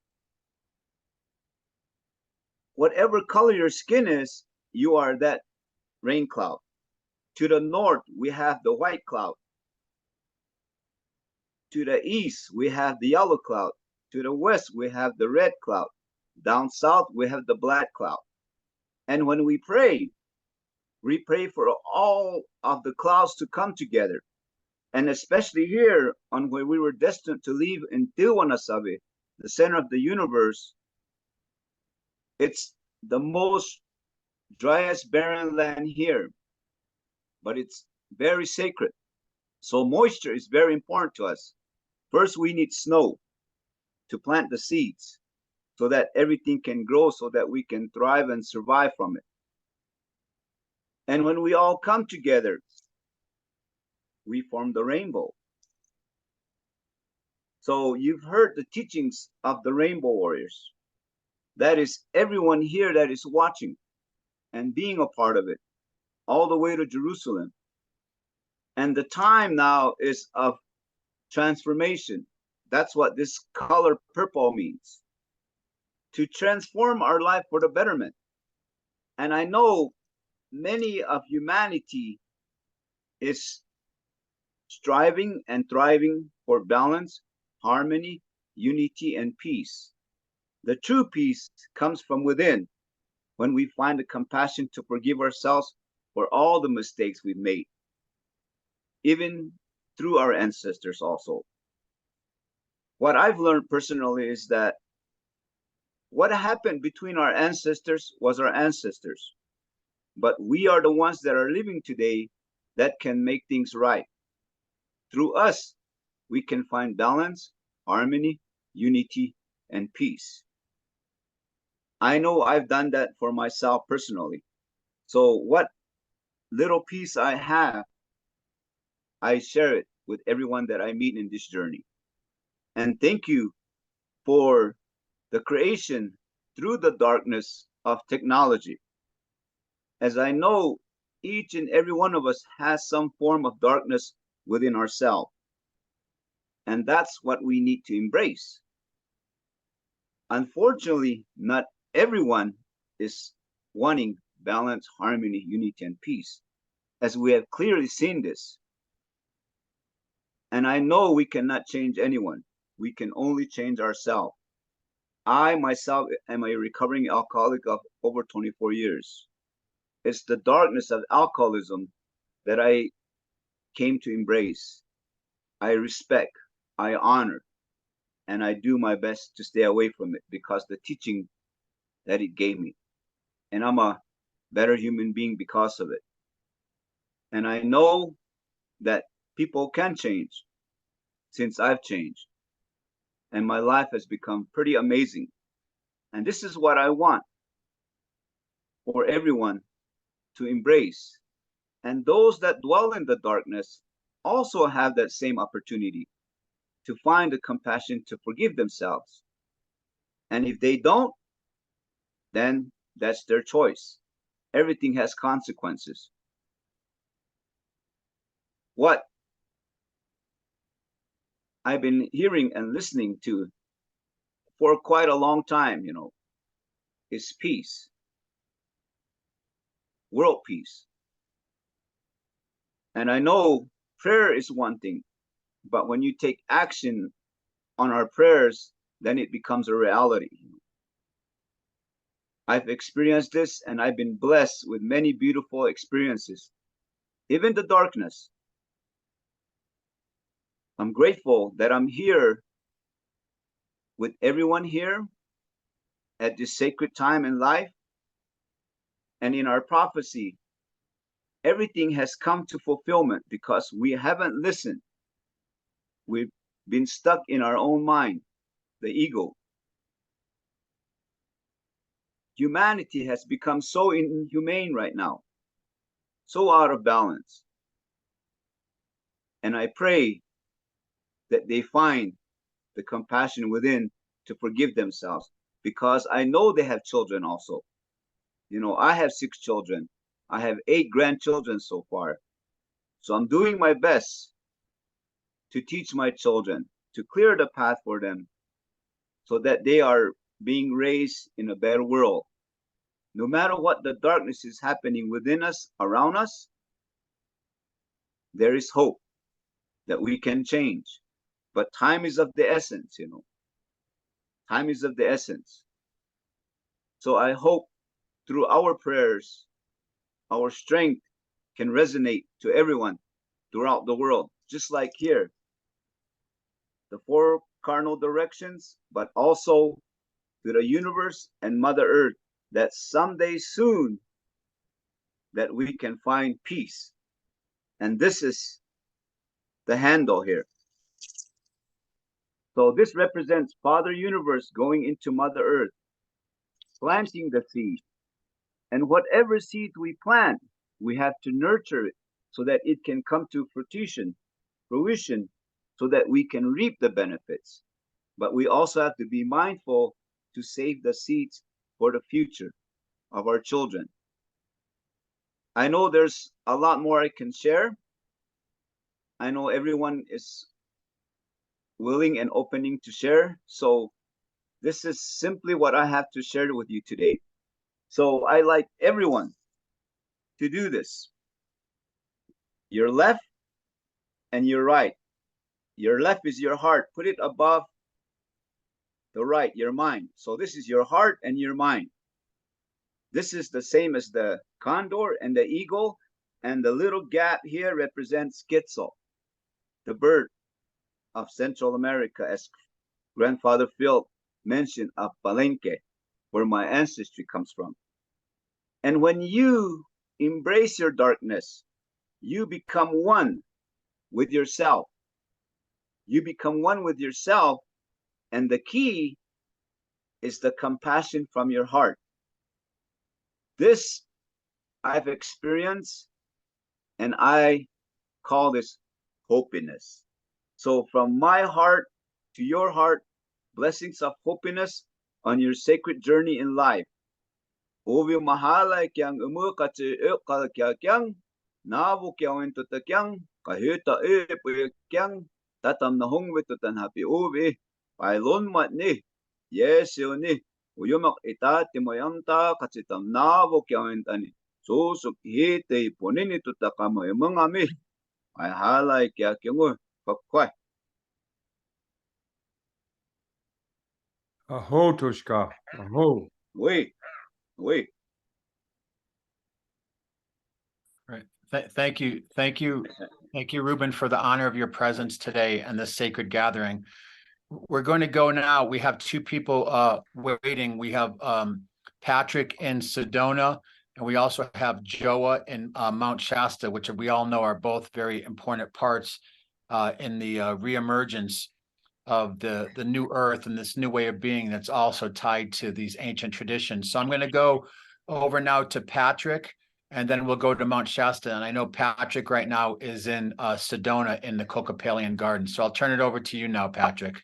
Whatever color your skin is, you are that rain cloud. To the north, we have the white cloud. To the east, we have the yellow cloud. To the west, we have the red cloud. Down south, we have the black cloud. And when we pray for all of the clouds to come together. And especially here on where we were destined to live in Tiwanasabe, the center of the universe, it's the most driest, barren land here, but it's very sacred. So moisture is very important to us. First, we need snow to plant the seeds so that everything can grow, so that we can thrive and survive from it. And when we all come together, we form the rainbow. So you've heard the teachings of the Rainbow Warriors. That is everyone here that is watching and being a part of it, all the way to Jerusalem. And the time now is of transformation. That's what this color purple means. To transform our life for the betterment. And I know many of humanity is striving and thriving for balance, harmony, unity, and peace. The true peace comes from within when we find the compassion to forgive ourselves for all the mistakes we've made, even through our ancestors also. What I've learned personally is that what happened between our ancestors was our ancestors. But we are the ones that are living today that can make things right. Through us, we can find balance, harmony, unity, and peace. I know I've done that for myself personally. So what little peace I have, I share it with everyone that I meet in this journey. And thank you for the creation through the darkness of technology, as I know each and every one of us has some form of darkness within ourselves. And that's what we need to embrace. Unfortunately, not everyone is wanting balance, harmony, unity, and peace, as we have clearly seen this. And I know we cannot change anyone. We can only change ourselves. I myself am a recovering alcoholic of over 24 years. It's the darkness of alcoholism that I came to embrace. I respect, I honor, and I do my best to stay away from it because the teaching that it gave me. And I'm a better human being because of it. And I know that people can change since I've changed. And my life has become pretty amazing. And this is what I want for everyone to embrace. And those that dwell in the darkness also have that same opportunity to find the compassion to forgive themselves. And if they don't, then that's their choice. Everything has consequences. What I've been hearing and listening to for quite a long time, is peace, world peace. And I know prayer is one thing, but when you take action on our prayers, then it becomes a reality. I've experienced this, and I've been blessed with many beautiful experiences, even the darkness. I'm grateful that I'm here with everyone here at this sacred time in life. And in our prophecy, everything has come to fulfillment because we haven't listened. We've been stuck in our own mind, the ego. Humanity has become so inhumane right now, so out of balance. And I pray that they find the compassion within to forgive themselves, because I know they have children also. I have 6 children. I have 8 grandchildren so far. So I'm doing my best to teach my children, to clear the path for them so that they are being raised in a better world. No matter what the darkness is happening within us, around us, there is hope that we can change. But time is of the essence, Time is of the essence. So I hope through our prayers, our strength can resonate to everyone throughout the world, just like here. The 4 cardinal directions, but also to the universe and Mother Earth, that someday soon that we can find peace. And this is the handle here. So this represents Father Universe going into Mother Earth, planting the seed. And whatever seed we plant, we have to nurture it so that it can come to fruition, so that we can reap the benefits. But we also have to be mindful to save the seeds for the future of our children. I know there's a lot more I can share. I know everyone is willing and opening to share. So this is simply what I have to share with you today. So I like everyone to do this. Your left and your right. Your left is your heart. Put it above the right, your mind. So this is your heart and your mind. This is the same as the condor and the eagle, and the little gap here represents Quetzal, the bird of Central America, as Grandfather Phil mentioned, of Palenque, where my ancestry comes from. And when you embrace your darkness, you become one with yourself. You become one with yourself, and the key is the compassion from your heart. This I've experienced, and I call this hopiness. So from my heart to your heart, blessings of hopiness on your sacred journey in life. Uvi mahala kyang kati kyang navu kyang kyang kahita kyang tatam na hong happy uvi pailon matni yes ni uyumak itati moyamta katsitam navu kyang tani susuk hite ponini tutakamo mangami ay halay kya kyang pakwai. Aho, Tushka. Aho. Wait. Right. Thank you. Thank you, Ruben, for the honor of your presence today and this sacred gathering. We're going to go now. We have two people waiting. We have Patrick in Sedona, and we also have Joa in Mount Shasta, which we all know are both very important parts in the reemergence of the new earth and this new way of being that's also tied to these ancient traditions. So I'm going to go over now to Patrick, and then we'll go to Mount Shasta. And I know Patrick right now is in Sedona in the Cocopelian Garden. So I'll turn it over to you now, Patrick.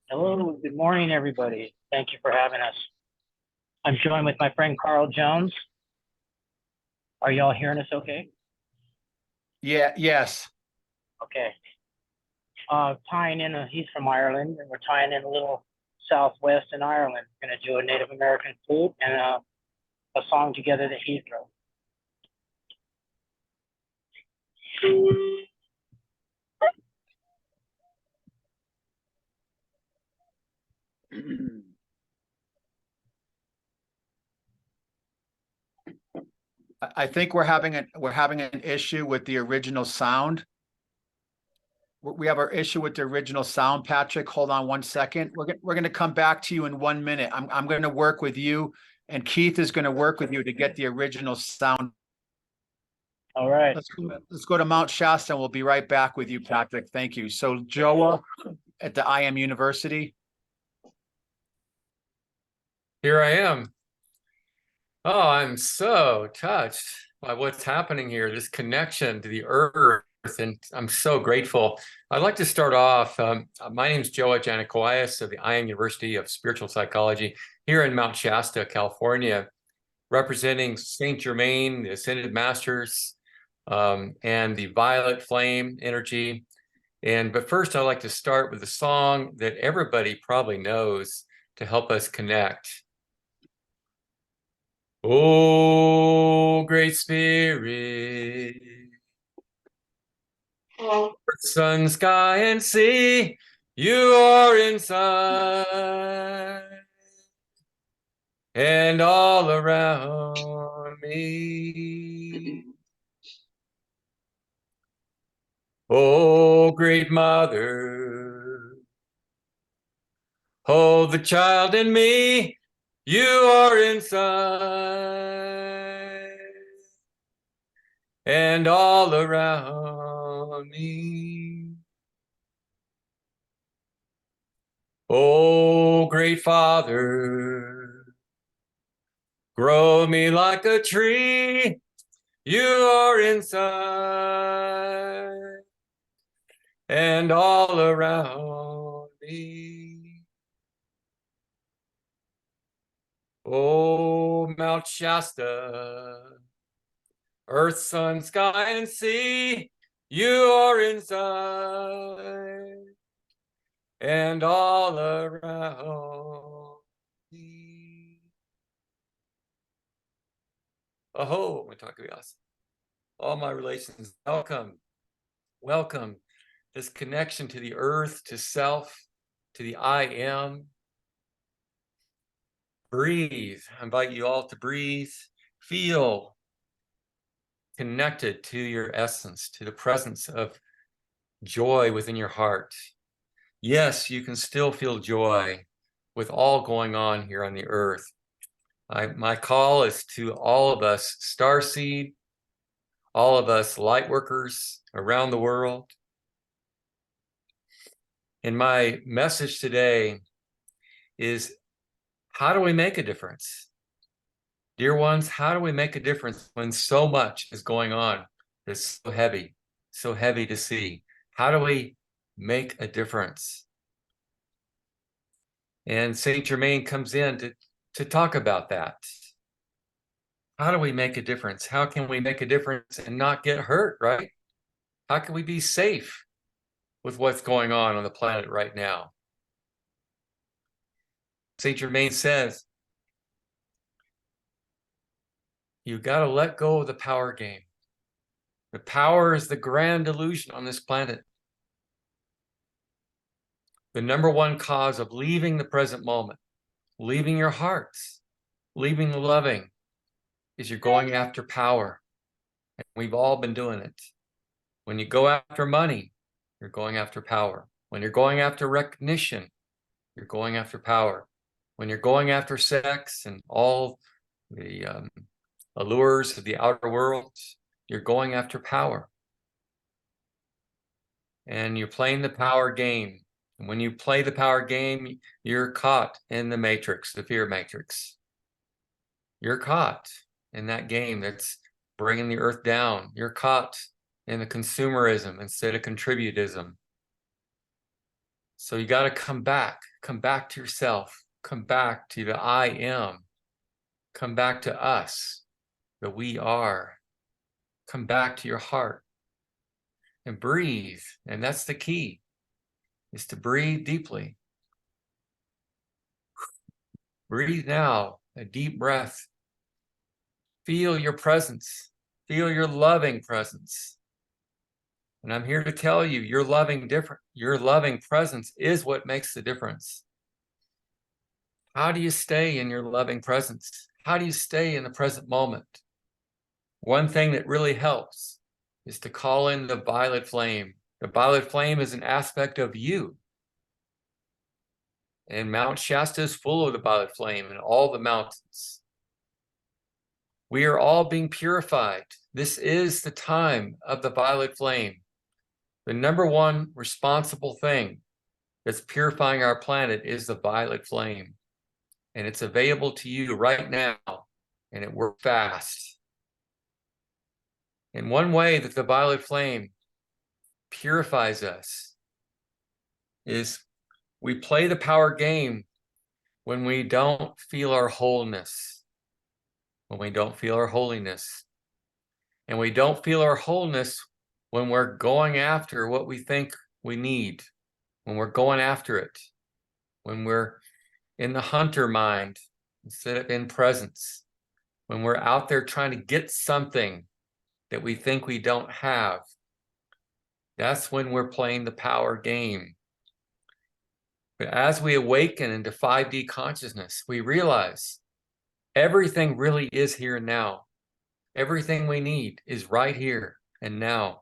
Hello, good morning, everybody. Thank you for having us. I'm joined with my friend Carl Jones. Are y'all hearing us okay? Yeah, yes. Okay. Tying in, he's from Ireland, and we're tying in a little Southwest in Ireland. We're going to do a Native American flute and a song together that he wrote. I think we're having an issue with the original sound. We have our issue with the original sound, Patrick. Hold on one second. We're going to come back to you in 1 minute. I'm going to work with you, and Keith is going to work with you to get the original sound. All right. Let's go to Mount Shasta, and we'll be right back with you, Patrick. Thank you. So Joa at the IM University. Here I am. Oh, I'm so touched by what's happening here, this connection to the earth, and I'm so grateful. I'd like to start off. My name is Joa Janakoias of the IM University of Spiritual Psychology here in Mount Shasta, California, representing Saint Germain, the Ascended Masters, and the Violet Flame energy. But first, I'd like to start with a song that everybody probably knows to help us connect. Oh, Great Spirit, earth, sun, sky, and sea, you are inside and all around me. Oh, Great Mother, hold the child in me, you are inside and all around me. Oh, Great Father, grow me like a tree, you are inside and all around me. Oh, Mount Shasta, earth, sun, sky, and sea, you are inside and all around me. Aho, Mitakuya. All my relations, welcome. Welcome. This connection to the earth, to self, to the I am. Breathe. I invite you all to breathe. Feel connected to your essence, to the presence of joy within your heart. Yes, you can still feel joy with all going on here on the earth. My call is to all of us starseed, all of us light workers around the world. And my message today is, how do we make a difference? Dear ones, how do we make a difference when so much is going on that's so heavy to see? How do we make a difference? And Saint Germain comes in to talk about that. How do we make a difference? How can we make a difference and not get hurt, right? How can we be safe with what's going on the planet right now? Saint Germain says, you got to let go of the power game. The power is the grand illusion on this planet. The number one cause of leaving the present moment, leaving your hearts, leaving the loving, is you're going after power. And we've all been doing it. When you go after money, you're going after power. When you're going after recognition, you're going after power. When you're going after sex and all the allures of the outer world, you're going after power. And you're playing the power game. And when you play the power game, you're caught in the matrix, the fear matrix. You're caught in that game that's bringing the earth down. You're caught in the consumerism instead of contributism. So you got to come back to yourself, come back to the I am, come back to us, the we are, come back to your heart and breathe. And that's the key, is to breathe deeply. Breathe now, a deep breath. Feel your presence, feel your loving presence. And I'm here to tell you, your loving presence is what makes the difference. How do you stay in your loving presence? How do you stay in the present moment? One thing that really helps is to call in the violet flame. The violet flame is an aspect of you. And Mount Shasta is full of the violet flame and all the mountains. We are all being purified. This is the time of the violet flame. The number one responsible thing that's purifying our planet is the violet flame. And it's available to you right now, and it works fast. And one way that the violet flame purifies us is we play the power game when we don't feel our wholeness, when we don't feel our holiness. And we don't feel our wholeness when we're going after what we think we need, when we're going after it, when we're in the hunter mind instead of in presence, when we're out there trying to get something that we think we don't have. That's when we're playing the power game. But as we awaken into 5D consciousness, we realize everything really is here now. Everything we need is right here and now.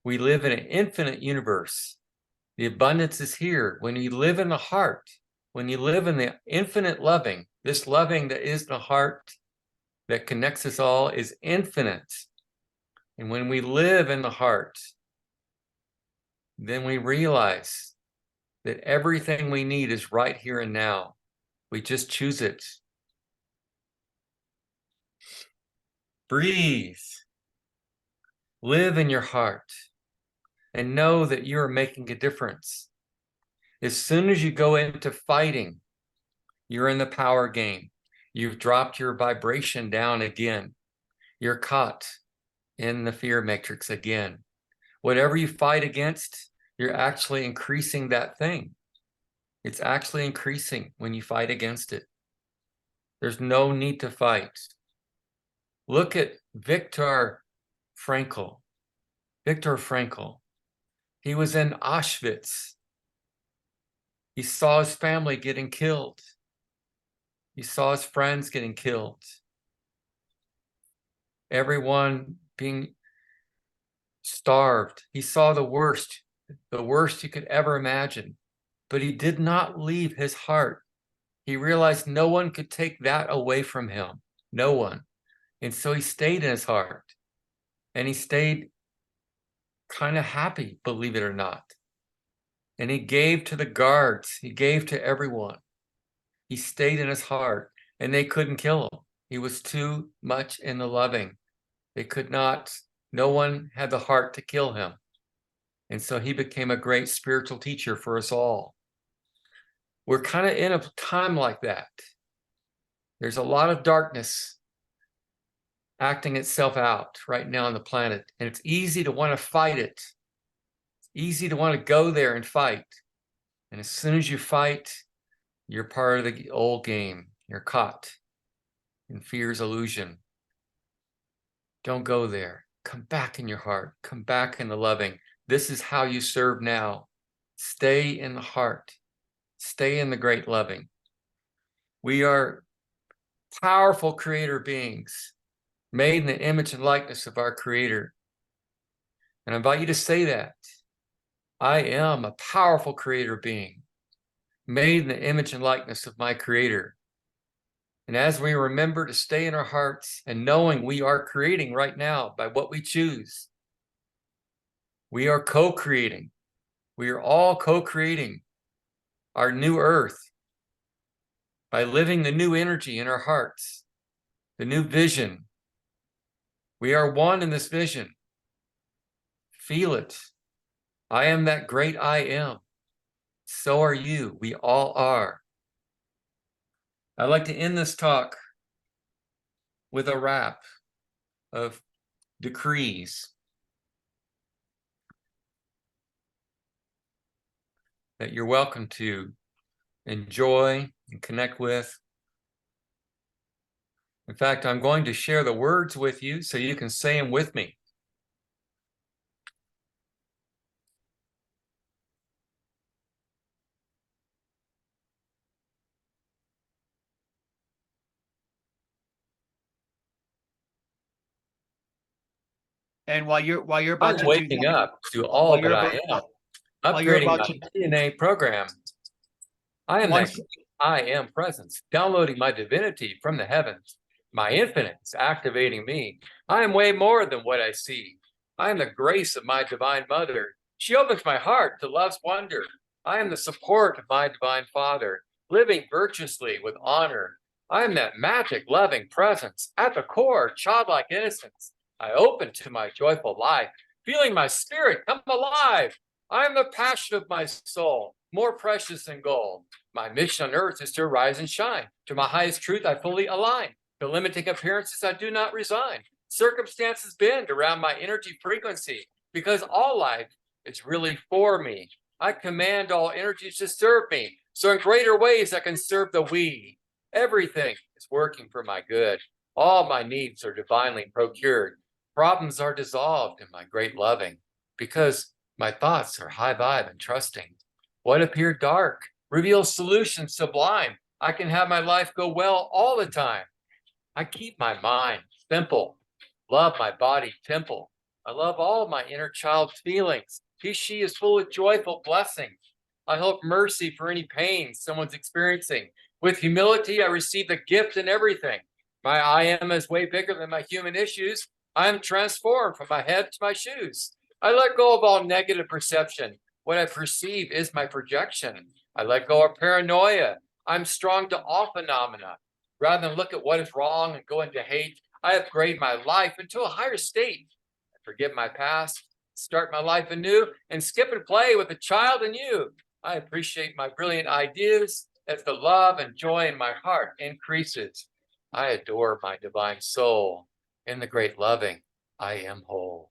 We live in an infinite universe. The abundance is here. When you live in the heart, when you live in the infinite loving, this loving that is the heart that connects us all is infinite. And when we live in the heart, then we realize that everything we need is right here and now. We just choose it. Breathe. Live in your heart and know that you are making a difference. As soon as you go into fighting, you're in the power game. You've dropped your vibration down again. You're caught in the fear matrix again. Whatever you fight against, you're actually increasing that thing. It's actually increasing when you fight against it. There's no need to fight. Look at Viktor Frankl. Viktor Frankl. He was in Auschwitz. He saw his family getting killed. He saw his friends getting killed. Everyone being starved. He saw the worst you could ever imagine. But he did not leave his heart. He realized no one could take that away from him. No one. And so he stayed in his heart. And he stayed kind of happy, believe it or not. And he gave to the guards. He gave to everyone. He stayed in his heart. And they couldn't kill him. He was too much in the loving. They could not. No one had the heart to kill him. And so he became a great spiritual teacher for us all. We're kind of in a time like that. There's a lot of darkness acting itself out right now on the planet, and it's easy to want to fight it. It's easy to want to go there and fight. And as soon as you fight, you're part of the old game. You're caught in fear's illusion. Don't go there. Come back in your heart. Come back in the loving. This is how you serve now. Stay in the heart. Stay in the great loving. We are powerful creator beings, made in the image and likeness of our Creator. And I invite you to say that. I am a powerful creator being, made in the image and likeness of my Creator. And as we remember to stay in our hearts and knowing we are creating right now by what we choose, we are co-creating. We are all co-creating our new earth by living the new energy in our hearts, the new vision. We are one in this vision. Feel it. I am that great I am. So are you. We all are. I'd like to end this talk with a wrap of decrees that you're welcome to enjoy and connect with. In fact, I'm going to share the words with you so you can say them with me. And while you're about I'm to do waking that, up to all while that you're I about, am, while you're upgrading about my to, DNA program. I am one, that I am presence, downloading my divinity from the heavens. My infinite is activating me. I am way more than what I see. I am the grace of my divine mother. She opens my heart to love's wonder. I am the support of my divine father, living virtuously with honor. I am that magic, loving presence, at the core, childlike innocence. I open to my joyful life, feeling my spirit come alive. I am the passion of my soul, more precious than gold. My mission on earth is to rise and shine. To my highest truth, I fully align. To limiting appearances, I do not resign. Circumstances bend around my energy frequency because all life is really for me. I command all energies to serve me. So in greater ways, I can serve the we. Everything is working for my good. All my needs are divinely procured. Problems are dissolved in my great loving because my thoughts are high vibe and trusting. What appeared dark reveals solutions sublime. I can have my life go well all the time. I keep my mind simple, love my body temple. I love all my inner child's feelings. She is full of joyful blessings. I hope mercy for any pain someone's experiencing. With humility, I receive the gift in everything. My I am is way bigger than my human issues. I am transformed from my head to my shoes. I let go of all negative perception. What I perceive is my projection. I let go of paranoia. I'm strong to all phenomena. Rather than look at what is wrong and go into hate, I upgrade my life into a higher state. I forget my past, start my life anew, and skip and play with a child in you. I appreciate my brilliant ideas as the love and joy in my heart increases. I adore my divine soul. In the great loving, I am whole.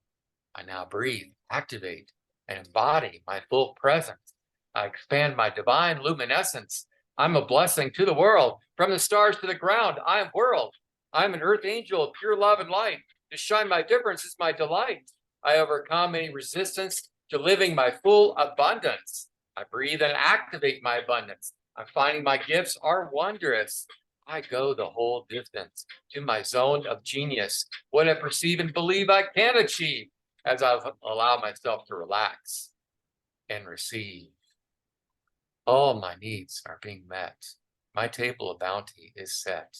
I now breathe, activate, and embody my full presence. I expand my divine luminescence. I'm a blessing to the world. From the stars to the ground, I am world. I'm an earth angel of pure love and light. To shine my difference is my delight. I overcome any resistance to living my full abundance. I breathe and activate my abundance. I'm finding my gifts are wondrous. I go the whole distance to my zone of genius. What I perceive and believe I can achieve as I allow myself to relax and receive. All my needs are being met. My table of bounty is set.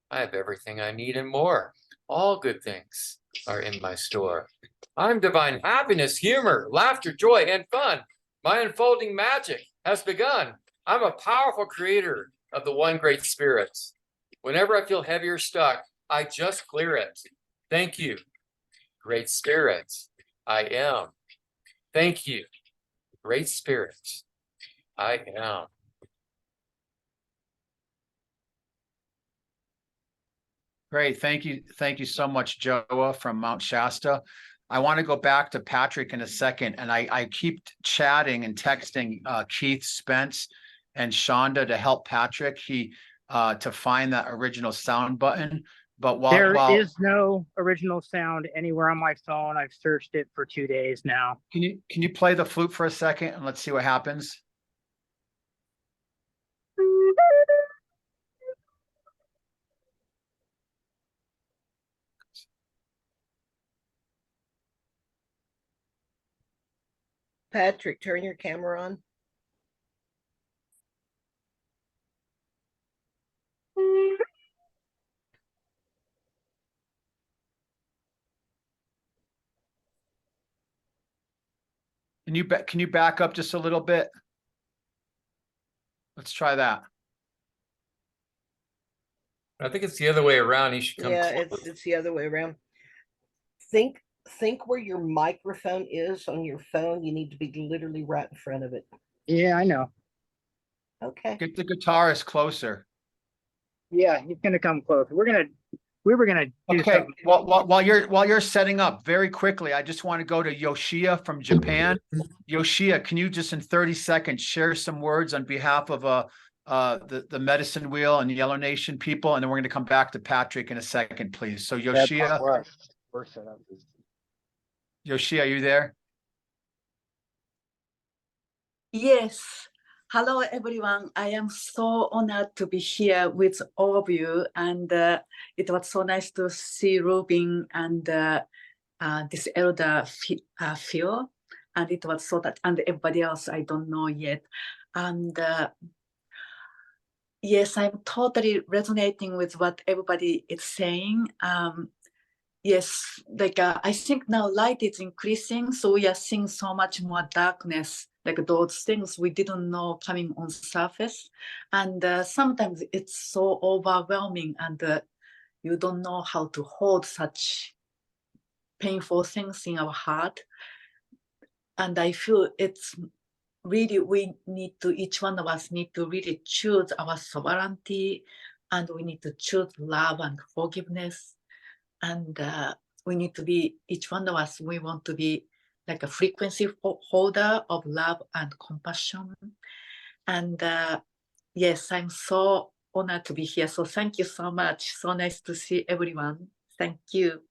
I have everything I need and more. All good things are in my store. I'm divine happiness, humor, laughter, joy, and fun. My unfolding magic has begun. I'm a powerful creator of the one great spirit. Whenever I feel heavy or stuck, I just clear it. Thank you, great spirit. I am. Thank you, great spirit. I am. Great. Thank you. Thank you so much, Joa from Mount Shasta. I want to go back to Patrick in a second, and I keep chatting and texting Keith Spence and Shonda to help Patrick to find that original sound button. But There is no original sound anywhere on my phone. I've searched it for 2 days now. can you play the flute for a second and let's see what happens? Patrick, turn your camera on. Can you back up just a little bit? Let's try that. I think it's the other way around. He should come. Yeah, close. it's the other way around. Think where your microphone is on your phone. You need to be literally right in front of it. Yeah, I know. Okay. Get the guitarist closer. Yeah, he's gonna come close. We were gonna do Okay, something. while you're setting up very quickly, I just want to go to Yoshia from Japan. Yoshia, can you just in 30 seconds share some words on behalf of the Medicine Wheel and Yellow Nation people, and then we're going to come back to Patrick in a second, please. So Yoshia, We're set up. Yoshia, are you there? Yes. Hello, everyone. I am so honored to be here with all of you. And it was so nice to see Robin and this elder Phil. And it was so that, and everybody else I don't know yet. And yes, I'm totally resonating with what everybody is saying. Yes, like I think now light is increasing, so we are seeing so much more darkness, like those things we didn't know coming on surface, and sometimes it's so overwhelming, and you don't know how to hold such painful things in our heart. And I feel it's really each one of us need to really choose our sovereignty, and we need to choose love and forgiveness. And we need to be, each one of us, we want to be like a frequency holder of love and compassion. And yes, I'm so honored to be here. So thank you so much. So nice to see everyone. Thank you.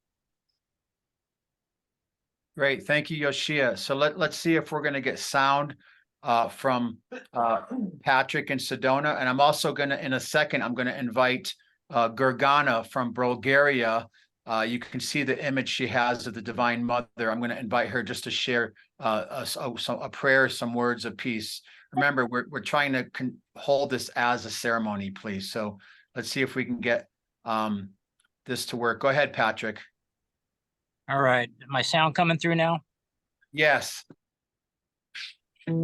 Great, thank you, Yoshia. So let's see if we're going to get sound from Patrick and Sedona. And I'm also going to, in a second, I'm going to invite Gergana from Bulgaria. You can see the image she has of the Divine Mother. I'm going to invite her just to share a prayer, some words of peace. Remember, we're trying to hold this as a ceremony, please. So let's see if we can get this to work. Go ahead, Patrick. All right. Is my sound coming through now? Yes. My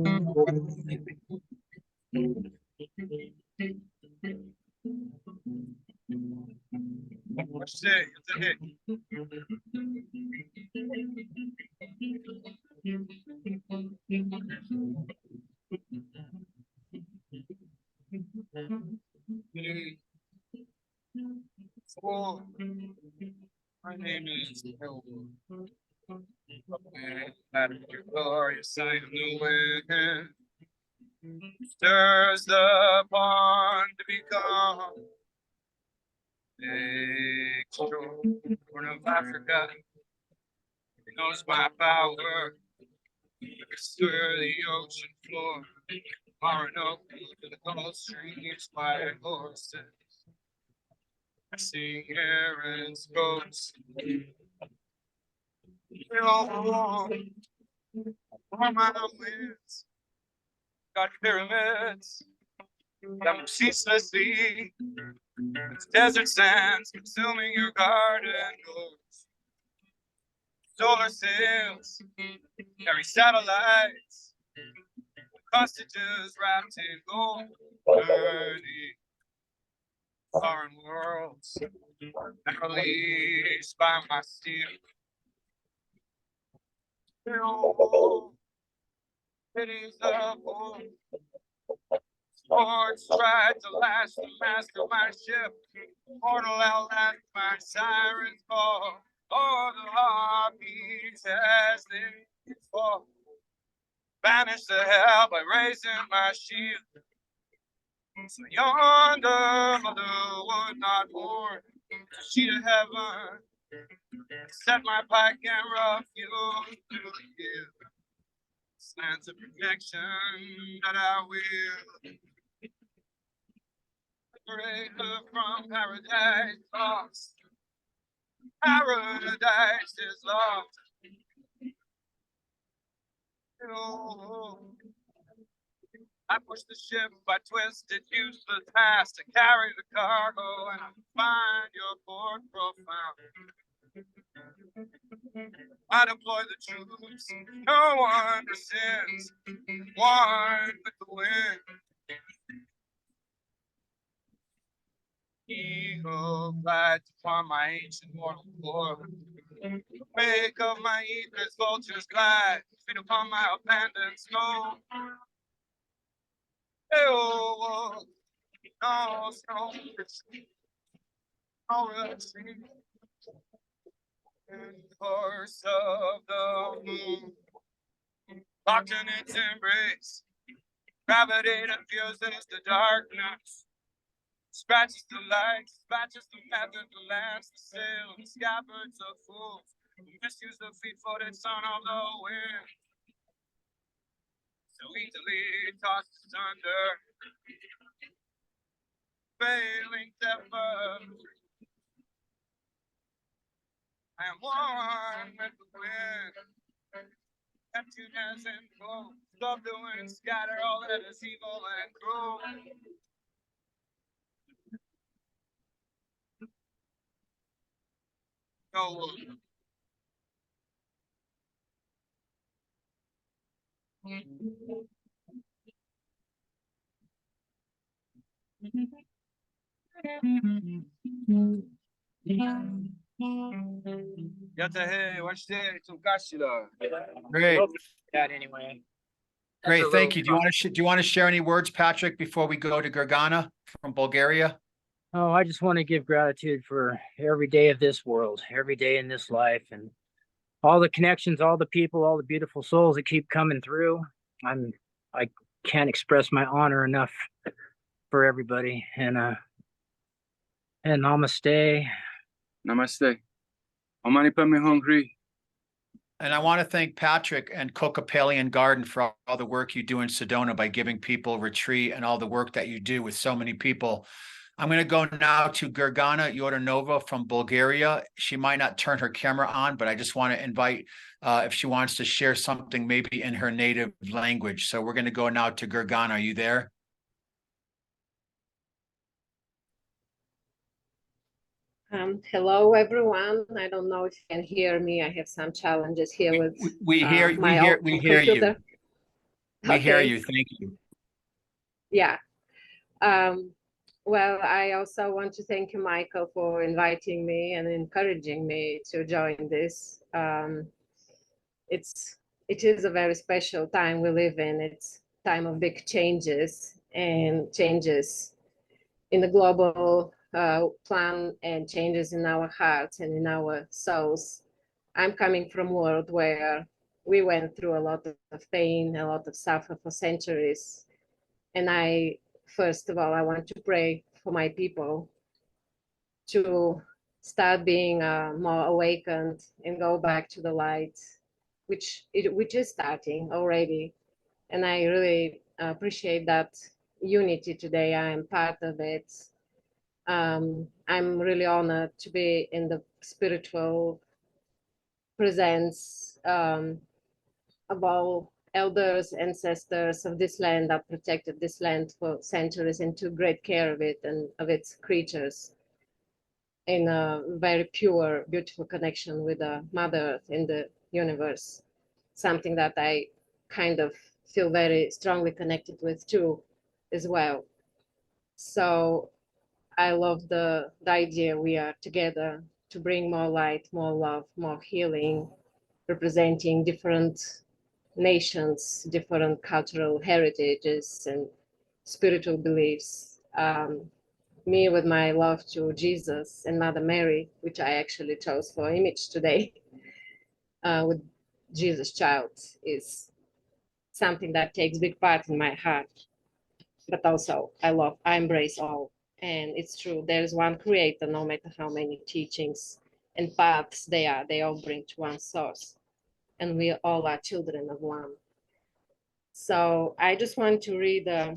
name is Elwood. Out of your glorious sight of the wind stirs the pond to become a corner of Africa. He knows my power. Stir the ocean floor. Orinoco to the Gulf Stream's white horses. I sing Aaron's ghosts. They all belong on my winds. Got pyramids that move ceaselessly. It's desert sands consuming your garden doors. Solar sails carry satellites. Hostages wrapped in gold. Burning foreign worlds and released by my steel. It is the Sports tried to last the master of my ship. Portal outlast my sirens call. Oh, the heart beats as they fall. Banished to hell by raising my shield. So yonder mother would not mourn. She to heaven. Set my pike and refuge to give. Slants of protection that I will. Liberate her from paradise lost. Paradise is lost. Oh, I push the ship by twisted, useless paths to carry the cargo and find your port profound. I deploy the troops, no one resents, one with the wind. Eagle glides upon my ancient mortal core. Wake of my eagles, vultures glide, feed upon my abandoned snow. Oh, no snow, no retreat. In the course of the moon, locked in its embrace, gravity diffuses the darkness, scratches the light, scratches the method, the lance, the sail, the scabbards of fools, who misuse the fleet-footed son of the wind, so easily tossed asunder, failing effort. I am one with the wind. Neptune has in flow. Stop the wind, scatter all that is evil and cruel. No. Yatahe, washte, tukashila. Great. That anyway. Great, a thank you. little Do you want to share any words, Patrick, before we go to Gergana from Bulgaria? Oh, I just want to give gratitude for every day of this world, every day in this life, and all the connections, all the people, all the beautiful souls that keep coming through. I can't express my honor enough for everybody. And namaste. Namaste. Omani padme hungry. And I want to thank Patrick and Kokopelian Garden for all the work you do in Sedona by giving people retreat and all the work that you do with so many people. I'm going to go now to Gergana Yordanova from Bulgaria. She might not turn her camera on, but I just want to invite if she wants to share something maybe in her native language. So we're going to go now to Gergana. Are you there? Hello, everyone. I don't know if you can hear me. I have some challenges here with We hear my you. computer. We hear Okay. you. Thank you. Yeah. Well, I also want to thank you, Michael, for inviting me and encouraging me to join this. It is a very special time we live in. It's time of big changes and changes in the global plan and changes in our hearts and in our souls. I'm coming from a world where we went through a lot of pain, a lot of suffer for centuries. And first of all, I want to pray for my people to start being more awakened and go back to the light, which is starting already. And I really appreciate that unity today. I am part of it. I'm really honored to be in the spiritual presence of all elders, ancestors of this land that protected this land for centuries and took great care of it and of its creatures in a very pure, beautiful connection with the Mother Earth in the universe, something that I kind of feel very strongly connected with too, as well. So I love the idea we are together to bring more light, more love, more healing, representing different nations, different cultural heritages, and spiritual beliefs. Me with my love to Jesus and Mother Mary, which I actually chose for image today, with Jesus child is something that takes big part in my heart. But also I embrace all. And it's true, there's one creator, no matter how many teachings and paths they all bring to one source. And we all are children of one. So I just want to read a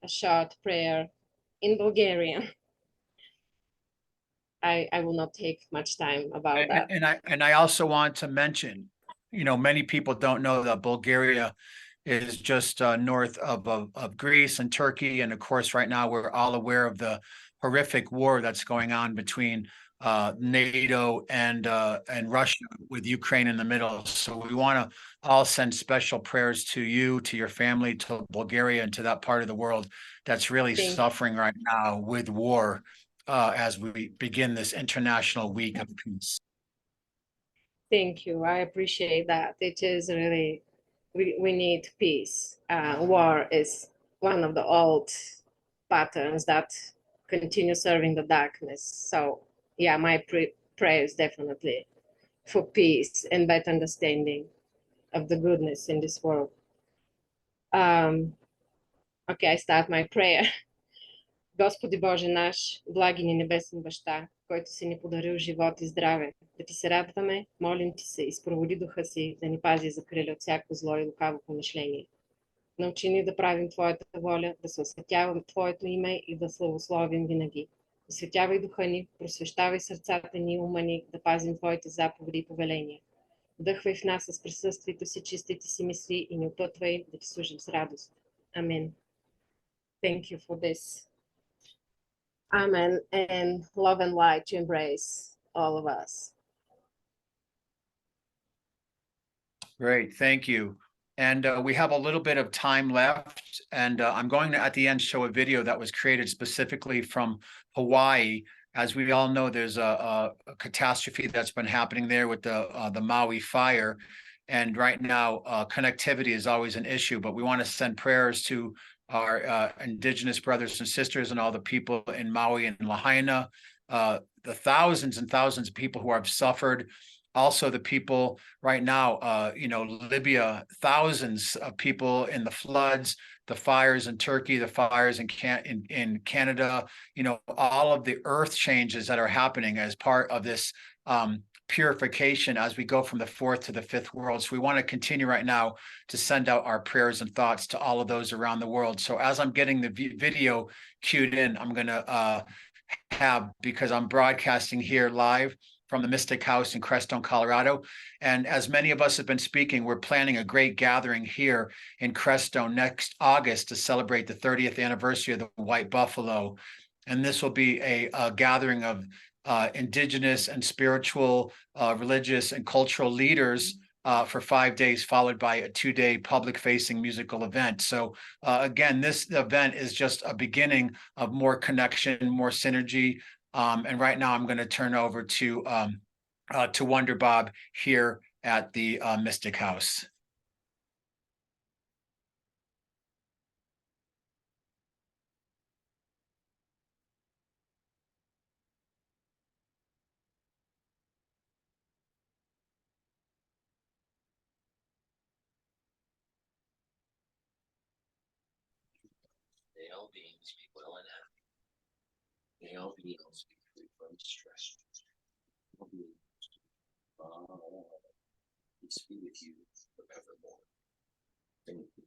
short prayer in Bulgarian. I will not take much time about that. And I also want to mention, many people don't know that Bulgaria is just north of Greece and Turkey. And of course, right now we're all aware of the horrific war that's going on between NATO and Russia, with Ukraine in the middle. So we want to all send special prayers to you, to your family, to Bulgaria, and to that part of the world that's really suffering right now with war, as we begin this International Week of Peace. Thank you. I appreciate that. It is really, we need peace. War is one of the old patterns that continue serving the darkness. So yeah, my prayer is definitely for peace and better understanding of the goodness in this world. Okay, I start my prayer. Господи Боже наш, благи ни небесен баща, който си ни подарил живот и здраве, да ти се радваме, молим ти се, изпроводи духа си, да ни пази и закриля от всяко зло и лукаво помишление. Научи ни да правим Твоята воля, да се осветяваме Твоето име и да славословим винаги. Осветявай духа ни, просвещавай сърцата ни и ума ни, да пазим Твоите заповеди и повеления. Вдъхвай в нас с присъствието си чистите си мисли и ни опътвай да ти служим с радост. Amen. Thank you for this. Amen, and love and light to embrace all of us. Great, thank you. And we have a little bit of time left, and I'm going to, at the end, show a video that was created specifically from Hawaii. As we all know, there's a catastrophe that's been happening there with the Maui fire. And right now, connectivity is always an issue, but we want to send prayers to our indigenous brothers and sisters and all the people in Maui and Lahaina, the thousands and thousands of people who have suffered. Also, the people right now, Libya, thousands of people in the floods, the fires in Turkey, the fires in Canada, all of the earth changes that are happening as part of this purification as we go from the fourth to the fifth world. So we want to continue right now to send out our prayers and thoughts to all of those around the world. So as I'm getting the video queued in, I'm going to because I'm broadcasting here live from the Mystic House in Crestone, Colorado. And as many of us have been speaking, we're planning a great gathering here in Crestone next August to celebrate the 30th anniversary of the White Buffalo. And this will be a gathering of indigenous and spiritual, religious and cultural leaders for 5 days, followed by a 2-day public-facing musical event. So again, this event is just a beginning of more connection, more synergy. And right now I'm going to turn over to Wonder Bob here at the Mystic House. May all beings be well and happy. May all beings be free from stress. Peace be with you forevermore. Thank you.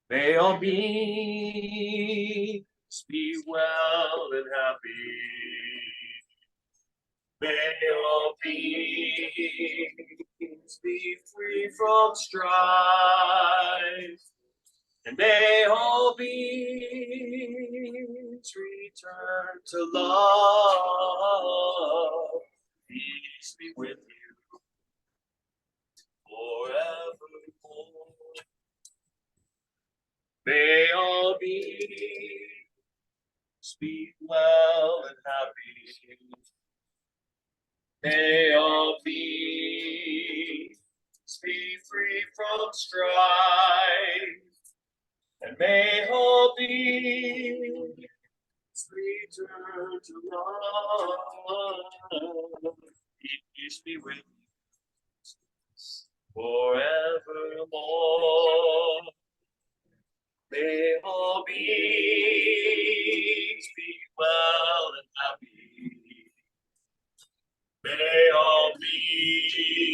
May all beings be well and happy. May all beings be free from strife. And may all beings return to love. Peace be with you forevermore. May all beings be well and happy. May all beings be free from strife. And may all beings return to love. Peace be with you forevermore. May all beings be well and happy. May all beings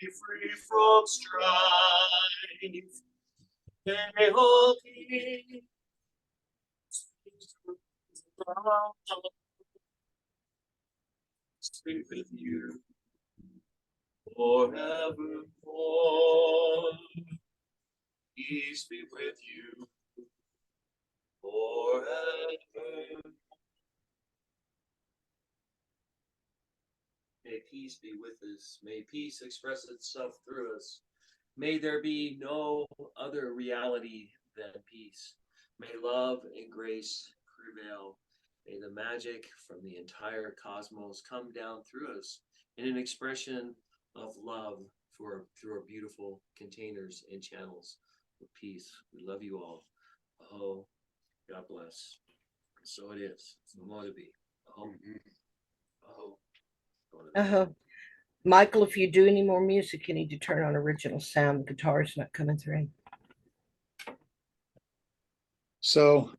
be free from strife. May all beings be with you forevermore. Peace be with you forever. May peace be with us. May peace express itself through us. May there be no other reality than peace. May love and grace prevail. May the magic from the entire cosmos come down through us in an expression of love through our beautiful containers and channels of peace. We love you all. Aho. God bless. So it is. So more to be. Aho. Aho. Michael, if you do any more music, you need to turn on original sound. The guitar's not coming through. So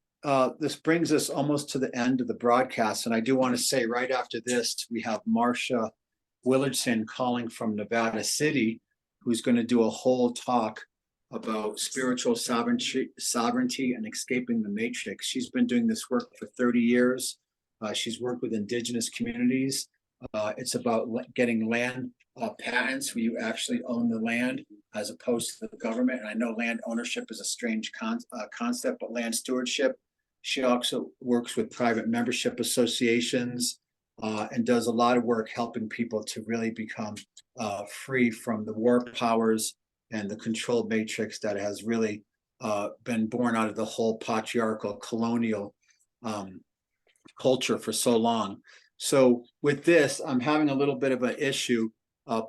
this brings us almost to the end of the broadcast. And I do want to say right after this, we have Marsha Willardson calling from Nevada City, who's going to do a whole talk about spiritual sovereignty and escaping the matrix. She's been doing this work for 30 years. She's worked with indigenous communities. It's about getting land patents where you actually own the land as opposed to the government. And I know land ownership is a strange concept, but land stewardship. She also works with private membership associations and does a lot of work helping people to really become free from the war powers and the control matrix that has really been born out of the whole patriarchal colonial culture for so long. So with this, I'm having a little bit of an issue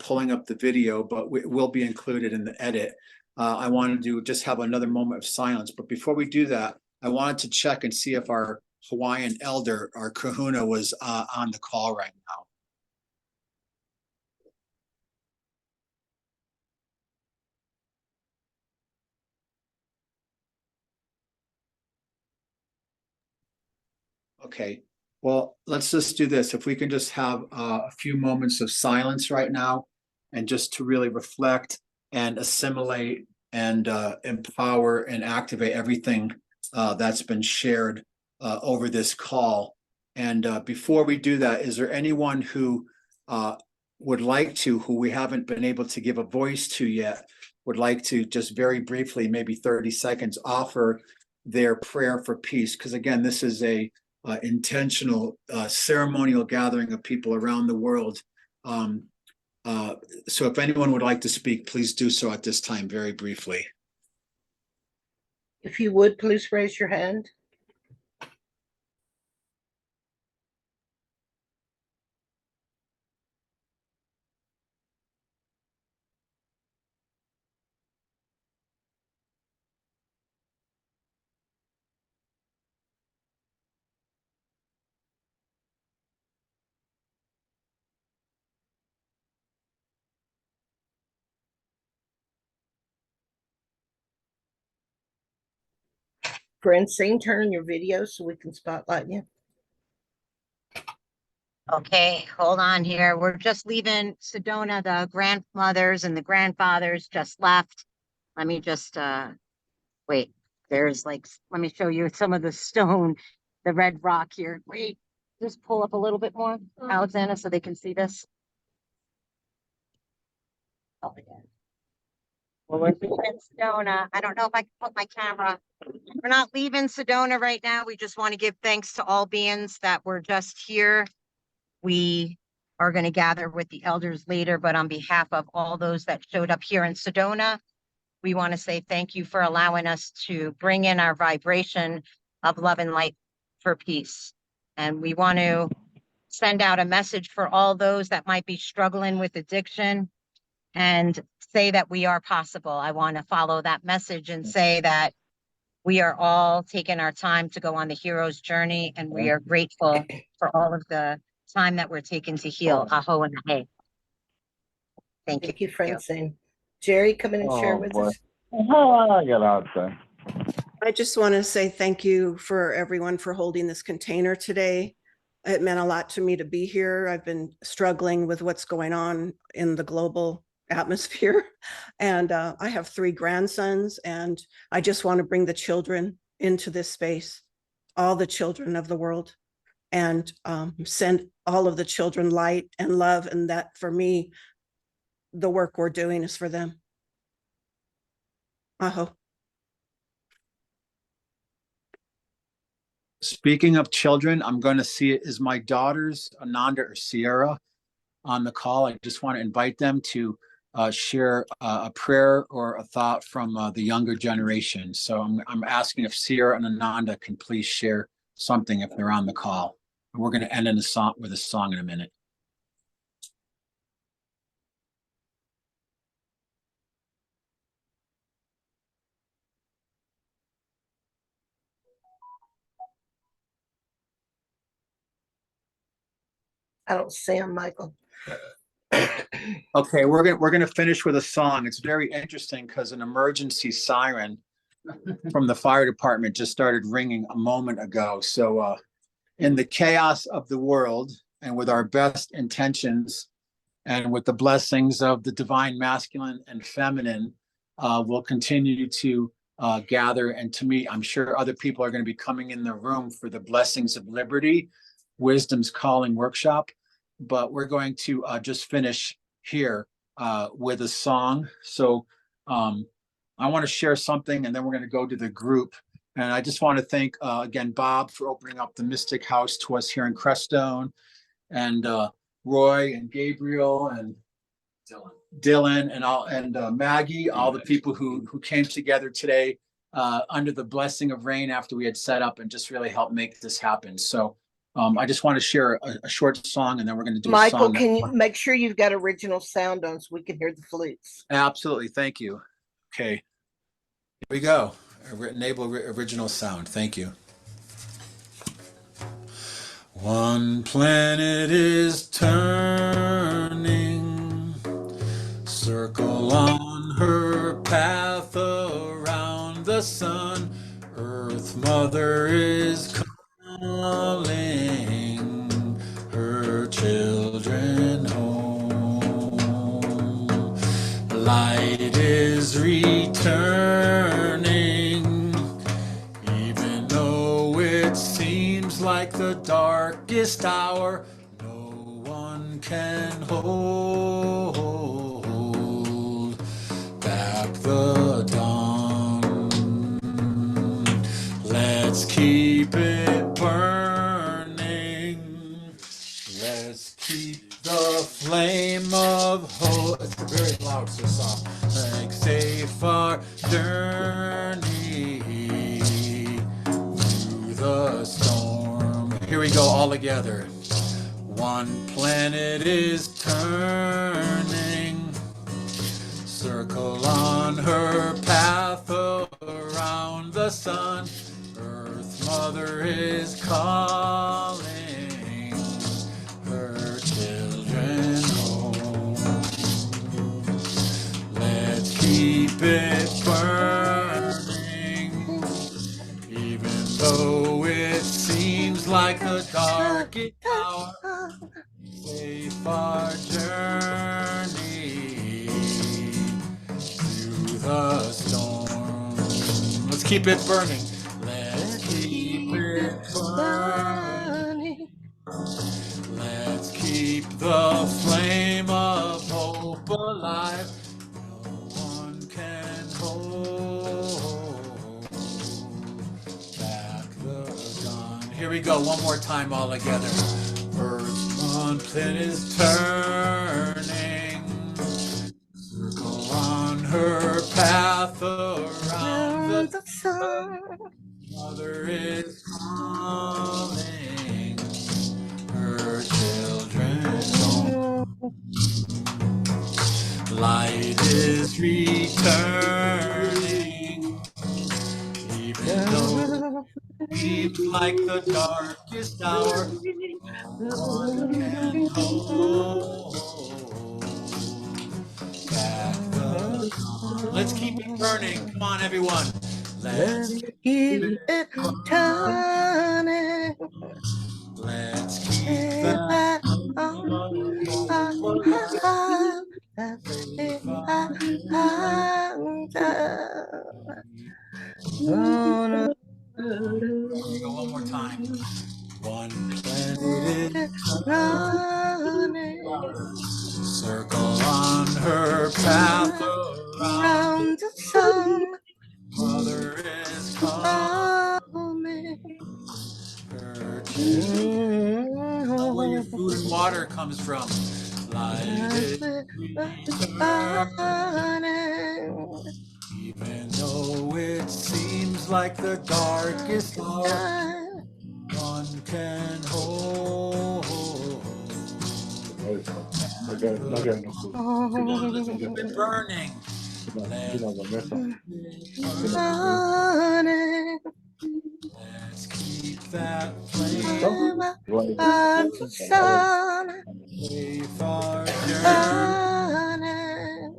pulling up the video, but it will be included in the edit. I wanted to just have another moment of silence. But before we do that, I wanted to check and see if our Hawaiian elder, our kahuna, was on the call right now. Okay, well, let's just do this. If we can just have a few moments of silence right now and just to really reflect and assimilate and empower and activate everything that's been shared over this call. And before we do that, is there anyone who would like to, who we haven't been able to give a voice to yet, would like to just very briefly, maybe 30 seconds, offer their prayer for peace? Because again, this is a intentional ceremonial gathering of people around the world. So if anyone would like to speak, please do so at this time, very briefly. If you would, please raise your hand. Francine, turn on your video so we can spotlight you. Okay, hold on here. We're just leaving Sedona. The grandmothers and the grandfathers just left. Let me just wait. There's like, let me show you some of the stone, the red rock here. Wait, just pull up a little bit more, Alexandra, so they can see this. Oh, again. Well, we're leaving Sedona. I don't know if I can put my camera. We're not leaving Sedona right now. We just want to give thanks to all beings that were just here. We are going to gather with the elders later, but on behalf of all those that showed up here in Sedona, we want to say thank you for allowing us to bring in our vibration of love and light for peace. And we want to send out a message for all those that might be struggling with addiction and say that we are possible. I want to follow that message and say that we are all taking our time to go on the hero's journey, and we are grateful for all of the time that we're taking to heal. Aho and ahe. Thank you. Thank you, Francine. Jerry, come in and share with us. I get out there. I just want to say thank you for everyone for holding this container today. It meant a lot to me to be here. I've been struggling with what's going on in the global atmosphere. And I have 3 grandsons, and I just want to bring the children into this space, all the children of the world, and send all of the children light and love. And that, for me, the work we're doing is for them. Aho. Speaking of children, I'm going to see it is my daughters, Ananda or Sierra, on the call. I just want to invite them to share a prayer or a thought from the younger generation. So I'm asking if Sierra and Ananda can please share something if they're on the call. And we're going to end in a song with a song in a minute. I don't see him, Michael. Okay, we're gonna finish with a song. It's very interesting because an emergency siren from the fire department just started ringing a moment ago. So in the chaos of the world and with our best intentions and with the blessings of the divine masculine and feminine, we'll continue to gather and to meet. I'm sure other people are going to be coming in the room for the Blessings of Liberty, Wisdom's Calling workshop. But we're going to just finish here with a song. So I want to share something, and then we're going to go to the group. And I just want to thank, again, Bob for opening up the Mystic House to us here in Crestone, and Roy and Gabriel and Dylan and Maggie, all the people who came together today under the blessing of rain after we had set up and just really helped make this happen. So I just want to share a short song, and then we're going to do Michael, a song. can you make sure you've got original sound on so we can hear the flutes? Absolutely. Thank you. Okay. Here we go. Enable original sound. Thank you. One planet is turning, circle on her path around the sun. Earth Mother is calling her children home. Light is returning, even though it seems like the darkest hour. No one can hold back the dawn. Let's keep it burning. Let's keep the flame of hope. It's very loud, so soft. Like safe our journey through the storm. Here we go, all together. One planet is turning, circle on her path around the sun. Earth Mother is calling her children home. Let's keep it burning, even though it seems like the darkest hour. Safe our journey through the storm. Let's keep it burning. Let's keep it burning. Let's keep the flame of hope alive. No one can hold back the dawn. Here we go, one more time all together. Earth's mountain is turning, circle on her path around the sun. Mother is calling her children home. Light is returning, even though it seems like the darkest hour. One can hold back the sun. Let's keep it burning. Come on, everyone. Let's Keep it turning. Let's keep that one more time. One planet circle on her path around the sun. Mother is calling. Where your food and water comes from. Light is burning, even though it seems like the darkest hour, one can hold. Let's keep it burning. Let's keep that flame of the sun far burning.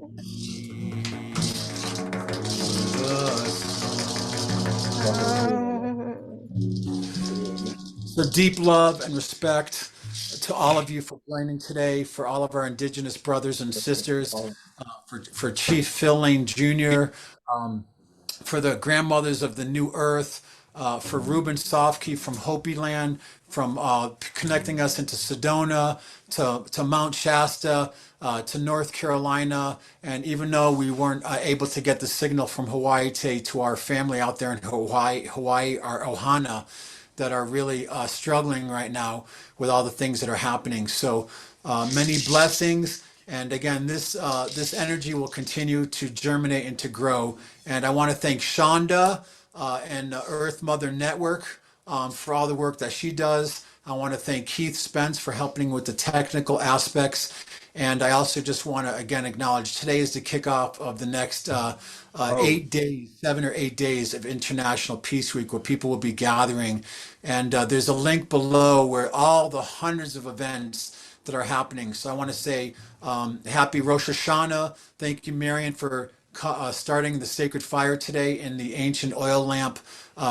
So deep love and respect to all of you for joining today, for all of our Indigenous brothers and sisters, for Chief Phil Lane Jr., for the grandmothers of the New Earth, for Ruben Sofke from Hopi Land, from connecting us into Sedona, to Mount Shasta, to North Carolina. And even though we weren't able to get the signal from Hawaii to our family out there in Hawaii, our Ohana, that are really struggling right now with all the things that are happening. So many blessings. And again, this energy will continue to germinate and to grow. And I want to thank Shonda and the Earth Mother Network for all the work that she does. I want to thank Keith Spence for helping with the technical aspects. And I also just want to again acknowledge today is the kickoff of the next 8 days, 7 or 8 days of International Peace Week, where people will be gathering. And there's a link below where all the hundreds of events that are happening. So I want to say happy Rosh Hashanah. Thank you, Marion, for starting the sacred fire today in the ancient oil lamp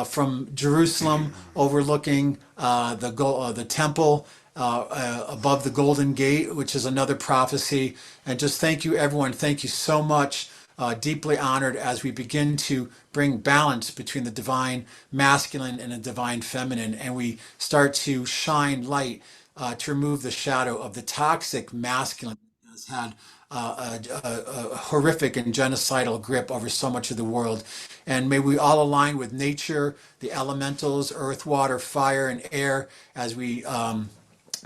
from Jerusalem, overlooking the temple above the Golden Gate, which is another prophecy. And just thank you, everyone. Thank you so much. Deeply honored as we begin to bring balance between the divine masculine and the divine feminine, and we start to shine light to remove the shadow of the toxic masculine that has had a horrific and genocidal grip over so much of the world. And may we all align with nature, the elementals, earth, water, fire, and air as we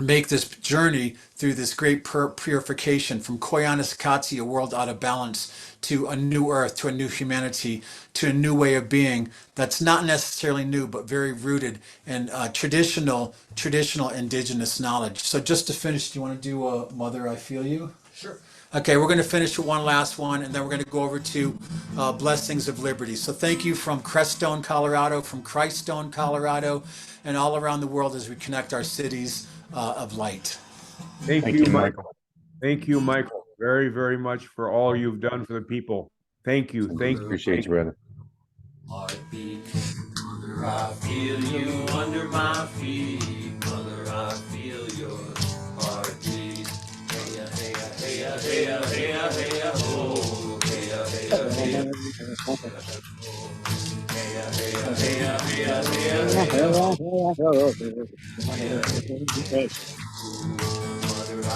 make this journey through this great purification from Koyaanisqatsi, a world out of balance, to a new earth, to a new humanity, to a new way of being that's not necessarily new, but very rooted in traditional indigenous knowledge. So just to finish, do you want to do Mother, I Feel You? Sure. Okay, we're going to finish with one last one, and then we're going to go over to Blessings of Liberty. So thank you from Crestone, Colorado, from Christstone, Colorado, and all around the world as we connect our cities of light. Thank you, Michael. Thank you, Michael, very, very much for all you've done for the people. Thank you. Thank you. Appreciate you, brother. Heartbeat, Mother, I feel you under my feet. Mother, I feel your heartbeat. Hey, hey, hey, hey, hey, hey, oh, hey, hey, hey, Mother, I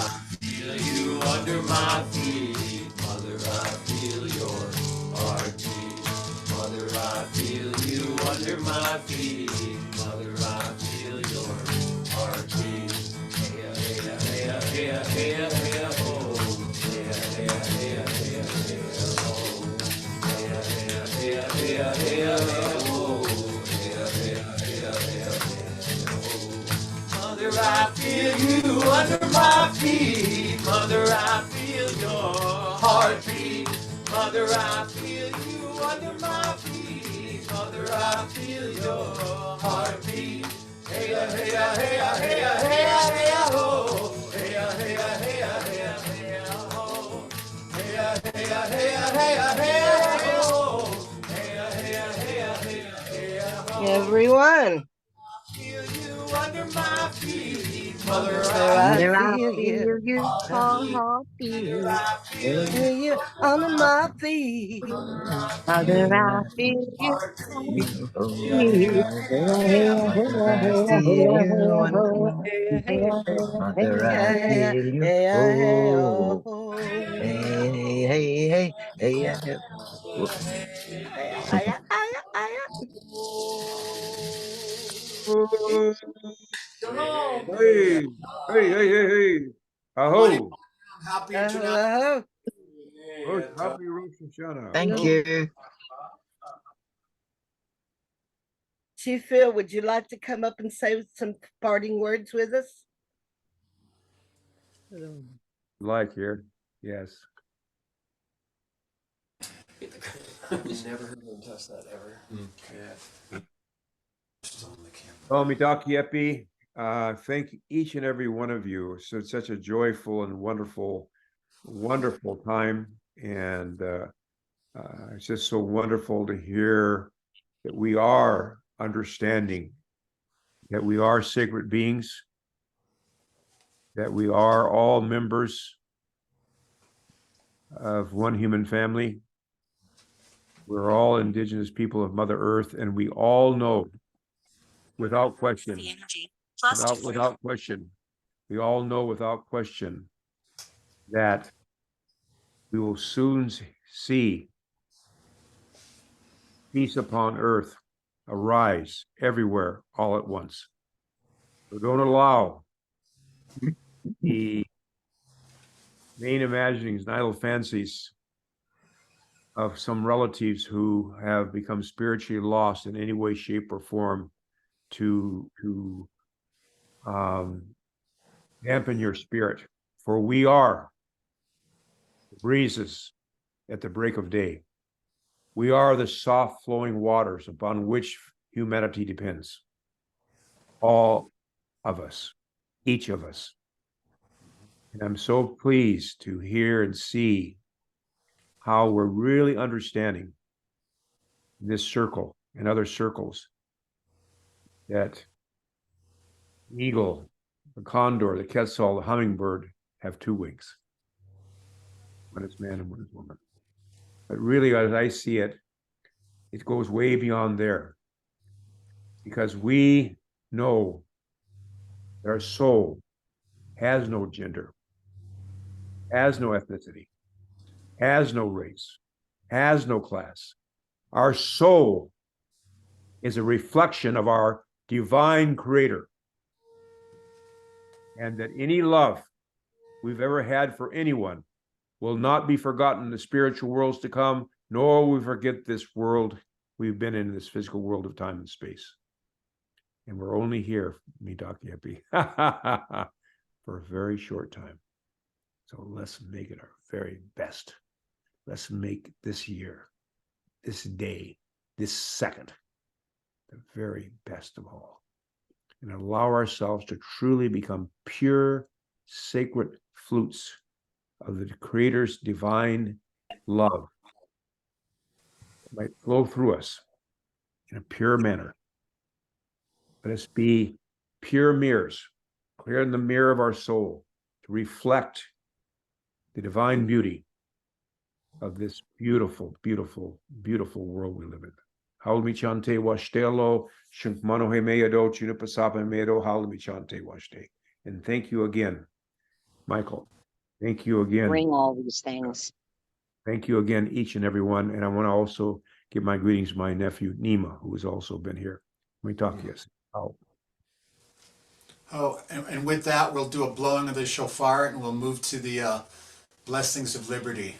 feel you under my feet. Mother, I feel your heartbeat. Mother, I feel you under my feet. Mother, I feel your heartbeat. Hey, hey, hey, hey, hey, hey, oh. Hey, hey, hey, hey, hey, oh. Hey, hey, hey, hey, hey, oh. Mother, I feel you under my feet. Mother, I feel your heartbeat. Mother, I feel you under my feet. Mother, I feel your heartbeat. Hey, hey, hey, hey, hey, hey, hey, ho. Hey, hey, hey, hey, hey, ho. Hey, hey, hey, hey, hey, ho. Hey, hey, hey, ho. Everyone. Feel you under my feet. Mother, I Mother, I feel you. feel you, heartbeat. Feel you under my feet. Mother, I feel you, heartbeat. Mother, I Yeah, feel you. yeah, yeah, Oh, oh. hey, hey, hey, hey, hey, hey. Whoops. Hey, hey, hey, hey, hey. Aho. Hello. Happy Rosh Hashanah. Thank Oh. you. Chief Phil, would you like to come up and say some parting words with us? Like here. Yes. Never heard him touch that ever. Yeah. Oh, Mitaki Epi, thank each and every one of you. So it's such a joyful and wonderful, wonderful time. And it's just so wonderful to hear that we are understanding, that we are sacred beings, that we are all members of one human family. We're all indigenous people of Mother Earth, and we all know without question, without question, we all know without question that we will soon see peace upon earth arise everywhere all at once. So don't allow the vain imaginings and idle fancies of some relatives who have become spiritually lost in any way, shape, or form to dampen your spirit. For we are the breezes at the break of day. We are the soft flowing waters upon which humanity depends. All of us, each of us. And I'm so pleased to hear and see how we're really understanding this circle and other circles that the eagle, the condor, the quetzal, the hummingbird have two wings. One is man and one is woman. But really, as I see it, it goes way beyond there. Because we know that our soul has no gender, has no ethnicity, has no race, has no class. Our soul is a reflection of our divine creator. And that any love we've ever had for anyone will not be forgotten in the spiritual worlds to come, nor will we forget this world we've been in, this physical world of time and space. And we're only here, Mitaki Epi, for a very short time. So let's make it our very best. Let's make this year, this day, this second, the very best of all. And allow ourselves to truly become pure, sacred flutes of the Creator's divine love that might flow through us in a pure manner. Let us be pure mirrors, clear in the mirror of our soul to reflect the divine beauty of this beautiful, beautiful, beautiful world we live in. Haulmi chante washtelo, shinkmano hemeado, chunapasapa hemeado, haulmi chante washte. And thank you again, Michael. Thank you again. Bring all these things. Thank you again, each and every one. And I want to also give my greetings to my nephew, Nima, who has also been here. We talk, yes. And with that, we'll do a blowing of the shofar and we'll move to the blessings of liberty.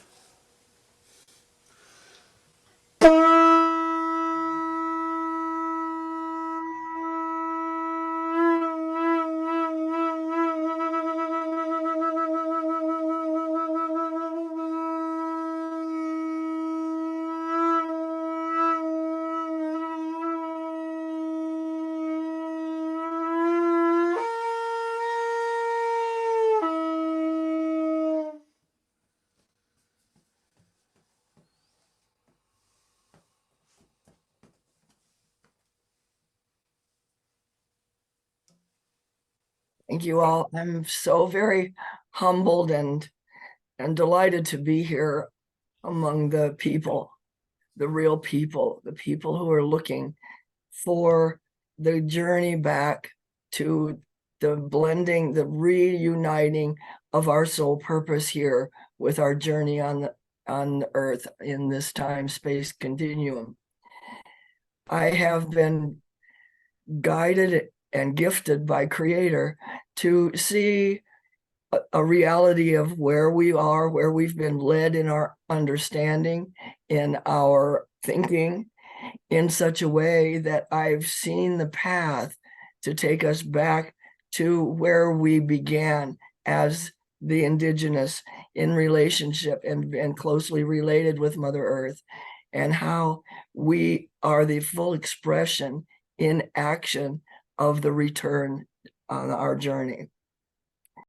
Thank you all. I'm so very humbled and delighted to be here among the people, the real people, the people who are looking for the journey back to the blending, the reuniting of our soul purpose here with our journey on earth in this time-space continuum. I have been guided and gifted by Creator to see a reality of where we are, where we've been led in our understanding, in our thinking, in such a way that I've seen the path to take us back to where we began as the indigenous in relationship and closely related with Mother Earth, and how we are the full expression in action of the return on our journey.